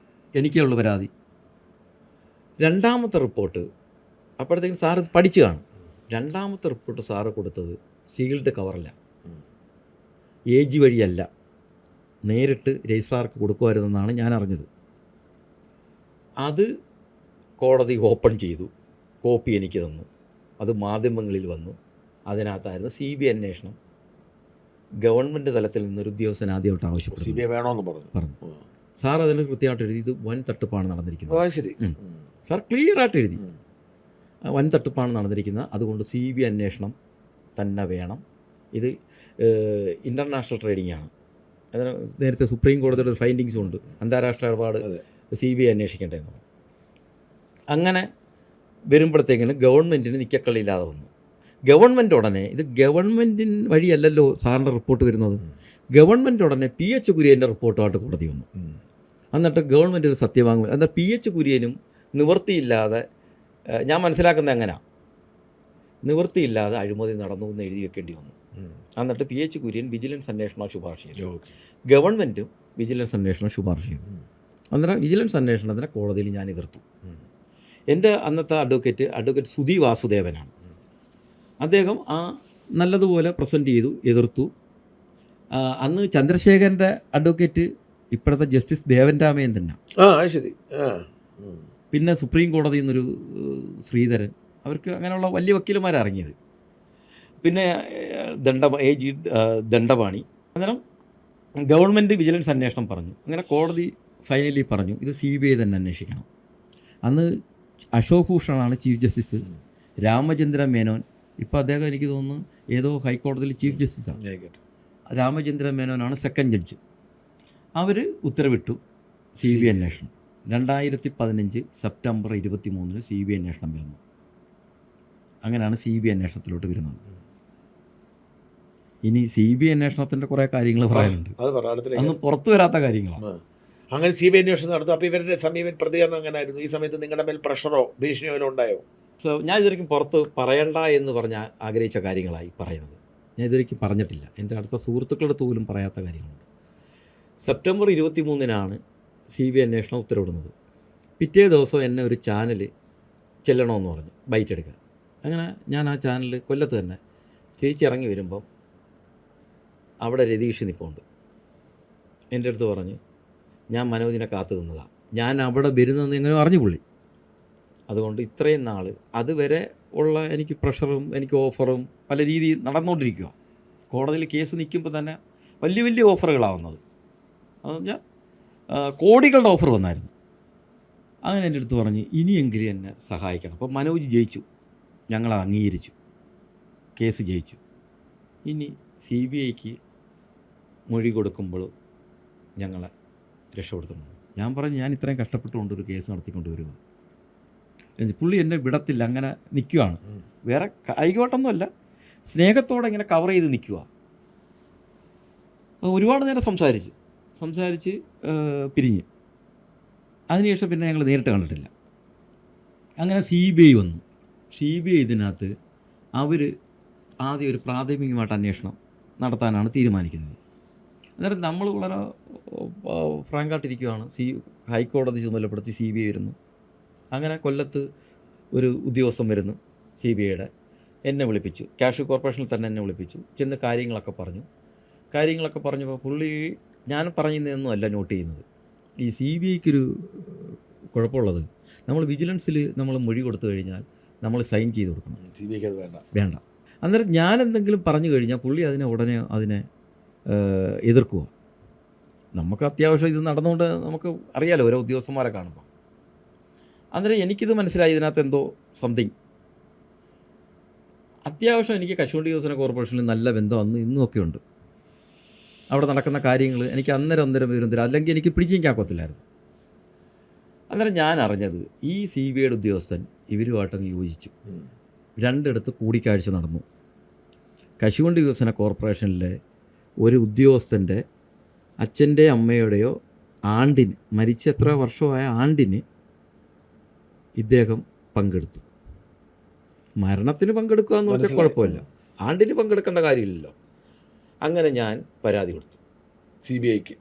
എനിക്കേ ഉള്ളൂ പരാതി. 2ാമത്തെ റിപ്പോർട്ട് അപ്പോഴത്തേക്കും സാറ് പഠിച്ചു കാണും. 2ാമത്തെ റിപ്പോർട്ട് സാറ് കൊടുത്തത് സീൽഡ് കവറല്ല, AG വഴിയല്ല, നേരിട്ട് രജിസ്ട്രാർക്ക് കൊടുക്കുമായിരുന്നെന്നാണ് ഞാൻ അറിഞ്ഞത്. അത് കോടതി ഓപ്പൺ ചെയ്തു, കോപ്പി എനിക്ക് തന്നു. അത് മാധ്യമങ്ങളിൽ വന്നു. അതിനകത്തായിരുന്നു CBI അന്വേഷണം. ഗവൺമെൻറ് തലത്തിൽ നിന്നൊരു ഉദ്യോഗസ്ഥൻ ആദ്യമായിട്ട് ആവശ്യപ്പെട്ടു, CBI വേണമെന്ന് പറഞ്ഞു. സാർ അതിന് കൃത്യമായിട്ട് എഴുതി, ഇത് വൻ തട്ടിപ്പാണ് നടന്നിരിക്കുന്നത്. ശരി, സാർ ക്ലിയറായിട്ട് എഴുതി, വൻ തട്ടിപ്പാണ് നടന്നിരിക്കുന്നത്. അതുകൊണ്ട് CBI അന്വേഷണം തന്നെ വേണം. ഇത് ഇൻ്റർനാഷണൽ ട്രേഡിംഗ് ആണ്. അതിന് നേരത്തെ സുപ്രീം കോടതിയുടെ ഒരു ഫൈൻഡിങ്സും ഉണ്ട്, അന്താരാഷ്ട്ര ഇടപാട് CBI അന്വേഷിക്കേണ്ടതെന്ന് പറഞ്ഞു. അങ്ങനെ വരുമ്പോഴത്തേക്കിന് ഗവൺമെൻറ്റിന് നിക്കക്കളില്ലാതെ വന്നു. ഗവൺമെൻറ് ഉടനെ, ഇത് ഗവൺമെൻറ്റിന് വഴിയല്ലല്ലോ സാറിൻ്റെ റിപ്പോർട്ട് വരുന്നത്, ഗവൺമെൻറ് ഉടനെ PH കുര്യൻ്റെ റിപ്പോർട്ടുമായിട്ട് കോടതി വന്നു. എന്നിട്ട് ഗവൺമെൻറ് ഒരു സത്യവാങ്മൂലം, എന്നാൽ PH കുര്യനും നിവൃത്തിയില്ലാതെ, ഞാൻ മനസ്സിലാക്കുന്നത് എങ്ങനെയാണ്, നിവൃത്തിയില്ലാതെ അഴിമതി നടന്നു എന്ന് എഴുതി വെക്കേണ്ടി വന്നു. എന്നിട്ട് PH കുര്യൻ വിജിലൻസ് അന്വേഷണം ശുപാർശ ചെയ്തു. ഗവൺമെൻറ്റും വിജിലൻസ് അന്വേഷണം ശുപാർശ ചെയ്തു. അന്നേരം വിജിലൻസ് അന്വേഷണത്തിനെ കോടതിയിൽ ഞാൻ എതിർത്തു. എൻ്റെ അന്നത്തെ അഡ്വക്കേറ്റ് സുധി വാസുദേവനാണ്. അദ്ദേഹം നല്ലതുപോലെ പ്രസൻറ്റ് ചെയ്തു, എതിർത്തു. അന്ന് ചന്ദ്രശേഖരൻ്റെ അഡ്വക്കേറ്റ് ഇപ്പോഴത്തെ ജസ്റ്റിസ് ദേവൻ രാമേന്ദ്രൻ. ശരി. പിന്നെ സുപ്രീം കോടതിയിൽ നിന്നൊരു ശ്രീധരൻ, അവർക്ക് അങ്ങനെയുള്ള വലിയ വക്കീലന്മാരാണ് ഇറങ്ങിയത്. പിന്നെ AG ദണ്ഡപാണി. അന്നേരം ഗവൺമെൻറ് വിജിലൻസ് അന്വേഷണം പറഞ്ഞു. അങ്ങനെ കോടതി ഫൈനലി പറഞ്ഞു ഇത് CBI തന്നെ അന്വേഷിക്കണം. അന്ന് അശോക് ഭൂഷണാണ് ചീഫ് ജസ്റ്റിസ്, രാമചന്ദ്ര മേനോൻ, ഇപ്പോൾ അദ്ദേഹം എനിക്ക് തോന്നുന്നു ഏതോ ഹൈക്കോടതിയിൽ ചീഫ് ജസ്റ്റിസാണ്, രാമചന്ദ്ര മേനോനാണ് സെക്കൻഡ് ജഡ്ജ്. അവർ ഉത്തരവിട്ടു CBI അന്വേഷണം. 2015 സെപ്റ്റംബർ 23 CBI അന്വേഷണം വരുന്നു. അങ്ങനെയാണ് CBI അന്വേഷണത്തിലോട്ട് വരുന്നത്. ഇനി CBI അന്വേഷണത്തിൻ്റെ കുറേ കാര്യങ്ങൾ പറയാനുണ്ട്, അതൊന്നും പുറത്തു വരാത്ത കാര്യങ്ങളാണ്. അങ്ങനെ CBI അന്വേഷണം നടത്തും. അപ്പോൾ ഇവരുടെ പ്രതികരണം അങ്ങനെ ആയിരുന്നു? ഈ സമയത്ത് നിങ്ങളുടെ മേൽ പ്രഷറോ ഭീഷണിയോ ഉണ്ടായോ? ഞാൻ ഇതുവരെയ്ക്കും പുറത്ത് പറയണ്ട എന്ന് പറഞ്ഞ് ആഗ്രഹിച്ച കാര്യങ്ങളായി പറയുന്നത്. ഞാൻ ഇതുവരെയ്ക്കും പറഞ്ഞിട്ടില്ല. എൻ്റെ അടുത്ത സുഹൃത്തുക്കളുടെ പോലും പറയാത്ത കാര്യങ്ങളുണ്ട്. സെപ്റ്റംബർ 23 CBI അന്വേഷണം ഉത്തരവിടുന്നത്. പിറ്റേ ദിവസം എന്നെ ഒരു ചാനൽ ചെല്ലണമെന്ന് പറഞ്ഞു, ബൈറ്റ് എടുക്കാൻ. അങ്ങനെ ഞാൻ ആ ചാനൽ കൊല്ലത്ത് തന്നെ തിരിച്ചിറങ്ങി വരുമ്പം അവിടെ രതീഷ് നിൽപ്പുണ്ട്. എൻ്റെ അടുത്ത് പറഞ്ഞു, ഞാൻ മനോജിനെ കാത്തു നിന്നതാണ്, ഞാൻ അവിടെ വരുന്നതെന്ന് എങ്ങനെ അറിഞ്ഞു പുള്ളി. അതുകൊണ്ട് ഇത്രയും നാൾ അതുവരെ ഉള്ള എനിക്ക് പ്രഷറും എനിക്ക് ഓഫറും പല രീതിയിൽ നടന്നുകൊണ്ടിരിക്കുക. കോടതിയിൽ കേസ് നിൽക്കുമ്പോൾ തന്നെ വലിയ വലിയ ഓഫറുകളാവുന്നത്. അതെന്ന് പറഞ്ഞാൽ കോടികളുടെ ഓഫർ വന്നായിരുന്നു. അങ്ങനെ എൻ്റെ അടുത്ത് പറഞ്ഞ് ഇനിയെങ്കിലും എന്നെ സഹായിക്കണം. അപ്പോൾ മനോജ് ജയിച്ചു, ഞങ്ങൾ അംഗീകരിച്ചു, കേസ് ജയിച്ചു. ഇനി CBIക്ക് മൊഴി കൊടുക്കുമ്പോൾ ഞങ്ങളെ രക്ഷപ്പെടുത്തണം. ഞാൻ പറഞ്ഞു ഞാൻ ഇത്രയും കഷ്ടപ്പെട്ടുകൊണ്ട് ഒരു കേസ് നടത്തിക്കൊണ്ട് വരിക. പുള്ളി എന്നെ വിടത്തില്ല, അങ്ങനെ നിൽക്കുകയാണ്. വേറെ കൈകോട്ടൊന്നുമല്ല, സ്നേഹത്തോടെ ഇങ്ങനെ കവർ ചെയ്ത് നിൽക്കുക. ഒരുപാട് നേരം സംസാരിച്ച് പിരിഞ്ഞ്. അതിനുശേഷം പിന്നെ ഞങ്ങൾ നേരിട്ട് കണ്ടിട്ടില്ല. അങ്ങനെ CBI വന്നു. CBI ഇതിനകത്ത് അവർ ആദ്യം ഒരു പ്രാഥമികമായിട്ട് അന്വേഷണം നടത്താനാണ് തീരുമാനിക്കുന്നത്. അന്നേരം നമ്മൾ വളരെ ഫ്രാങ്കായിട്ടിരിക്കുകയാണ്. ഹൈക്കോടതി ചുമതലപ്പെടുത്തി CBI വരുന്നു. അങ്ങനെ കൊല്ലത്ത് ഒരു ഉദ്യോഗസ്ഥൻ വരുന്നു CBIയുടെ. എന്നെ വിളിപ്പിച്ചു, കാഷ്യൂ കോർപ്പറേഷനിൽ തന്നെ എന്നെ വിളിപ്പിച്ചു. ചെന്ന് കാര്യങ്ങളൊക്കെ പറഞ്ഞപ്പോൾ പുള്ളി ഞാൻ പറയുന്നതൊന്നും അല്ല നോട്ട് ചെയ്യുന്നത്. ഈ CBIക്കൊരു കുഴപ്പമുള്ളത്, നമ്മൾ വിജിലൻസിൽ നമ്മൾ മൊഴി കൊടുത്തു കഴിഞ്ഞാൽ നമ്മൾ സൈൻ ചെയ്ത് കൊടുക്കണം. CBIക്ക് അത് വേണ്ട. അന്നേരം ഞാൻ എന്തെങ്കിലും പറഞ്ഞു കഴിഞ്ഞാൽ പുള്ളി ഉടനെ എതിർക്കുക. നമുക്ക് അത്യാവശ്യം ഇത് നടന്നുകൊണ്ട് നമുക്ക് അറിയാലോ ഓരോ ഉദ്യോഗസ്ഥന്മാരെ കാണുമ്പോൾ. അന്നേരം എനിക്കിത് മനസ്സിലായി, ഇതിനകത്ത് എന്തോ സംതിങ്. അത്യാവശ്യം എനിക്ക് കശുവണ്ടി വികസന കോർപ്പറേഷനിൽ നല്ല ബന്ധം അന്ന് ഇന്നുമൊക്കെ ഉണ്ട്. അവിടെ നടക്കുന്ന കാര്യങ്ങൾ എനിക്ക് അന്നേരം വിവരം തരാം, അല്ലെങ്കിൽ എനിക്ക് പിടിച്ചിരിക്കാക്കത്തില്ലായിരുന്നു. അന്നേരം ഞാൻ അറിഞ്ഞത് ഈ CBIയുടെ ഉദ്യോഗസ്ഥൻ ഇവരുമായിട്ടങ്ങ് യോജിച്ചു. രണ്ടിടത്ത് കൂടിക്കാഴ്ച നടന്നു. കശുവണ്ടി വികസന കോർപ്പറേഷനിലെ ഒരു ഉദ്യോഗസ്ഥൻ്റെ അച്ഛൻ്റെ അമ്മയുടെയോ ആണ്ടിന്, മരിച്ച എത്ര വർഷമായ ആണ്ടിന് ഇദ്ദേഹം പങ്കെടുത്തു. മരണത്തിന് പങ്കെടുക്കുക എന്ന് പറഞ്ഞാൽ കുഴപ്പമില്ല, ആണ്ടിന് പങ്കെടുക്കേണ്ട കാര്യമില്ലല്ലോ. അങ്ങനെ ഞാൻ പരാതി കൊടുത്തു CBIക്ക്.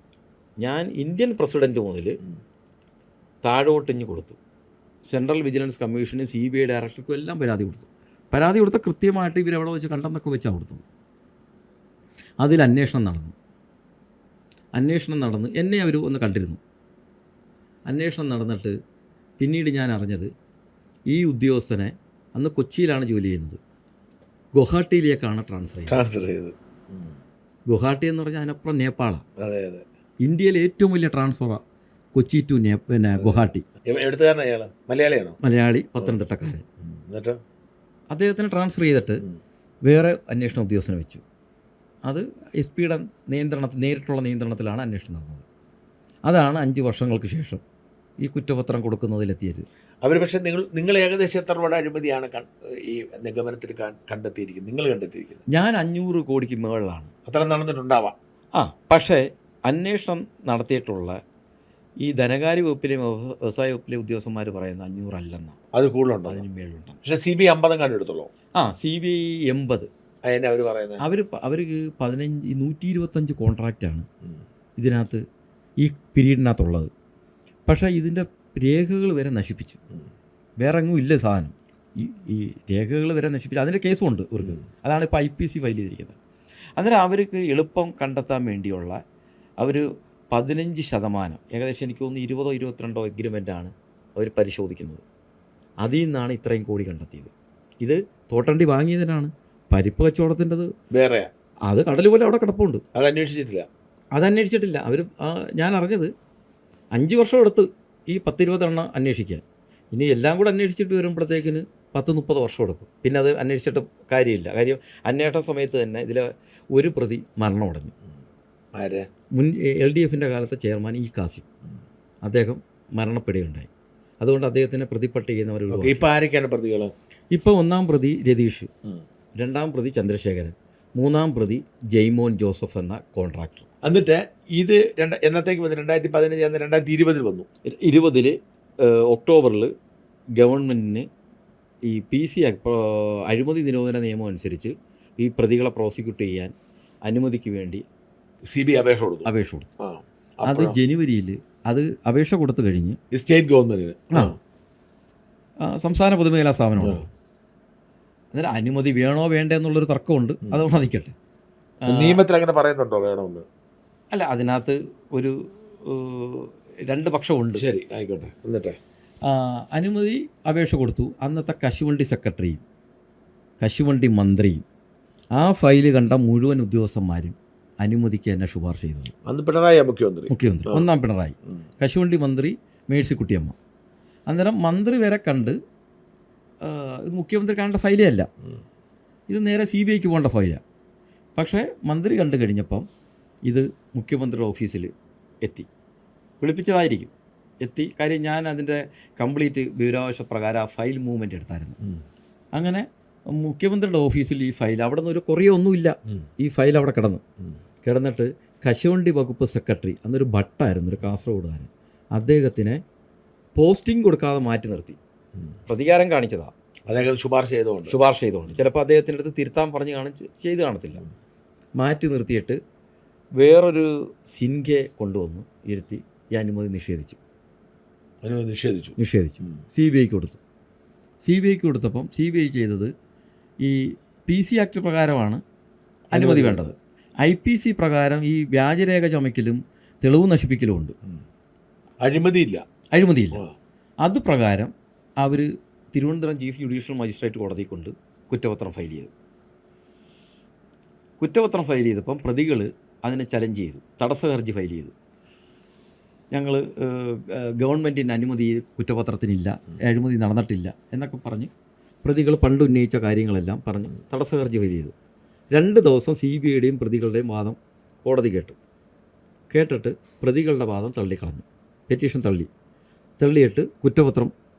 ഞാൻ ഇന്ത്യൻ പ്രസിഡൻറ്റ് മുതൽ താഴോട്ടിഞ്ഞ് കൊടുത്തു. സെൻട്രൽ വിജിലൻസ് കമ്മീഷനും CBI ഡയറക്ടർക്കും എല്ലാം പരാതി കൊടുത്ത കൃത്യമായിട്ട് ഇവരെവിടെ വെച്ച് കണ്ടെന്നൊക്കെ വെച്ചാണ് കൊടുത്തത്. അതിൽ അന്വേഷണം നടന്നു. എന്നെ അവർ ഒന്ന് കണ്ടിരുന്നു. അന്വേഷണം നടന്നിട്ട് പിന്നീട് ഞാൻ അറിഞ്ഞത് ഈ ഉദ്യോഗസ്ഥനെ അന്ന് കൊച്ചിയിലാണ് ജോലി ചെയ്യുന്നത്, ഗുവാഹട്ടിയിലേക്കാണ് ട്രാൻസ്ഫർ ചെയ്തത്. ഗുവാഹട്ടി എന്ന് പറഞ്ഞാൽ അതിനപ്പുറം നേപ്പാളാണ്. ഇന്ത്യയിലെ ഏറ്റവും വലിയ ട്രാൻസ്ഫറാണ് കൊച്ചി ടു ഗുവാഹട്ടി. മലയാളി, പത്തനംതിട്ടക്കാരൻ. അദ്ദേഹത്തിന് ട്രാൻസ്ഫർ ചെയ്തിട്ട് വേറെ അന്വേഷണ ഉദ്യോഗസ്ഥനെ വെച്ചു. അത് SP-യുടെ നേരിട്ടുള്ള നിയന്ത്രണത്തിലാണ് അന്വേഷണം നടന്നത്. അതാണ് 5 വർഷങ്ങൾക്ക് ശേഷം ഈ കുറ്റപത്രം കൊടുക്കുന്നതിലെത്തിയത്. അവർ പക്ഷേ നിങ്ങൾ ഏകദേശം എത്ര രൂപയുടെ അഴിമതിയാണ് ഈ നിഗമനത്തിൽ കണ്ടെത്തിയിരിക്കുന്നത്? നിങ്ങൾ കണ്ടെത്തിയിരിക്കുന്നത് ഞാൻ 500 കോടിക്ക് മുകളിലാണ്. അത്ര നടന്നിട്ടുണ്ടാവാം. പക്ഷേ അന്വേഷണം നടത്തിയിട്ടുള്ള ഈ ധനകാര്യ വകുപ്പിലെയും വ്യവസായ വകുപ്പിലെ ഉദ്യോഗസ്ഥന്മാർ പറയുന്ന 500 അല്ലെന്നാണ്. അത് കൂടുതലുണ്ടോ? അതിന് മേളുണ്ട്. പക്ഷേ CBI 50 കണ്ടെടുത്തുള്ളൂ. CBI 80. അതിനെ അവർ പറയുന്നത് അവർക്ക് 125 കോൺട്രാക്റ്റാണ് ഇതിനകത്ത് ഈ പീരീഡിനകത്തുള്ളത്. പക്ഷേ ഇതിൻ്റെ രേഖകൾ വരെ നശിപ്പിച്ചു. വേറെ എങ്ങും ഇല്ല സാധനം. ഈ രേഖകൾ വരെ നശിപ്പിച്ചു. അതിൻ്റെ കേസുമുണ്ട് ഇവർക്ക്. അതാണ് ഇപ്പോൾ IPC ഫയൽ ചെയ്തിരിക്കുന്നത്. അന്നേരം അവർക്ക് എളുപ്പം കണ്ടെത്താൻ വേണ്ടിയുള്ള അവർ 15%, ഏകദേശം എനിക്ക് തോന്നുന്നു 20-22 എഗ്രിമെൻ്റാണ് അവർ പരിശോധിക്കുന്നത്. അതിൽ നിന്നാണ് ഇത്രയും കോടി കണ്ടെത്തിയത്. ഇത് തോട്ടണ്ടി വാങ്ങിയതിനാണ്. പരിപ്പ് കച്ചവടത്തിൻ്റെത് വേറെ, അത് കടൽ പോലെ അവിടെ കിടപ്പുണ്ട്. അതന്വേഷിച്ചിട്ടില്ല. അവർ ഞാൻ അറിഞ്ഞത് 5 വർഷം എടുത്ത് ഈ 10-20 എണ്ണം അന്വേഷിക്കാൻ. ഇനി എല്ലാം കൂടെ അന്വേഷിച്ചിട്ട് വരുമ്പോഴത്തേക്കിന് 10-30 വർഷം എടുക്കും. പിന്നെ അത് അന്വേഷിച്ചിട്ട് കാര്യമില്ല. കാര്യം അന്വേഷണ സമയത്ത് തന്നെ ഇതിൽ ഒരു പ്രതി മരണമടഞ്ഞു. മുൻ LDFൻ്റെ കാലത്തെ ചെയർമാൻ E കാസിം, അദ്ദേഹം മരണപ്പെടുകയുണ്ടായി. അതുകൊണ്ട് അദ്ദേഹത്തിനെ പ്രതിപ്പട്ടിക ചെയ്യുന്നവർ. ഇപ്പോൾ ആരൊക്കെയാണ് പ്രതികൾ? ഇപ്പോൾ 1-ാം പ്രതി രതീഷ്, 2-ാം പ്രതി ചന്ദ്രശേഖരൻ, 3-ാം പ്രതി ജെയ്മോൻ ജോസഫ് എന്ന കോൺട്രാക്ടർ. എന്നിട്ട് ഇത് എന്നത്തേക്ക് വന്നു? 2015 2020 വന്നു. 20 ഒക്ടോബറിൽ ഗവൺമെൻറ്റിന് ഈ PC അഴിമതി നിരോധന നിയമം അനുസരിച്ച് ഈ പ്രതികളെ പ്രോസിക്യൂട്ട് ചെയ്യാൻ അനുമതിക്ക് വേണ്ടി CBI അപേക്ഷ കൊടുത്തു. അത് ജനുവരിയിൽ അത് അപേക്ഷ കൊടുത്തു കഴിഞ്ഞ് സ്റ്റേറ്റ് ഗവൺമെൻറ്റിന്, സംസ്ഥാന പൊതുമേഖലാ സ്ഥാപനമാണ്. അന്നേരം അനുമതി വേണോ വേണ്ടേ എന്നുള്ളൊരു തർക്കമുണ്ട്. അതുകൊണ്ട് നിൽക്കട്ടെ. നിയമത്തിൽ അങ്ങനെ പറയുന്നുണ്ടോ വേണമെന്ന്? അല്ല, അതിനകത്ത് ഒരു 2 പക്ഷമുണ്ട്. ശരി, ആയിക്കോട്ടെ. എന്നിട്ട് അനുമതി അപേക്ഷ കൊടുത്തു. അന്നത്തെ കശുവണ്ടി സെക്രട്ടറിയും കശുവണ്ടി മന്ത്രിയും ആ ഫയൽ കണ്ട മുഴുവൻ ഉദ്യോഗസ്ഥന്മാരും അനുമതിക്ക് എന്നെ ശുപാർശ ചെയ്തത്. അന്ന് പിണറായി മുഖ്യമന്ത്രി ഒന്നാം പിണറായി, കശുവണ്ടി മന്ത്രി മേഴ്സിക്കുട്ടിയമ്മ. അന്നേരം മന്ത്രി വരെ കണ്ട് ഇത് മുഖ്യമന്ത്രി കാണേണ്ട ഫയലേ അല്ല, ഇത് നേരെ CBIക്ക് പോകേണ്ട ഫയലാണ്. പക്ഷേ മന്ത്രി കണ്ടു കഴിഞ്ഞപ്പം ഇത് മുഖ്യമന്ത്രിയുടെ ഓഫീസിൽ എത്തി, വിളിപ്പിച്ചതായിരിക്കും, എത്തി. കാര്യം ഞാൻ അതിൻ്റെ കംപ്ലീറ്റ് വിവരാവകാശ പ്രകാരം ആ ഫയൽ മൂവ്മെൻറ്റ് എടുത്തായിരുന്നു. അങ്ങനെ മുഖ്യമന്ത്രിയുടെ ഓഫീസിൽ ഈ ഫയൽ, അവിടെ നിന്ന് ഒരു കൊറിയൊന്നുമില്ല, ഈ ഫയൽ അവിടെ കിടന്നിട്ട് കശുവണ്ടി വകുപ്പ് സെക്രട്ടറി, അന്നൊരു ഭട്ടായിരുന്നു, ഒരു കാസർഗോഡുകാരൻ, അദ്ദേഹത്തിനെ പോസ്റ്റിംഗ് കൊടുക്കാതെ മാറ്റി നിർത്തി. പ്രതികാരം കാണിച്ചതാണ്, അദ്ദേഹം ശുപാർശ ചെയ്തുകൊണ്ട്. ചിലപ്പോൾ അദ്ദേഹത്തിൻ്റെ അടുത്ത് തിരുത്താൻ പറഞ്ഞ് ചെയ്ത് കാണത്തില്ല. മാറ്റി നിർത്തിയിട്ട് വേറൊരു സിൻഹയെ കൊണ്ടുവന്നു ഇരുത്തി ഈ അനുമതി നിഷേധിച്ചു. CBIക്ക് കൊടുത്തു. CBIക്ക് കൊടുത്തപ്പം CBI ചെയ്തത് ഈ PC ആക്ട് പ്രകാരമാണ് അനുമതി വേണ്ടത്. IPC പ്രകാരം ഈ വ്യാജരേഖ ചമയ്ക്കലും തെളിവ് നശിപ്പിക്കലും ഉണ്ട്, അഴിമതിയില്ല. അത് പ്രകാരം അവർ തിരുവനന്തപുരം ചീഫ് ജുഡീഷ്യൽ മജിസ്ട്രേറ്റ് കോടതി കൊണ്ട് കുറ്റപത്രം ഫയൽ ചെയ്തു. കുറ്റപത്രം ഫയൽ ചെയ്തപ്പം പ്രതികൾ അതിനെ ചലഞ്ച് ചെയ്തു, തടസ്സ ഹർജി ഫയൽ ചെയ്തു. ഞങ്ങൾ ഗവൺമെൻറ്റിൻ്റെ അനുമതി കുറ്റപത്രത്തിനില്ല, അഴിമതി നടന്നിട്ടില്ല എന്നൊക്കെ പറഞ്ഞ് പ്രതികൾ പണ്ട് ഉന്നയിച്ച കാര്യങ്ങളെല്ലാം പറഞ്ഞ് തടസ്സ ഹർജി ഫയൽ ചെയ്തു. 2 ദിവസം CBIയുടെയും പ്രതികളുടെയും വാദം കോടതി കേട്ടിട്ട് പ്രതികളുടെ വാദം തള്ളിക്കളഞ്ഞു, പെറ്റീഷൻ തള്ളിയിട്ട് കുറ്റപത്രം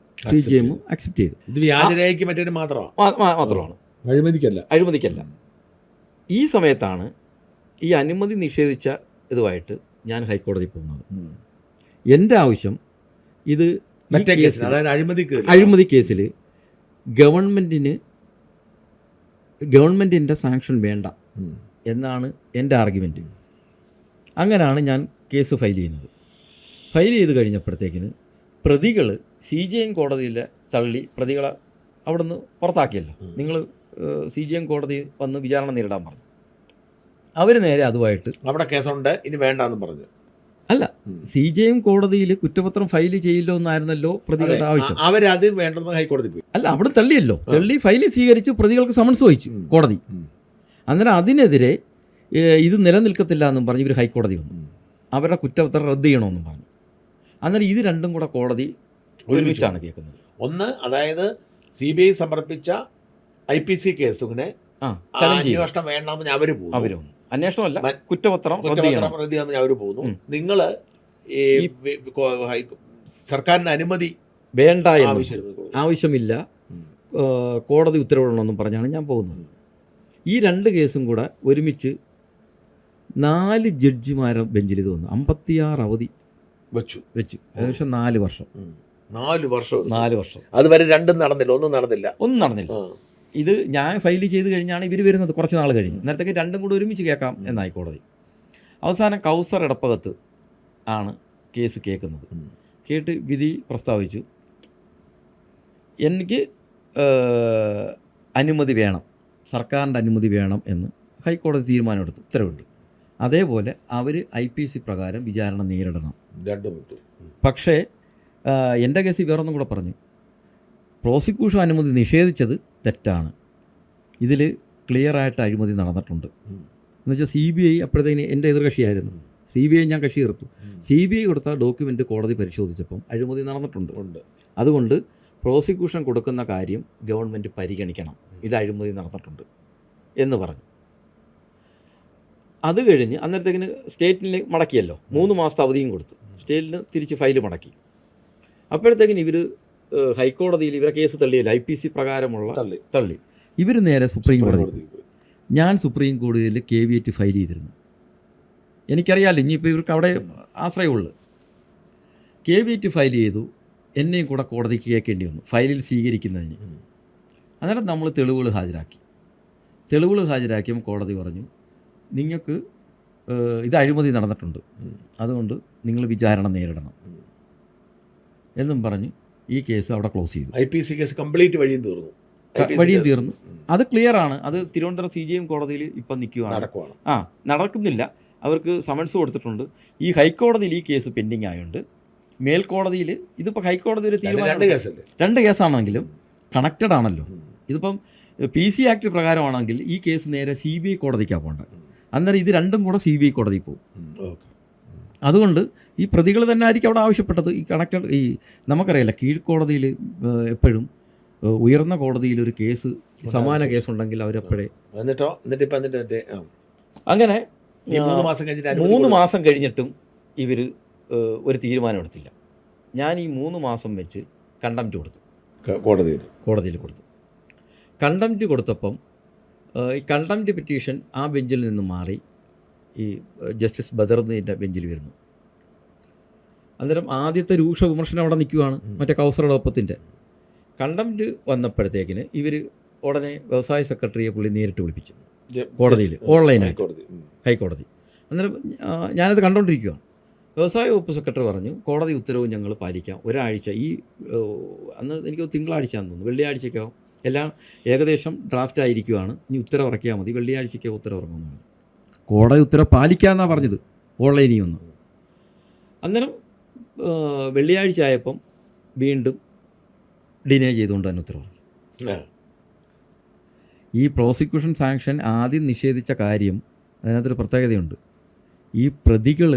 CJM അക്സെപ്റ്റ് ചെയ്തു. ഇത് വ്യാജരേഖയ്ക്ക് മറ്റേ മാത്രമാണ്, അഴിമതിക്കല്ല. ഈ സമയത്താണ് ഈ അനുമതി നിഷേധിച്ച ഇതുമായിട്ട് ഞാൻ ഹൈക്കോടതി പോകുന്നത്. എൻ്റെ ആവശ്യം ഇത് അഴിമതി കേസിൽ ഗവൺമെൻറ്റിൻ്റെ സാങ്ഷൻ വേണ്ട എന്നാണ് എൻ്റെ ആർഗ്യുമെൻറ്റ്. അങ്ങനെയാണ് ഞാൻ കേസ് ഫയൽ ചെയ്യുന്നത്. ഫയൽ ചെയ്ത് കഴിഞ്ഞപ്പോഴത്തേക്കിന് പ്രതികൾ CJM കോടതിയിൽ തള്ളി പ്രതികളെ അവിടെ നിന്ന് പുറത്താക്കിയല്ലോ, നിങ്ങൾ CJM കോടതി വന്ന് വിചാരണ നേരിടാൻ പറഞ്ഞു. അവർ നേരെ അതുമായിട്ട് അവിടെ കേസുണ്ട് ഇനി വേണ്ടെന്ന് പറഞ്ഞു. അല്ല, CJM കോടതിയിൽ കുറ്റപത്രം ഫയൽ ചെയ്യില്ലോ എന്നായിരുന്നല്ലോ പ്രതികളുടെ ആവശ്യം. അവരത് വേണ്ടെന്ന് ഹൈക്കോടതി പോയി. അല്ല, അവിടെ തള്ളിയല്ലോ, തള്ളി ഫയൽ സ്വീകരിച്ചു, പ്രതികൾക്ക് സമൻസ് വഹിച്ചു കോടതി. അന്നേരം അതിനെതിരെ ഇത് നിലനിൽക്കത്തില്ല എന്നും പറഞ്ഞ് ഇവർ ഹൈക്കോടതി വന്നു, അവരുടെ കുറ്റപത്രം റദ്ദ് ചെയ്യണമെന്നും പറഞ്ഞു. അന്നേരം ഇത് രണ്ടും കൂടെ കോടതി ഒരുമിച്ചാണ് കേൾക്കുന്നത്. ഒന്ന്, അതായത് CBI സമർപ്പിച്ച IPC കേസുകളെ അന്വേഷണം വേണമെന്ന് അവർ വന്നു. അന്വേഷണമല്ല, കുറ്റപത്രം അവർ പോകുന്നു. നിങ്ങൾ സർക്കാരിന് അനുമതി വേണ്ട, ആവശ്യമില്ല, കോടതി ഉത്തരവിടണമെന്നും പറഞ്ഞാണ് ഞാൻ പോകുന്നത്. ഈ 2 കേസും കൂടെ ഒരുമിച്ച് 4 ജഡ്ജിമാരെ ബെഞ്ചിൽ ഇത് വന്നു. 56 അവധി വെച്ചു, ഏകദേശം 4 വർഷം. അതുവരെ ഒന്നും നടന്നില്ല. ഇത് ഞാൻ ഫയൽ ചെയ്ത് കഴിഞ്ഞാണ് ഇവർ വരുന്നത്, കുറച്ച് നാൾ കഴിഞ്ഞ്. നേരത്തേക്ക് 2 കൂടെ ഒരുമിച്ച് കേൾക്കാം എന്നായി കോടതി. അവസാനം കൗസർ ഇടപ്പകത്ത് ആണ് കേസ് കേൾക്കുന്നത്. കേട്ട് വിധി പ്രസ്താവിച്ചു, എനിക്ക് അനുമതി വേണം, സർക്കാരിൻ്റെ അനുമതി വേണം എന്ന് ഹൈക്കോടതി തീരുമാനമെടുത്തു, ഉത്തരവുണ്ട്. അതേപോലെ അവർ IPC പ്രകാരം വിചാരണ നേരിടണം. പക്ഷേ എൻ്റെ കേസിൽ വേറൊന്നും കൂടെ പറഞ്ഞു, പ്രോസിക്യൂഷൻ അനുമതി നിഷേധിച്ചത് തെറ്റാണ്, ഇതിൽ ക്ലിയറായിട്ട് അഴിമതി നടന്നിട്ടുണ്ട് എന്നുവെച്ചാൽ CBI അപ്പോഴത്തേന് എൻ്റെ എതിർകക്ഷിയായിരുന്നു. CBI ഞാൻ കക്ഷി ചേർത്തു. CBI കൊടുത്ത ഡോക്യുമെൻ്റ് കോടതി പരിശോധിച്ചപ്പം അഴിമതി നടന്നിട്ടുണ്ട്. അതുകൊണ്ട് പ്രോസിക്യൂഷൻ കൊടുക്കുന്ന കാര്യം ഗവൺമെൻറ് പരിഗണിക്കണം, ഇത് അഴിമതി നടന്നിട്ടുണ്ട് എന്ന് പറഞ്ഞു. അത് കഴിഞ്ഞ് അന്നേരത്തേക്കിന് സ്റ്റേറ്റിന് മടക്കിയല്ലോ, 3 മാസത്തെ അവധിയും കൊടുത്തു, സ്റ്റേറ്റിന് തിരിച്ച് ഫയൽ മടക്കി. അപ്പോഴത്തേക്കിന് ഇവർ ഹൈക്കോടതിയിൽ ഇവരെ കേസ് തള്ളിയല്ലോ, IPC പ്രകാരമുള്ള തള്ളി. ഇവർ നേരെ സുപ്രീം കോടതി. ഞാൻ സുപ്രീം കോടതിയിൽ കേവിയേറ്റ് ഫയൽ ചെയ്തിരുന്നു. എനിക്കറിയാമല്ലോ ഇനിയിപ്പോൾ ഇവർക്ക് അവിടെ ആശ്രയമുള്ളൂ. കേവിയേറ്റ് ഫയൽ ചെയ്തു, എന്നെയും കൂടെ കോടതിക്ക് കേൾക്കേണ്ടി വന്നു ഫയലിൽ സ്വീകരിക്കുന്നതിന്. അന്നേരം നമ്മൾ തെളിവുകൾ ഹാജരാക്കിയപ്പോൾ കോടതി പറഞ്ഞു, നിങ്ങൾക്ക് ഇത് അഴിമതി നടന്നിട്ടുണ്ട്, അതുകൊണ്ട് നിങ്ങൾ വിചാരണ നേരിടണം എന്നും പറഞ്ഞ് ഈ കേസ് അവിടെ ക്ലോസ് ചെയ്തു. IPC കേസ് കംപ്ലീറ്റ് വഴിയും തീർന്നു. അത് ക്ലിയറാണ്. അത് തിരുവനന്തപുരം CJM കോടതിയിൽ ഇപ്പം നിൽക്കുകയാണ്. നടക്കുന്നില്ല, അവർക്ക് സമൻസ് കൊടുത്തിട്ടുണ്ട്. ഈ ഹൈക്കോടതിയിൽ ഈ കേസ് പെൻഡിങ് ആയതുകൊണ്ട് മേൽക്കോടതിയിൽ ഇതിപ്പോൾ ഹൈക്കോടതി ഒരു തീരുമാനം, 2 കേസാണെങ്കിലും കണക്റ്റഡ് ആണല്ലോ. ഇതിപ്പം PC ആക്ട് പ്രകാരമാണെങ്കിൽ ഈ കേസ് നേരെ CBI കോടതിക്കാണ് പോകേണ്ടത്. അന്നേരം ഇത് രണ്ടും കൂടെ CBI കോടതി പോകും. ഓക്കെ. അതുകൊണ്ട് ഈ പ്രതികൾ തന്നെ ആയിരിക്കും അവിടെ ആവശ്യപ്പെട്ടത്. ഈ കണക്റ്റഡ് ഈ നമുക്കറിയില്ല, കീഴ്ക്കോടതിയിൽ എപ്പോഴും ഉയർന്ന കോടതിയിൽ ഒരു കേസ് സമാന കേസുണ്ടെങ്കിൽ അവരെപ്പോഴേ അങ്ങനെ 3 മാസം കഴിഞ്ഞിട്ട് 3 മാസം കഴിഞ്ഞിട്ടും ഇവർ ഒരു തീരുമാനമെടുത്തില്ല. ഞാൻ ഈ 3 മാസം വെച്ച് കണ്ടംപ്റ്റ് കൊടുത്തു, കോടതിയിൽ കൊടുത്തു. കണ്ടംപ്റ്റ് കൊടുത്തപ്പം ഈ കണ്ടംപ്റ്റ് പെറ്റീഷൻ ആ ബെഞ്ചിൽ നിന്ന് മാറി ഈ ജസ്റ്റിസ് ബദറുദ്ദീൻ്റെ ബെഞ്ചിൽ വരുന്നു. അന്നേരം ആദ്യത്തെ രൂക്ഷ വിമർശനം അവിടെ നിൽക്കുകയാണ്, മറ്റേ കൗസറോടൊപ്പത്തിൻ്റെ. കണ്ടംപ്റ്റ് വന്നപ്പോഴത്തേക്കിന് ഇവർ ഉടനെ വ്യവസായ സെക്രട്ടറിയെ പുള്ളി നേരിട്ട് വിളിപ്പിച്ചു കോടതിയിൽ, ഓൺലൈനായിട്ട്, ഹൈക്കോടതി. അന്നേരം ഞാനത് കണ്ടുകൊണ്ടിരിക്കുകയാണ്. വ്യവസായ വകുപ്പ് സെക്രട്ടറി പറഞ്ഞു, കോടതി ഉത്തരവ് ഞങ്ങൾ പാലിക്കാം, ഒരാഴ്ച ഈ അന്ന് എനിക്ക് തിങ്കളാഴ്ചയാണെന്ന് തോന്നുന്നു, വെള്ളിയാഴ്ചയ്ക്കോ എല്ലാം ഏകദേശം ഡ്രാഫ്റ്റ് ആയിരിക്കുകയാണ്, ഇനി ഉത്തരവ് ഇറക്കിയാൽ മതി, വെള്ളിയാഴ്ചയ്ക്കോ ഉത്തരവ് ഇറങ്ങുമെന്നാണ്. കോടതി ഉത്തരവ് പാലിക്കാമെന്നാണ് പറഞ്ഞത്, ഓൺലൈനിൽ ഒന്ന്. അന്നേരം വെള്ളിയാഴ്ച ആയപ്പം വീണ്ടും ഡിനേ ചെയ്തുകൊണ്ട് തന്നെ ഉത്തരവ്. ഈ പ്രോസിക്യൂഷൻ സാങ്ഷൻ ആദ്യം നിഷേധിച്ച കാര്യം, അതിനകത്തൊരു പ്രത്യേകതയുണ്ട്. ഈ പ്രതികൾ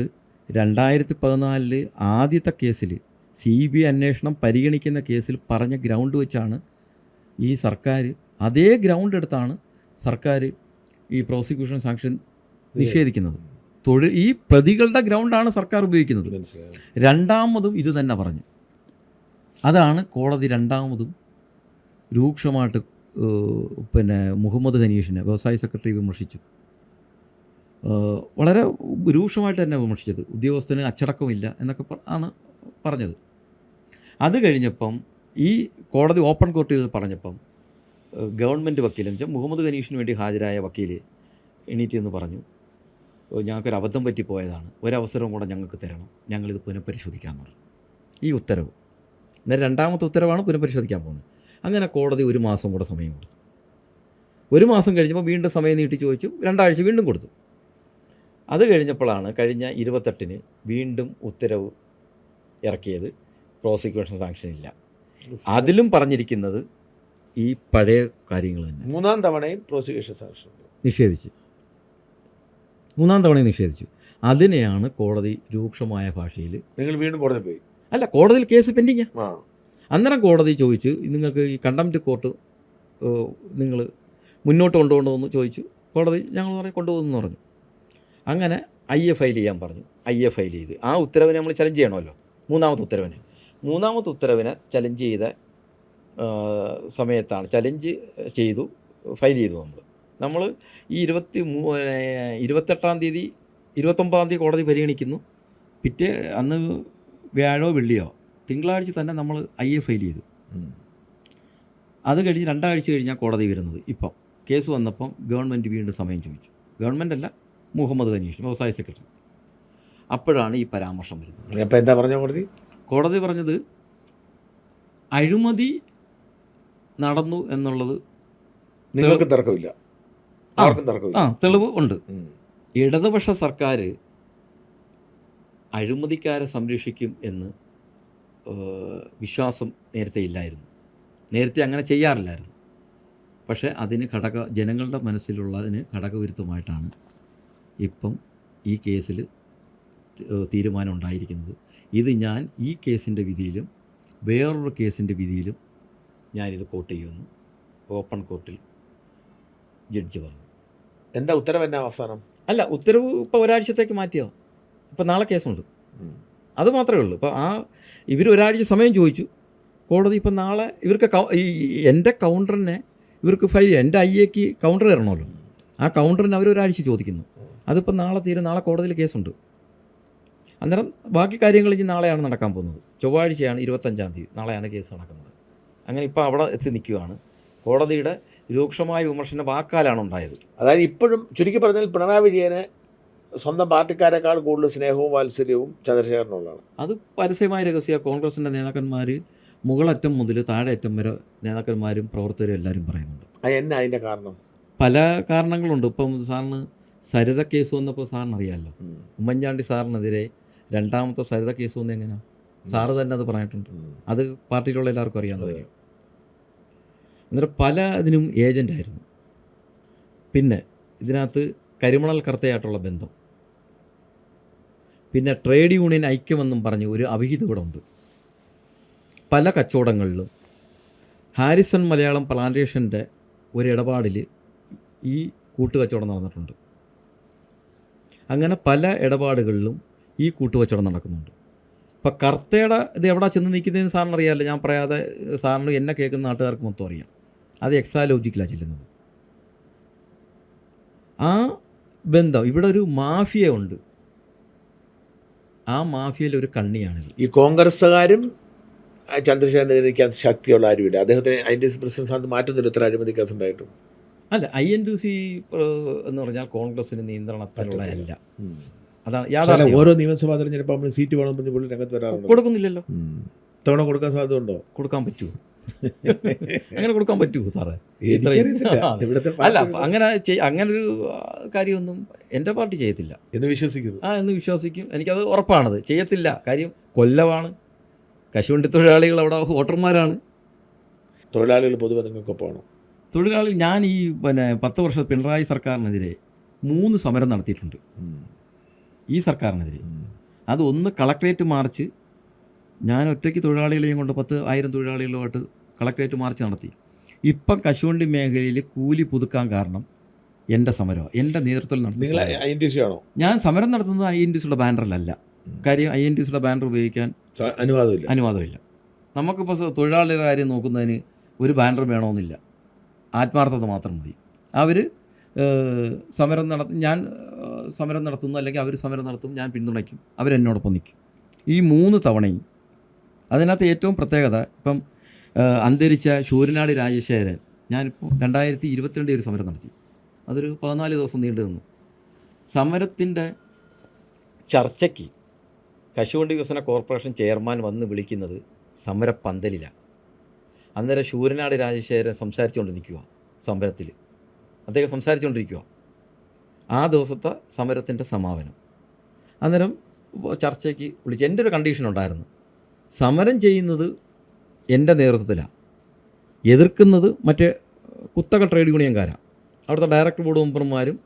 2014 ആദ്യത്തെ കേസിൽ CBI അന്വേഷണം പരിഗണിക്കുന്ന കേസിൽ പറഞ്ഞ ഗ്രൗണ്ട് വെച്ചാണ് ഈ സർക്കാർ, അതേ ഗ്രൗണ്ട് എടുത്താണ് സർക്കാർ ഈ പ്രോസിക്യൂഷൻ സാങ്ഷൻ നിഷേധിക്കുന്നത്. ഈ പ്രതികളുടെ ഗ്രൗണ്ടാണ് സർക്കാർ ഉപയോഗിക്കുന്നത്. രണ്ടാമതും ഇത് തന്നെ പറഞ്ഞു. അതാണ് കോടതി രണ്ടാമതും രൂക്ഷമായിട്ട് മുഹമ്മദ് ഹനീഷിനെ വ്യവസായ സെക്രട്ടറി വിമർശിച്ചു. വളരെ രൂക്ഷമായിട്ട് തന്നെ വിമർശിച്ചത്. ഉദ്യോഗസ്ഥന് അച്ചടക്കമില്ല എന്നൊക്കെ ആണ് പറഞ്ഞത്. അത് കഴിഞ്ഞപ്പം ഈ കോടതി ഓപ്പൺ കോർട്ട് ചെയ്ത് പറഞ്ഞപ്പം ഗവൺമെൻറ് വക്കീലെന്ന് വെച്ചാൽ മുഹമ്മദ് ഹനീഷിന് വേണ്ടി ഹാജരായ വക്കീൽ എണീറ്റ് എന്ന് പറഞ്ഞു, ഞങ്ങൾക്കൊരു അബദ്ധം പറ്റിപ്പോയതാണ്, ഒരവസരവും കൂടെ ഞങ്ങൾക്ക് തരണം, ഞങ്ങളിത് പുനഃപരിശോധിക്കാമെന്ന് പറഞ്ഞു. ഈ ഉത്തരവ് എന്നാൽ രണ്ടാമത്തെ ഉത്തരവാണ് പുനഃപരിശോധിക്കാൻ പോകുന്നത്. അങ്ങനെ കോടതി 1 മാസം കൂടെ സമയം കൊടുത്തു. 1 മാസം കഴിഞ്ഞപ്പോൾ വീണ്ടും സമയം നീട്ടി ചോദിച്ചു, 2 ആഴ്ച വീണ്ടും കൊടുത്തു. അത് കഴിഞ്ഞപ്പോഴാണ് കഴിഞ്ഞ 28-ന് വീണ്ടും ഉത്തരവ് ഇറക്കിയത്, പ്രോസിക്യൂഷൻ സാങ്ഷൻ ഇല്ല. അതിലും പറഞ്ഞിരിക്കുന്നത് ഈ പഴയ കാര്യങ്ങൾ തന്നെ. 3-ാം തവണയും പ്രോസിക്യൂഷൻ സാങ്ഷൻ നിഷേധിച്ചു. 3-ാം തവണയും നിഷേധിച്ചു. അതിനെയാണ് കോടതി രൂക്ഷമായ ഭാഷയിൽ, നിങ്ങൾ വീണ്ടും കോടതി പോയി? അല്ല, കോടതിയിൽ കേസ് പെൻഡിങ്. അന്നേരം കോടതി ചോദിച്ചു, നിങ്ങൾക്ക് ഈ കണ്ടംപ്റ്റ് കോർട്ട് നിങ്ങൾ മുന്നോട്ട് കൊണ്ടുപോകണമെന്ന് ചോദിച്ചു. കോടതി ഞങ്ങൾ പറയും കൊണ്ടുപോകുമെന്ന് പറഞ്ഞു. അങ്ങനെ IA ഫയൽ ചെയ്യാൻ പറഞ്ഞു. IA ഫയൽ ചെയ്ത് ആ ഉത്തരവിനെ നമ്മൾ ചലഞ്ച് ചെയ്യണമല്ലോ, 3-ാമത്തെ ഉത്തരവിനെ ചലഞ്ച് ചെയ്ത സമയത്താണ്, ചലഞ്ച് ചെയ്തു, ഫയൽ ചെയ്തു. നമ്മൾ ഈ 28-ാം തീയതി 29-ാം തീയതി കോടതി പരിഗണിക്കുന്നു. അന്ന് വ്യാഴോ വെള്ളിയോ തിങ്കളാഴ്ച തന്നെ നമ്മൾ IA ഫയൽ ചെയ്തു. അത് കഴിഞ്ഞ് 2 ആഴ്ച കഴിഞ്ഞാൽ കോടതി വരുന്നത്. ഇപ്പം കേസ് വന്നപ്പം ഗവൺമെൻറ് വീണ്ടും സമയം ചോദിച്ചു. ഗവൺമെൻറ് അല്ല, മുഹമ്മദ് ഹനീഷ് വ്യവസായ സെക്രട്ടറി. അപ്പോഴാണ് ഈ പരാമർശം വരുന്നത്. അപ്പോൾ എന്താ പറഞ്ഞ കോടതി? കോടതി പറഞ്ഞത് അഴിമതി നടന്നു എന്നുള്ളത് നിങ്ങൾക്ക് തർക്കമില്ല, ആർക്കും തർക്കമില്ല, തെളിവ് ഉണ്ട്. ഇടതുപക്ഷ സർക്കാർ അഴിമതിക്കാരെ സംരക്ഷിക്കും എന്ന് വിശ്വാസം നേരത്തെ ഇല്ലായിരുന്നു, നേരത്തെ അങ്ങനെ ചെയ്യാറില്ലായിരുന്നു. പക്ഷേ അതിന് ജനങ്ങളുടെ മനസ്സിലുള്ളതിന് ഘടകവിരുദ്ധമായിട്ടാണ് ഇപ്പം ഈ കേസിൽ തീരുമാനം ഉണ്ടായിരിക്കുന്നത്. ഇത് ഞാൻ ഈ കേസിൻ്റെ വിധിയിലും വേറൊരു കേസിൻ്റെ വിധിയിലും ഞാനിത് കോട്ട് ചെയ്യുമെന്ന് ഓപ്പൺ കോർട്ടിൽ ജഡ്ജി പറഞ്ഞു. എന്താ ഉത്തരവ്? എന്നാ അവസാനം? അല്ല, ഉത്തരവ് ഇപ്പോൾ ഒരാഴ്ചത്തേക്ക് മാറ്റിയോ, ഇപ്പോൾ നാളെ കേസുണ്ട്, അത് മാത്രമേ ഉള്ളൂ. ഇപ്പോൾ ഇവർ ഒരാഴ്ച സമയം ചോദിച്ചു. കോടതി ഇപ്പം നാളെ ഇവർക്ക് എൻ്റെ കൗണ്ടറിനെ ഇവർക്ക് ഫയൽ ചെയ്യാം, എൻ്റെ IAക്ക് കൗണ്ടർ തരണമല്ലോ, ആ കൗണ്ടറിന് അവർ ഒരാഴ്ച ചോദിക്കുന്നു. അതിപ്പോൾ നാളെ തീരും, നാളെ കോടതിയിൽ കേസുണ്ട്. അന്നേരം ബാക്കി കാര്യങ്ങൾ ഇനി നാളെയാണ് നടക്കാൻ പോകുന്നത്. ചൊവ്വാഴ്ചയാണ് 25-ാം തീയതി, നാളെയാണ് കേസ് നടക്കുന്നത്. അങ്ങനെ ഇപ്പോൾ അവിടെ എത്തി നിൽക്കുകയാണ്. കോടതിയുടെ രൂക്ഷമായ വിമർശന വാക്കാലാണ് ഉണ്ടായത്. അതായത് ഇപ്പോഴും ചുരുക്കി പറഞ്ഞാൽ പിണറായി വിജയന് സ്വന്തം പാർട്ടിക്കാരെക്കാൾ കൂടുതൽ സ്നേഹവും വാത്സല്യവും ചന്ദ്രശേഖരനുള്ളതാണ്. അത് പരസ്യമായ രഹസ്യ. കോൺഗ്രസിൻ്റെ നേതാക്കന്മാർ മുകളറ്റം മുതൽ താഴെ അറ്റം വരെ നേതാക്കന്മാരും പ്രവർത്തകരും എല്ലാവരും പറയുന്നുണ്ട്. എന്നാ അതിൻ്റെ കാരണം? പല കാരണങ്ങളുണ്ട്. ഇപ്പം സാറിന് സരിത കേസ് വന്നപ്പോൾ സാറിന് അറിയാമല്ലോ, ഉമ്മൻചാണ്ടി സാറിനെതിരെ 2-ാമത്തെ സരിത കേസ് വന്നത് എങ്ങനെയാണ്? സാറ് തന്നെ അത് പറഞ്ഞിട്ടുണ്ട്. അത് പാർട്ടിയിലുള്ള എല്ലാവർക്കും അറിയാവുന്ന കാര്യം. അന്നേരം പല ഇതിനും ഏജൻ്റായിരുന്നു. പിന്നെ ഇതിനകത്ത് കരിമണൽ കർത്തയായിട്ടുള്ള ബന്ധം, പിന്നെ ട്രേഡ് യൂണിയൻ ഐക്യമെന്നും പറഞ്ഞ് ഒരു അവിഹിതം ഇവിടെ ഉണ്ട്. പല കച്ചവടങ്ങളിലും ഹാരിസൺ മലയാളം പ്ലാന്റേഷൻ്റെ ഒരു ഇടപാടിൽ ഈ കൂട്ടുകച്ചവടം നടന്നിട്ടുണ്ട്. അങ്ങനെ പല ഇടപാടുകളിലും ഈ കൂട്ടുകച്ചവടം നടക്കുന്നുണ്ട്. ഇപ്പം കർത്തയുടെ ഇത് എവിടെ ചെന്ന് നിൽക്കുന്നതെന്ന് സാറിന് അറിയാമല്ലോ, ഞാൻ പറയാതെ സാറിന് എന്നെ കേൾക്കുന്ന നാട്ടുകാർക്ക് മൊത്തം അറിയാം. അത് എക്സാലോജിക്കിലാണ് ചെല്ലുന്നത്. ആ ബന്ധം ഇവിടെ ഒരു മാഫിയ ഉണ്ട്. ആ മാഫിയയിൽ ഒരു കണ്ണിയാണിത്. ഈ കോൺഗ്രസ്സുകാരും ചന്ദ്രശേഖരനെതിരിക്കാൻ ശക്തിയുള്ള ആരുമില്ല. അദ്ദേഹത്തിന് INTC പ്രസിഡന്റ് സ്ഥാനത്ത് മാറ്റുന്നില്ല ഇത്ര അഴിമതി കേസ് ഉണ്ടായിട്ടും. അല്ല, INTC എന്ന് പറഞ്ഞാൽ കോൺഗ്രസിന് നിയന്ത്രണത്തിലുള്ളതല്ല. അതാണ് യാഥാർത്ഥ്യം. ഓരോ നിയമസഭാ തെരഞ്ഞെടുപ്പ് നമ്മൾ സീറ്റ് വേണം പറഞ്ഞ് പുള്ളി രംഗത്ത് വരാറുണ്ട്. കൊടുക്കുന്നില്ലല്ലോ. തവണ കൊടുക്കാൻ സാധ്യത ഉണ്ടോ? കൊടുക്കാൻ പറ്റുമോ? അങ്ങനെ കൊടുക്കാൻ പറ്റുമോ സാറേ? ഇവിടുത്തെ അല്ല, അങ്ങനൊരു കാര്യമൊന്നും എൻ്റെ പാർട്ടി ചെയ്യത്തില്ല എന്ന് വിശ്വസിക്കുന്നു. എന്ന് വിശ്വസിക്കും. എനിക്കത് ഉറപ്പാണത്. ചെയ്യത്തില്ല. കാര്യം കൊല്ലമാണ്. കശുവണ്ടി തൊഴിലാളികൾ അവിടെ വോട്ടർമാരാണ്. തൊഴിലാളികൾ പൊതുവെ നിങ്ങൾക്കൊപ്പമാണോ? തൊഴിലാളികൾ ഞാൻ ഈ 10 വർഷം പിണറായി സർക്കാരിനെതിരെ 3 സമരം നടത്തിയിട്ടുണ്ട്. ഈ സർക്കാരിനെതിരെ. അത് ഒന്ന് കളക്ട്രേറ്റ് മാർച്ച്, ഞാൻ ഒറ്റയ്ക്ക് തൊഴിലാളികളെയും കൊണ്ട് 10,000 തൊഴിലാളികളുമായിട്ട് കളക്ട്രേറ്റ് മാർച്ച് നടത്തി. ഇപ്പം കശുവണ്ടി മേഖലയിൽ കൂലി പുതുക്കാൻ കാരണം എൻ്റെ സമരമാണ്, എൻ്റെ നേതൃത്വത്തിൽ നിങ്ങൾ INTC ആണോ? ഞാൻ സമരം നടത്തുന്നത് INTCയുടെ ബാനറിലല്ല. കാര്യം INTCയുടെ ബാനർ ഉപയോഗിക്കാൻ അനുവാദമില്ല. നമുക്കിപ്പോൾ തൊഴിലാളികളുടെ കാര്യം നോക്കുന്നതിന് ഒരു ബാനർ വേണമെന്നില്ല, ആത്മാർത്ഥത മാത്രം മതി. അവർ സമരം ഞാൻ സമരം നടത്തുന്നു, അല്ലെങ്കിൽ അവർ സമരം നടത്തും, ഞാൻ പിന്തുണയ്ക്കും, അവരെന്നോടൊപ്പം നിൽക്കും. ഈ 3 തവണയും. അതിനകത്ത് ഏറ്റവും പ്രത്യേകത, ഇപ്പം അന്തരിച്ച ശൂരനാട് രാജശേഖരൻ, ഞാനിപ്പോൾ 2022 ഒരു സമരം നടത്തി. അതൊരു 14 ദിവസം നീണ്ടു നിന്നു. സമരത്തിൻ്റെ ചർച്ചയ്ക്ക് കശുവണ്ടി വികസന കോർപ്പറേഷൻ ചെയർമാൻ വന്ന് വിളിക്കുന്നത് സമരപ്പന്തലിലാണ്. അന്നേരം ശൂരനാട് രാജശേഖരൻ സംസാരിച്ചുകൊണ്ട് നിൽക്കുക സമരത്തിൽ. അദ്ദേഹം സംസാരിച്ചുകൊണ്ടിരിക്കുക. ആ ദിവസത്തെ സമരത്തിൻ്റെ സമാപനം. അന്നേരം ചർച്ചയ്ക്ക് വിളിച്ച് എൻ്റെ ഒരു കണ്ടീഷൻ ഉണ്ടായിരുന്നു. സമരം ചെയ്യുന്നത് എൻ്റെ നേതൃത്വത്തിലാണ്, എതിർക്കുന്നത് മറ്റേ കുത്തക ട്രേഡ് യൂണിയൻകാരാണ്, അവിടുത്തെ ഡയറക്ടർ ബോർഡ് മെമ്പർമാരും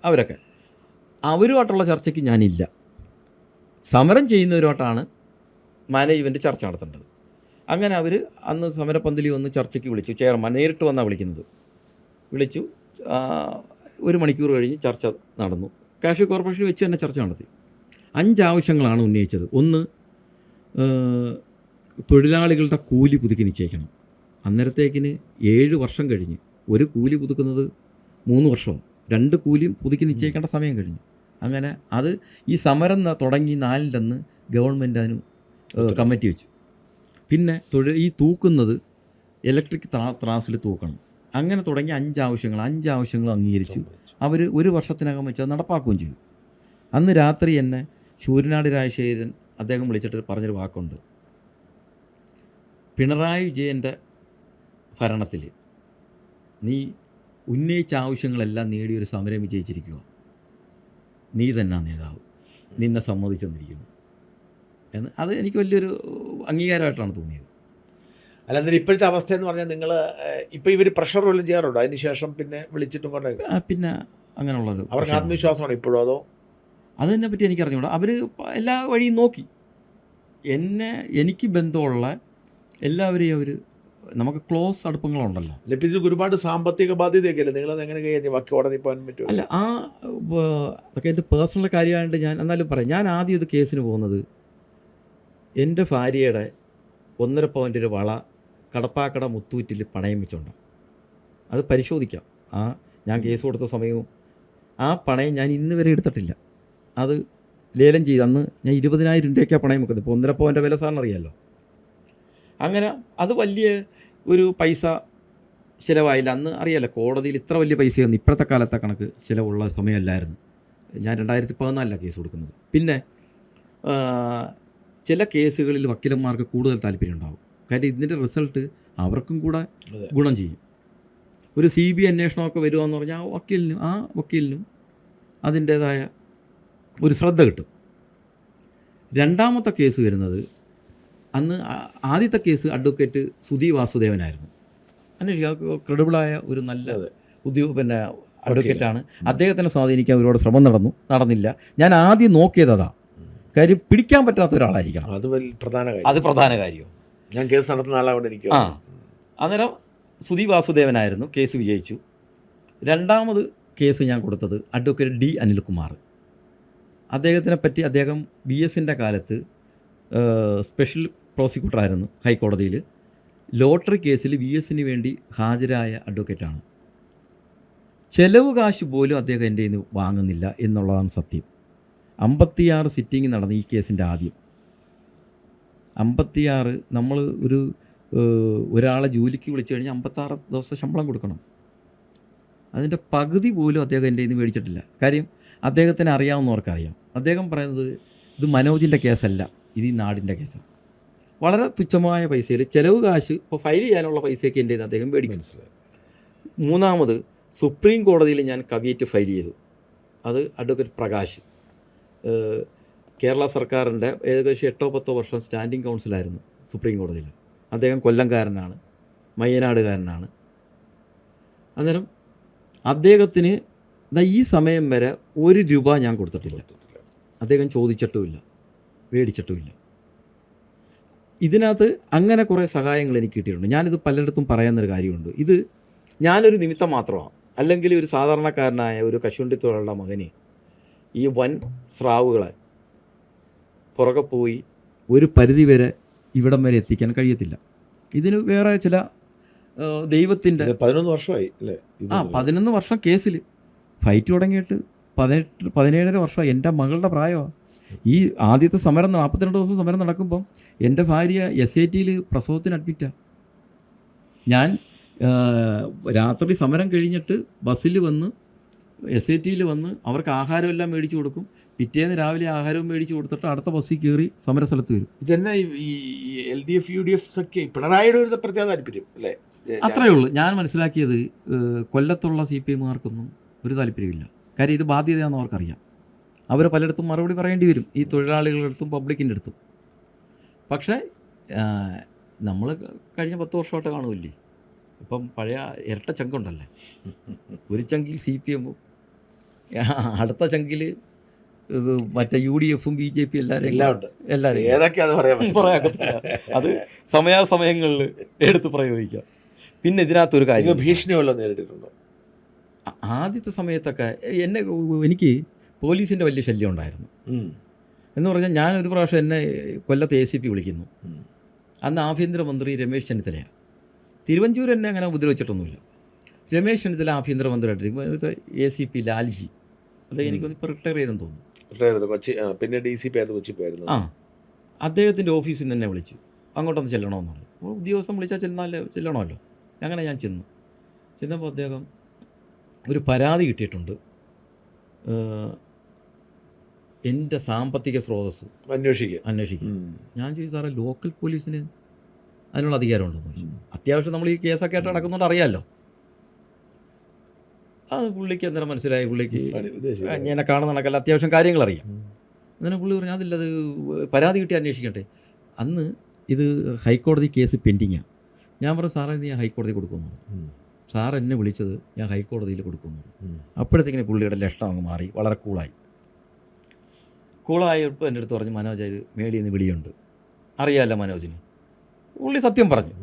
അവരൊക്കെ. അവരുമായിട്ടുള്ള ചർച്ചയ്ക്ക് ഞാനില്ല. സമരം ചെയ്യുന്നവരുമായിട്ടാണ് മാനേജ്മെൻറ്റ് ചർച്ച നടത്തേണ്ടത്. അങ്ങനെ അവർ അന്ന് സമരപ്പന്തലിൽ വന്ന് ചർച്ചയ്ക്ക് വിളിച്ചു. ചെയർമാൻ നേരിട്ട് വന്നാണ് വിളിക്കുന്നത്. വിളിച്ചു. 1 മണിക്കൂർ കഴിഞ്ഞ് ചർച്ച നടന്നു. കാഷ്യൂ കോർപ്പറേഷനിൽ വെച്ച് തന്നെ ചർച്ച നടത്തി. 5 ആവശ്യങ്ങളാണ് ഉന്നയിച്ചത്. ഒന്ന്, തൊഴിലാളികളുടെ കൂലി പുതുക്കി നിശ്ചയിക്കണം. അന്നേരത്തേക്കിന് 7 വർഷം കഴിഞ്ഞ്. ഒരു കൂലി പുതുക്കുന്നത് 3 വർഷവും, 2 കൂലിയും പുതുക്കി നിശ്ചയിക്കേണ്ട സമയം കഴിഞ്ഞു. അങ്ങനെ അത് ഈ സമരം തുടങ്ങി 4 അന്ന് ഗവൺമെൻറ് അതിന് കമ്മിറ്റി വെച്ചു. പിന്നെ ഈ തൂക്കുന്നത് ഇലക്ട്രിക് ത്രാസിൽ തൂക്കണം. അങ്ങനെ തുടങ്ങി 5 ആവശ്യങ്ങൾ അംഗീകരിച്ചു. അവർ 1 വർഷത്തിനകം വെച്ച് അത് നടപ്പാക്കുകയും ചെയ്തു. അന്ന് രാത്രി എന്നെ ശൂരനാട് രാജശേഖരൻ അദ്ദേഹം വിളിച്ചിട്ട് പറഞ്ഞൊരു വാക്കുണ്ട്. പിണറായി വിജയൻ്റെ ഭരണത്തിൽ നീ ഉന്നയിച്ച ആവശ്യങ്ങളെല്ലാം നേടിയൊരു സമരം വിജയിച്ചിരിക്കുക, നീ തന്നെ നേതാവ്, നിന്നെ സമ്മതിച്ചെന്നിരിക്കുന്നു എന്ന്. അത് എനിക്ക് വലിയൊരു അംഗീകാരമായിട്ടാണ് തോന്നിയത്. അല്ല, എന്നിട്ട് ഇപ്പോഴത്തെ അവസ്ഥ എന്ന് പറഞ്ഞാൽ നിങ്ങൾ ഇപ്പോൾ ഇവർ പ്രഷർ വല്ലതും ചെയ്യാറുണ്ടോ? അതിന് ശേഷം പിന്നെ വിളിച്ചിട്ടും കൊണ്ട് പിന്നെ അങ്ങനെയുള്ളൊരു അവർക്ക് ആത്മവിശ്വാസമാണ് ഇപ്പോഴും? അതോ അതിനെ പറ്റി എനിക്ക് അറിഞ്ഞൂടാ. അവർ എല്ലാ വഴിയും നോക്കി. എനിക്ക് ബന്ധമുള്ള എല്ലാവരെയും അവർ, നമുക്ക് ക്ലോസ് അടുപ്പങ്ങളുണ്ടല്ലോ. ഇതിൽ ഒരുപാട് സാമ്പത്തിക ബാധ്യതയൊക്കെ അല്ലേ? നിങ്ങളത് എങ്ങനെ കഴിഞ്ഞ് ബാക്കി കോടതി പോകാൻ പറ്റുമോ? അല്ല, അതൊക്കെ എൻ്റെ പേഴ്സണൽ കാര്യമായിട്ട് ഞാൻ എന്നാലും പറയാം. ഞാൻ ആദ്യം ഇത് കേസിന് പോകുന്നത് എൻ്റെ ഭാര്യയുടെ 1.5 പവൻ്റെ ഒരു വള കടപ്പാക്കട മുത്തൂറ്റിൽ പണയം വെച്ചുകൊണ്ട്. അത് പരിശോധിക്കാം. ഞാൻ കേസ് കൊടുത്ത സമയവും ആ പണയം ഞാൻ ഇന്ന് വരെ എടുത്തിട്ടില്ല. അത് ലേലം ചെയ്ത് അന്ന് ഞാൻ 20,000 രൂപയ്ക്കാണ് പണയം വെക്കുന്നത്. ഇപ്പോൾ 1.5 പവൻ്റെ വില സാറിന് അറിയാമല്ലോ. അങ്ങനെ അത് വലിയ ഒരു പൈസ ചിലവായില്ല. അന്ന് അറിയാമല്ലോ, കോടതിയിൽ ഇത്ര വലിയ പൈസയൊന്നും ഇപ്പോഴത്തെ കാലത്തെ കണക്ക് ചിലവുള്ള സമയമല്ലായിരുന്നു. ഞാൻ 2014 കേസ് കൊടുക്കുന്നത്. പിന്നെ ചില കേസുകളിൽ വക്കീലന്മാർക്ക് കൂടുതൽ താല്പര്യം ഉണ്ടാകും. കാര്യം ഇതിൻ്റെ റിസൾട്ട് അവർക്കും കൂടെ ഗുണം ചെയ്യും. ഒരു CBI അന്വേഷണമൊക്കെ വരുവാന്ന് പറഞ്ഞാൽ ആ വക്കീലിനും അതിൻ്റേതായ ഒരു ശ്രദ്ധ കിട്ടും. രണ്ടാമത്തെ കേസ് വരുന്നത്, അന്ന് ആദ്യത്തെ കേസ് അഡ്വക്കേറ്റ് സുധി വാസുദേവനായിരുന്നു. അന്വേഷിക്കുക. ക്രെഡിബിളായ ഒരു നല്ല അതെ. പിന്നെ അഡ്വക്കേറ്റാണ്. അദ്ദേഹത്തിനെ സ്വാധീനിക്കാൻ ഒരുപാട് ശ്രമം നടന്നില്ല. ഞാൻ ആദ്യം നോക്കിയത് അതാ, കാര്യം പിടിക്കാൻ പറ്റാത്ത ഒരാളായിരിക്കണം. അത് പ്രധാന കാര്യം. അത് പ്രധാന കാര്യം. ഞാൻ കേസ് നടത്തുന്ന ആളാകൊണ്ട് എനിക്ക് ആ അന്നേരം സുധി വാസുദേവനായിരുന്നു, കേസ് വിജയിച്ചു. രണ്ടാമത് കേസ് ഞാൻ കൊടുത്തത് അഡ്വക്കേറ്റ് ഡി അനിൽകുമാർ. അദ്ദേഹത്തിനെ പറ്റി അദ്ദേഹം BSന്റെ കാലത്ത് സ്പെഷ്യൽ പ്രോസിക്യൂട്ടറായിരുന്നു ഹൈക്കോടതിയിൽ. ലോട്ടറി കേസിൽ BSന് വേണ്ടി ഹാജരായ അഡ്വക്കേറ്റാണ്. ചെലവ് കാശ് പോലും അദ്ദേഹം എൻ്റെ കയ്യിൽ നിന്ന് വാങ്ങുന്നില്ല എന്നുള്ളതാണ് സത്യം. 56 സിറ്റിംഗ് നടന്നു ഈ കേസിൻ്റെ ആദ്യം. 56 നമ്മൾ ഒരാളെ ജോലിക്ക് വിളിച്ചു കഴിഞ്ഞാൽ 56 ദിവസം ശമ്പളം കൊടുക്കണം. അതിൻ്റെ പകുതി പോലും അദ്ദേഹം എൻ്റെ കയ്യിൽ നിന്ന് മേടിച്ചിട്ടില്ല. കാര്യം അദ്ദേഹത്തിന് അറിയാവുന്നവർക്കറിയാം. അദ്ദേഹം പറയുന്നത് ഇത് മനോജിൻ്റെ കേസല്ല, ഇത് ഈ നാടിൻ്റെ കേസാണ്. വളരെ തുച്ഛമായ പൈസയിൽ ചെലവ് കാശ് ഇപ്പോൾ ഫയൽ ചെയ്യാനുള്ള പൈസയൊക്കെ എൻ്റെ കയ്യിൽ അദ്ദേഹം മേടിക്കും. മൂന്നാമത് സുപ്രീം കോടതിയിൽ ഞാൻ കവിയേറ്റ് ഫയൽ ചെയ്തു. അത് അഡ്വക്കേറ്റ് പ്രകാശ്, കേരള സർക്കാരിൻ്റെ ഏകദേശം 8-10 വർഷം സ്റ്റാൻഡിംഗ് കൗൺസിലായിരുന്നു സുപ്രീം കോടതിയിൽ. അദ്ദേഹം കൊല്ലംകാരനാണ്, മയ്യനാടുകാരനാണ്. അന്നേരം അദ്ദേഹത്തിന് ഈ സമയം വരെ 1 രൂപ ഞാൻ കൊടുത്തിട്ടില്ല. അദ്ദേഹം ചോദിച്ചിട്ടുമില്ല, മേടിച്ചിട്ടുമില്ല. ഇതിനകത്ത് അങ്ങനെ കുറേ സഹായങ്ങൾ എനിക്ക് കിട്ടിയിട്ടുണ്ട്. ഞാനിത് പലയിടത്തും പറയാവുന്നൊരു കാര്യമുണ്ട്. ഇത് ഞാനൊരു നിമിത്തം മാത്രമാണ്. അല്ലെങ്കിൽ ഒരു സാധാരണക്കാരനായ ഒരു കശുവണ്ടിത്തോടുള്ള മകന് ഈ വൻ സ്രാവുകളെ പുറകെ പോയി ഒരു പരിധിവരെ ഇവിടം വരെ എത്തിക്കാൻ കഴിയത്തില്ല. ഇതിന് വേറെ ചില ദൈവത്തിൻ്റെ 11 വർഷമായി അല്ലേ? 11 വർഷം കേസിൽ ഫൈറ്റ് തുടങ്ങിയിട്ട് 17 വർഷം. എൻ്റെ മകളുടെ പ്രായമാണ്. ഈ ആദ്യത്തെ സമരം 42 ദിവസം സമരം നടക്കുമ്പം എൻ്റെ ഭാര്യ SITയിൽ പ്രസവത്തിന് അഡ്മിറ്റാണ്. ഞാൻ രാത്രി സമരം കഴിഞ്ഞിട്ട് ബസ്സിൽ വന്ന് SITയിൽ വന്ന് അവർക്ക് ആഹാരമെല്ലാം മേടിച്ച് കൊടുക്കും. പിറ്റേന്ന് രാവിലെ ആഹാരവും മേടിച്ച് കൊടുത്തിട്ട് അടുത്ത ബസ്സിൽ കയറി സമരസ്ഥലത്ത് വരും. ഇതന്നെ ഈ LDF UDF ഒക്കെ പിണറായിയുടെ ഒരു പ്രത്യേക താല്പര്യം അല്ലേ? അത്രയേ ഉള്ളൂ. ഞാൻ മനസ്സിലാക്കിയത് കൊല്ലത്തുള്ള CPMകാർക്കൊന്നും ഒരു താല്പര്യമില്ല. കാര്യം ഇത് ബാധ്യതയാണെന്ന് അവർക്കറിയാം. അവർ പലയിടത്തും മറുപടി പറയേണ്ടി വരും, ഈ തൊഴിലാളികളുടെ അടുത്തും പബ്ലിക്കിൻ്റെ അടുത്തും. പക്ഷേ നമ്മൾ കഴിഞ്ഞ 10 വർഷമായിട്ട് കാണുമല്ലേ, ഇപ്പം പഴയ ഇരട്ട ചങ്കുണ്ടല്ലേ. ഒരു ചങ്കിൽ CPM, അടുത്ത ചങ്കിൽ മറ്റേ UDFും BJP എല്ലാവരും പറയാക്കത്തില്ല. അത് സമയാസമയങ്ങളിൽ എടുത്ത് പ്രയോഗിക്കാം. പിന്നെ ഇതിനകത്തൊരു കാര്യം, ഭീഷണിയുള്ള നേരിട്ടിട്ടുണ്ടോ? ആദ്യത്തെ സമയത്തൊക്കെ എനിക്ക് പോലീസിൻ്റെ വലിയ ശല്യം ഉണ്ടായിരുന്നു. എന്ന് പറഞ്ഞാൽ ഞാനൊരു പ്രാവശ്യം എന്നെ കൊല്ലത്ത് ACP വിളിക്കുന്നു. അന്ന് ആഭ്യന്തരമന്ത്രി രമേശ് ചെന്നിത്തലയാണ്. തിരുവഞ്ചൂർ എന്നെ അങ്ങനെ ഉപദ്രവിച്ചിട്ടൊന്നുമില്ല. രമേശ് ചെന്നിത്തല ആഭ്യന്തരമന്ത്രിയായിട്ട് ACP ലാൽജി, അത് എനിക്കൊന്ന് ഇപ്പോൾ റിട്ടയർ ചെയ്തെന്ന് തോന്നുന്നു. പിന്നെ DCP ആയിരുന്നു, കൊച്ചി പോയിരുന്നു. അദ്ദേഹത്തിൻ്റെ ഓഫീസിൽ നിന്ന് തന്നെ വിളിച്ചു, അങ്ങോട്ടൊന്ന് ചെല്ലണമെന്ന് പറഞ്ഞു. ഉദ്യോഗസ്ഥൻ വിളിച്ചാൽ ചെല്ലണമല്ലോ. അങ്ങനെ ഞാൻ ചെന്നപ്പോൾ അദ്ദേഹം ഒരു പരാതി കിട്ടിയിട്ടുണ്ട്, എൻ്റെ സാമ്പത്തിക സ്രോതസ്സ് അന്വേഷിക്കുക. ഞാൻ ചോദിച്ചു, സാറേ ലോക്കൽ പോലീസിന് അതിനുള്ള അധികാരമുണ്ടെന്ന് ചോദിച്ചു. അത്യാവശ്യം നമ്മൾ ഈ കേസൊക്കെ ആയിട്ട് നടക്കുന്നുണ്ട്, അറിയാമല്ലോ. അത് പുള്ളിക്ക് അന്നേരം മനസ്സിലായി, പുള്ളിക്ക് എന്നെ കാണുന്ന നടക്കല്ല, അത്യാവശ്യം കാര്യങ്ങൾ അറിയാം. അങ്ങനെ പുള്ളി പറഞ്ഞു, അതില്ലത് പരാതി കിട്ടി അന്വേഷിക്കട്ടെ. അന്ന് ഇത് ഹൈക്കോടതി കേസ് പെൻഡിങ്ങാണ്. ഞാൻ പറഞ്ഞു, സാറേ ഇത് ഞാൻ ഹൈക്കോടതി കൊടുക്കുന്നു. സാർ എന്നെ വിളിച്ചത് ഞാൻ ഹൈക്കോടതിയിൽ കൊടുക്കുന്നു. അപ്പോഴത്തേക്കിന് പുള്ളിയുടെ ലക്ഷണം അങ്ങ് മാറി, വളരെ കൂളായപ്പോൾ എൻ്റെ അടുത്ത് പറഞ്ഞു, മനോജ് ഇത് മേളിൽ നിന്ന് വിളിയുണ്ട്, അറിയാമല്ലോ മനോജിന്. പുള്ളി സത്യം പറഞ്ഞു.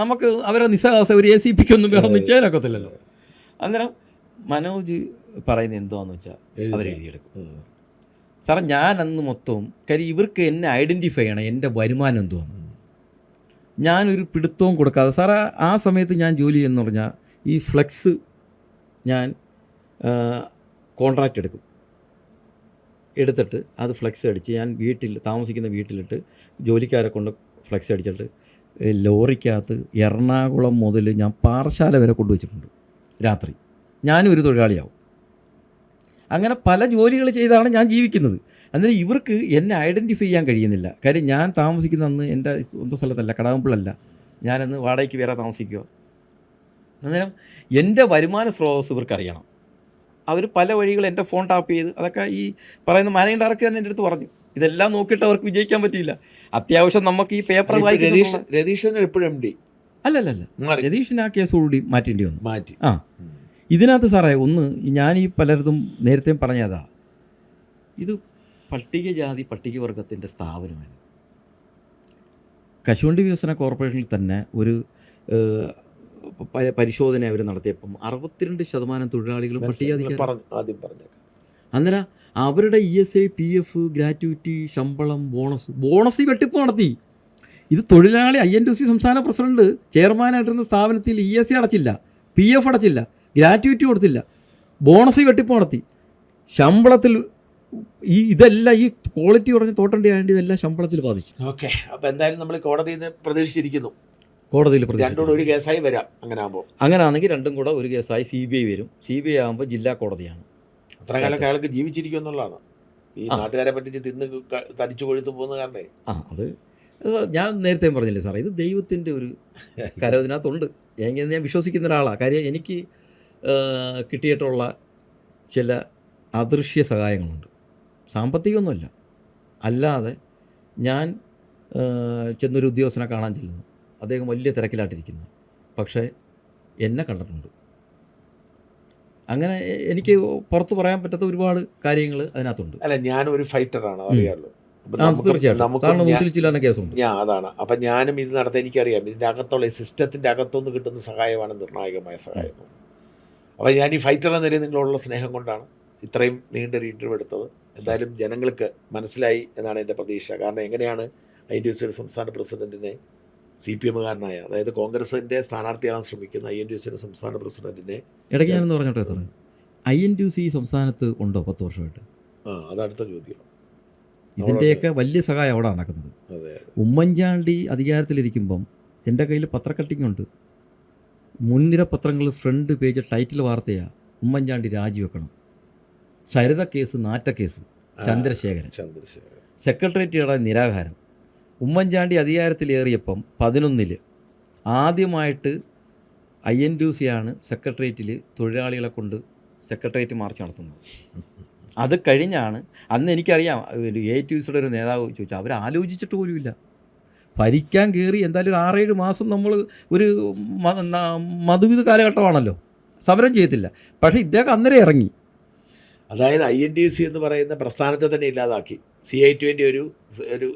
നമുക്ക് അവരെ നിസ്സാഹ ഒരു ACPക്കൊന്നും വേറെ നിശ്ചയമൊക്കത്തില്ലല്ലോ. അന്നേരം മനോജ് പറയുന്നത് എന്താണെന്ന് വെച്ചാൽ അവരെഴുതിയെടുക്കും. സാറേ ഞാൻ അന്ന് മൊത്തവും കാര്യം ഇവർക്ക് എന്നെ ഐഡൻറ്റിഫൈ ചെയ്യണം, എൻ്റെ വരുമാനം എന്തുവാണ്. ഞാനൊരു പിടുത്തവും കൊടുക്കാതെ, സാറേ ആ സമയത്ത് ഞാൻ ജോലി ചെയ്യുന്ന പറഞ്ഞാൽ ഈ ഫ്ലെക്സ് ഞാൻ കോൺട്രാക്റ്റ് എടുത്തിട്ട് അത് ഫ്ലെക്സ് അടിച്ച് ഞാൻ താമസിക്കുന്ന വീട്ടിലിട്ട് ജോലിക്കാരെ കൊണ്ട് ഫ്ലെക്സ് അടിച്ചിട്ട് ലോറിക്കകത്ത് എറണാകുളം മുതൽ ഞാൻ പാറശാല വരെ കൊണ്ടുവച്ചിട്ടുണ്ട് രാത്രി. ഞാനും ഒരു തൊഴിലാളിയാവും. അങ്ങനെ പല ജോലികൾ ചെയ്താണ് ഞാൻ ജീവിക്കുന്നത്. അന്നേരം ഇവർക്ക് എന്നെ ഐഡൻറ്റിഫൈ ചെയ്യാൻ കഴിയുന്നില്ല. കാര്യം ഞാൻ താമസിക്കുന്ന അന്ന് എൻ്റെ സ്വന്തം സ്ഥലത്തല്ല, കടകംപിള്ളല്ല, ഞാനന്ന് വാടകയ്ക്ക് വേറെ താമസിക്കുക. അന്നേരം എൻ്റെ വരുമാന സ്രോതസ് ഇവർക്കറിയണം. അവർ പല വഴികൾ എൻ്റെ ഫോൺ ടാപ്പ് ചെയ്ത്, അതൊക്കെ ഈ പറയുന്ന മാനേജിംഗ് ഡയറക്ടർ എൻ്റെ അടുത്ത് പറഞ്ഞു, ഇതെല്ലാം നോക്കിയിട്ട് അവർക്ക് വിജയിക്കാൻ പറ്റിയില്ല. അത്യാവശ്യം നമുക്ക് ഈ പേപ്പർ വായിക്കുന്ന രതീശൻ എപ്പോഴും MD അല്ലല്ല, മാറി രതീഷിന് ആ കേസോടുകൂടി മാറ്റേണ്ടി വന്നു. മാറ്റി. ആ, ഇതിനകത്ത് സാറേ ഒന്ന് ഞാൻ ഈ പലർക്കും നേരത്തെ പറഞ്ഞതാ, ഇത് പട്ടികജാതി പട്ടികവർഗത്തിൻ്റെ സ്ഥാപനമാണ്. കശുവണ്ടി വികസന കോർപ്പറേഷനിൽ തന്നെ ഒരു പരിശോധന അവർ നടത്തിയപ്പം 62% തൊഴിലാളികളും പട്ടികജാതിക്കാർ. ആദ്യം പറഞ്ഞേക്കാം. അന്നേരം അവരുടെ ESI, PF, ഗ്രാറ്റുവിറ്റി, ശമ്പളം, ബോണസ് വെട്ടിപ്പ് നടത്തി. ഇത് തൊഴിലാളി INTUC സംസ്ഥാന പ്രസിഡന്റ് ചെയർമാനായിട്ടിരുന്ന സ്ഥാപനത്തിൽ ESI അടച്ചില്ല, PF അടച്ചില്ല, ഗ്രാറ്റുവിറ്റി കൊടുത്തില്ല, ബോണസ് വെട്ടിപ്പ് നടത്തി. ശമ്പളത്തിൽ ഇതെല്ലാം ഈ ക്വാളിറ്റി കുറഞ്ഞ തോട്ടണ്ടി ആയതുകൊണ്ട് ഇതെല്ലാം ശമ്പളത്തിൽ ബാധിച്ചു. ഓക്കെ, അപ്പോൾ എന്തായാലും നമ്മൾ കോടതിയിൽ നിന്ന് പ്രതീക്ഷിച്ചിരിക്കുന്നു. കോടതിയിൽ രണ്ടും ഒരു കേസായി വരാം. അങ്ങനെ ആകുമ്പോൾ, അങ്ങനെയാണെങ്കിൽ രണ്ടും കൂടെ ഒരു കേസായി CBI വരും. CBI ആകുമ്പോൾ ജില്ലാ കോടതിയാണ്. അത്ര കാലം അയാൾക്ക് ജീവിച്ചിരിക്കും എന്നുള്ളതാണ്. ഈ നാട്ടുകാരെ പറ്റിച്ച് തിന്ന് തടിച്ചു കൊഴുത്ത് പോകുന്ന കാരണേ. അത് ഞാൻ നേരത്തെ പറഞ്ഞില്ലേ സാറേ, ഇത് ദൈവത്തിൻ്റെ ഒരു കാര്യം ഇതിനകത്തുണ്ട്. ഞാൻ വിശ്വസിക്കുന്ന ഒരാളാണ്. കാര്യം എനിക്ക് കിട്ടിയിട്ടുള്ള ചില അദൃശ്യ സഹായങ്ങളുണ്ട്. സാമ്പത്തികമൊന്നുമല്ല, അല്ലാതെ ഞാൻ ചെന്നൊരു ഉദ്യോഗസ്ഥനെ കാണാൻ ചെല്ലുന്നു, അദ്ദേഹം വലിയ തിരക്കിലായിട്ടിരിക്കുന്നു, പക്ഷേ എന്നെ കണ്ടിട്ടുണ്ട്. അങ്ങനെ എനിക്ക് പുറത്ത് പറയാൻ പറ്റാത്ത ഒരുപാട് കാര്യങ്ങൾ അതിനകത്തുണ്ട്. അല്ല, ഞാനൊരു ഫൈറ്ററാണ്, അറിയാമല്ലോ. തീർച്ചയായിട്ടും കേസുണ്ട്. അതാണ്. അപ്പം ഞാനും ഇത് നടത്താൻ എനിക്കറിയാം. ഇതിൻ്റെ അകത്തുള്ള ഈ സിസ്റ്റത്തിൻ്റെ അകത്തുനിന്ന് കിട്ടുന്ന സഹായമാണ് നിർണായകമായ സഹായം. അപ്പോൾ ഞാൻ ഈ ഫൈറ്റർ എന്ന നിലയിൽ നിങ്ങളുള്ള സ്നേഹം കൊണ്ടാണ് ഇത്രയും നീണ്ടൊരു ഇൻ്റർവ്യൂ എടുത്തത്. എന്തായാലും ജനങ്ങൾക്ക് മനസ്സിലായി എന്നാണ് എൻ്റെ പ്രതീക്ഷ. കാരണം എങ്ങനെയാണ് INTUCയുടെ സംസ്ഥാന പ്രസിഡന്റിനെ CPM-കാരനായ, അതായത് കോൺഗ്രസിൻ്റെ സ്ഥാനാർത്ഥിയാകാൻ ശ്രമിക്കുന്ന INTUCയുടെ സംസ്ഥാന പ്രസിഡന്റിനെ ഇടയ്ക്ക് ഞാനെന്ന് പറഞ്ഞോട്ടെ സാറേ, INTUC സംസ്ഥാനത്ത് ഉണ്ടോ 10 വർഷമായിട്ട്? അതടുത്ത ചോദ്യം. ഇതിൻ്റെയൊക്കെ വലിയ സഹായം അവിടെ നടക്കുന്നത്. അതെ, ഉമ്മൻചാണ്ടി അധികാരത്തിലിരിക്കുമ്പം എൻ്റെ കയ്യിൽ പത്രക്കട്ടിങ്ങുണ്ട്. മുൻനിര പത്രങ്ങൾ ഫ്രണ്ട് പേജ് ടൈറ്റിൽ വാർത്തയാണ്, ഉമ്മൻചാണ്ടി രാജിവെക്കണം. സരിത കേസ്, നാറ്റ കേസ്, ചന്ദ്രശേഖരൻ സെക്രട്ടേറിയറ്റ് നിരാഹാരം. ഉമ്മൻചാണ്ടി അധികാരത്തിലേറിയപ്പം 11 ആദ്യമായിട്ട് INTUC സെക്രട്ടേറിയറ്റിൽ തൊഴിലാളികളെ കൊണ്ട് സെക്രട്ടേറിയറ്റ് മാർച്ച് നടത്തുന്നത്. അത് കഴിഞ്ഞാണ്, അന്ന് എനിക്കറിയാം ATUCയുടെ ഒരു നേതാവ് ചോദിച്ചാൽ അവർ ആലോചിച്ചിട്ട് പോലുമില്ല. ഭരിക്കാൻ കയറി എന്തായാലും ഒരു 6-7 മാസം നമ്മൾ ഒരു മധുവിധ കാലഘട്ടമാണല്ലോ, സമരം ചെയ്യത്തില്ല. പക്ഷേ ഇദ്ദേഹം അന്നേരം ഇറങ്ങി. അതായത് INTUC എന്ന് പറയുന്ന പ്രസ്ഥാനത്തെ തന്നെ ഇല്ലാതാക്കി, CI2ൻ്റെ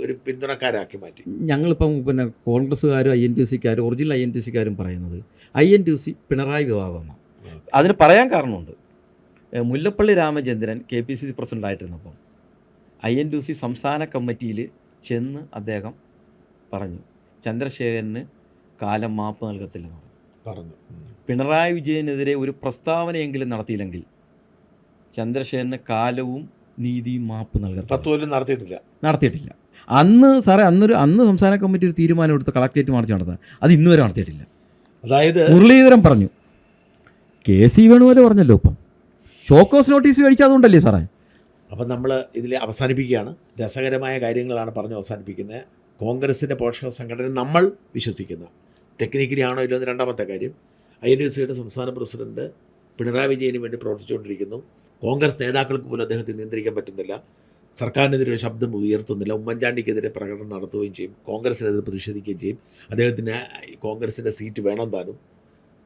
ഒരു പിന്തുണക്കാരാക്കി മാറ്റി. ഞങ്ങളിപ്പം പിന്നെ കോൺഗ്രസ്സുകാരും INTUCക്കാരും ഒറിജിനൽ INTUCക്കാരും പറയുന്നത് INTUC പിണറായി വിഭാഗമാണ്. അതിന് പറയാൻ കാരണമുണ്ട്. മുല്ലപ്പള്ളി രാമചന്ദ്രൻ KPCC പ്രസിഡൻ്റായിട്ടിരുന്നപ്പം INTUC സംസ്ഥാന കമ്മിറ്റിയിൽ ചെന്ന് അദ്ദേഹം പറഞ്ഞു, ചന്ദ്രശേഖരന് കാലം മാപ്പ് നൽകത്തില്ലെന്ന് പറഞ്ഞു. പിണറായി വിജയനെതിരെ ഒരു പ്രസ്താവനയെങ്കിലും നടത്തിയില്ലെങ്കിൽ ചന്ദ്രശേഖരന് കാലവും നീതിയും മാപ്പ് നടത്തിയിട്ടില്ല. അന്ന് സാറേ, അന്ന് സംസ്ഥാന കമ്മിറ്റി ഒരു തീരുമാനം എടുത്ത് കളക്ടറേറ്റ് മാർച്ച് നടത്താൻ, അത് ഇന്ന് വരെ നടത്തിയിട്ടില്ല. അതായത് മുരളീധരൻ പറഞ്ഞു, KC വേണുപോലെ പറഞ്ഞല്ലോ, ഇപ്പം ഷോക്കോസ് നോട്ടീസ് മേടിച്ചാൽ അതുകൊണ്ടല്ലേ സാറേ. അപ്പം നമ്മൾ ഇതിൽ അവസാനിപ്പിക്കുകയാണ്. രസകരമായ കാര്യങ്ങളാണ് പറഞ്ഞ് അവസാനിപ്പിക്കുന്നത്. കോൺഗ്രസിൻ്റെ പോഷക സംഘടന നമ്മൾ വിശ്വസിക്കുന്ന, ടെക്നിക്കലി ആണോ ഇല്ലെന്ന് രണ്ടാമത്തെ കാര്യം, INTUCയുടെ സംസ്ഥാന പ്രസിഡന്റ് പിണറായി വിജയന് വേണ്ടി പ്രവർത്തിച്ചുകൊണ്ടിരിക്കുന്നു. കോൺഗ്രസ് നേതാക്കൾക്ക് പോലും അദ്ദേഹത്തെ നിയന്ത്രിക്കാൻ പറ്റുന്നില്ല. സർക്കാരിനെതിരെ ശബ്ദം ഉയർത്തുന്നില്ല. ഉമ്മൻചാണ്ടിക്കെതിരെ പ്രകടനം നടത്തുകയും ചെയ്യും, കോൺഗ്രസിനെതിരെ പ്രതിഷേധിക്കുകയും ചെയ്യും. അദ്ദേഹത്തിന് കോൺഗ്രസിൻ്റെ സീറ്റ് വേണം താനും.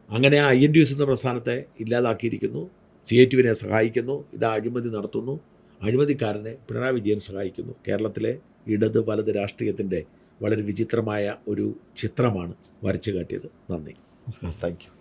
അങ്ങനെ ആ INTUC എന്ന പ്രസ്ഥാനത്തെ ഇല്ലാതാക്കിയിരിക്കുന്നു. CI2വിനെ സഹായിക്കുന്നു. ഇത് അഴിമതി നടത്തുന്നു. അഴിമതിക്കാരനെ പിണറായി വിജയൻ സഹായിക്കുന്നു. കേരളത്തിലെ ഇടത് വലത് രാഷ്ട്രീയത്തിൻ്റെ വളരെ വിചിത്രമായ ഒരു ചിത്രമാണ് വരച്ചു കാട്ടിയത്. നന്ദി, നമസ്കാരം, താങ്ക് യു.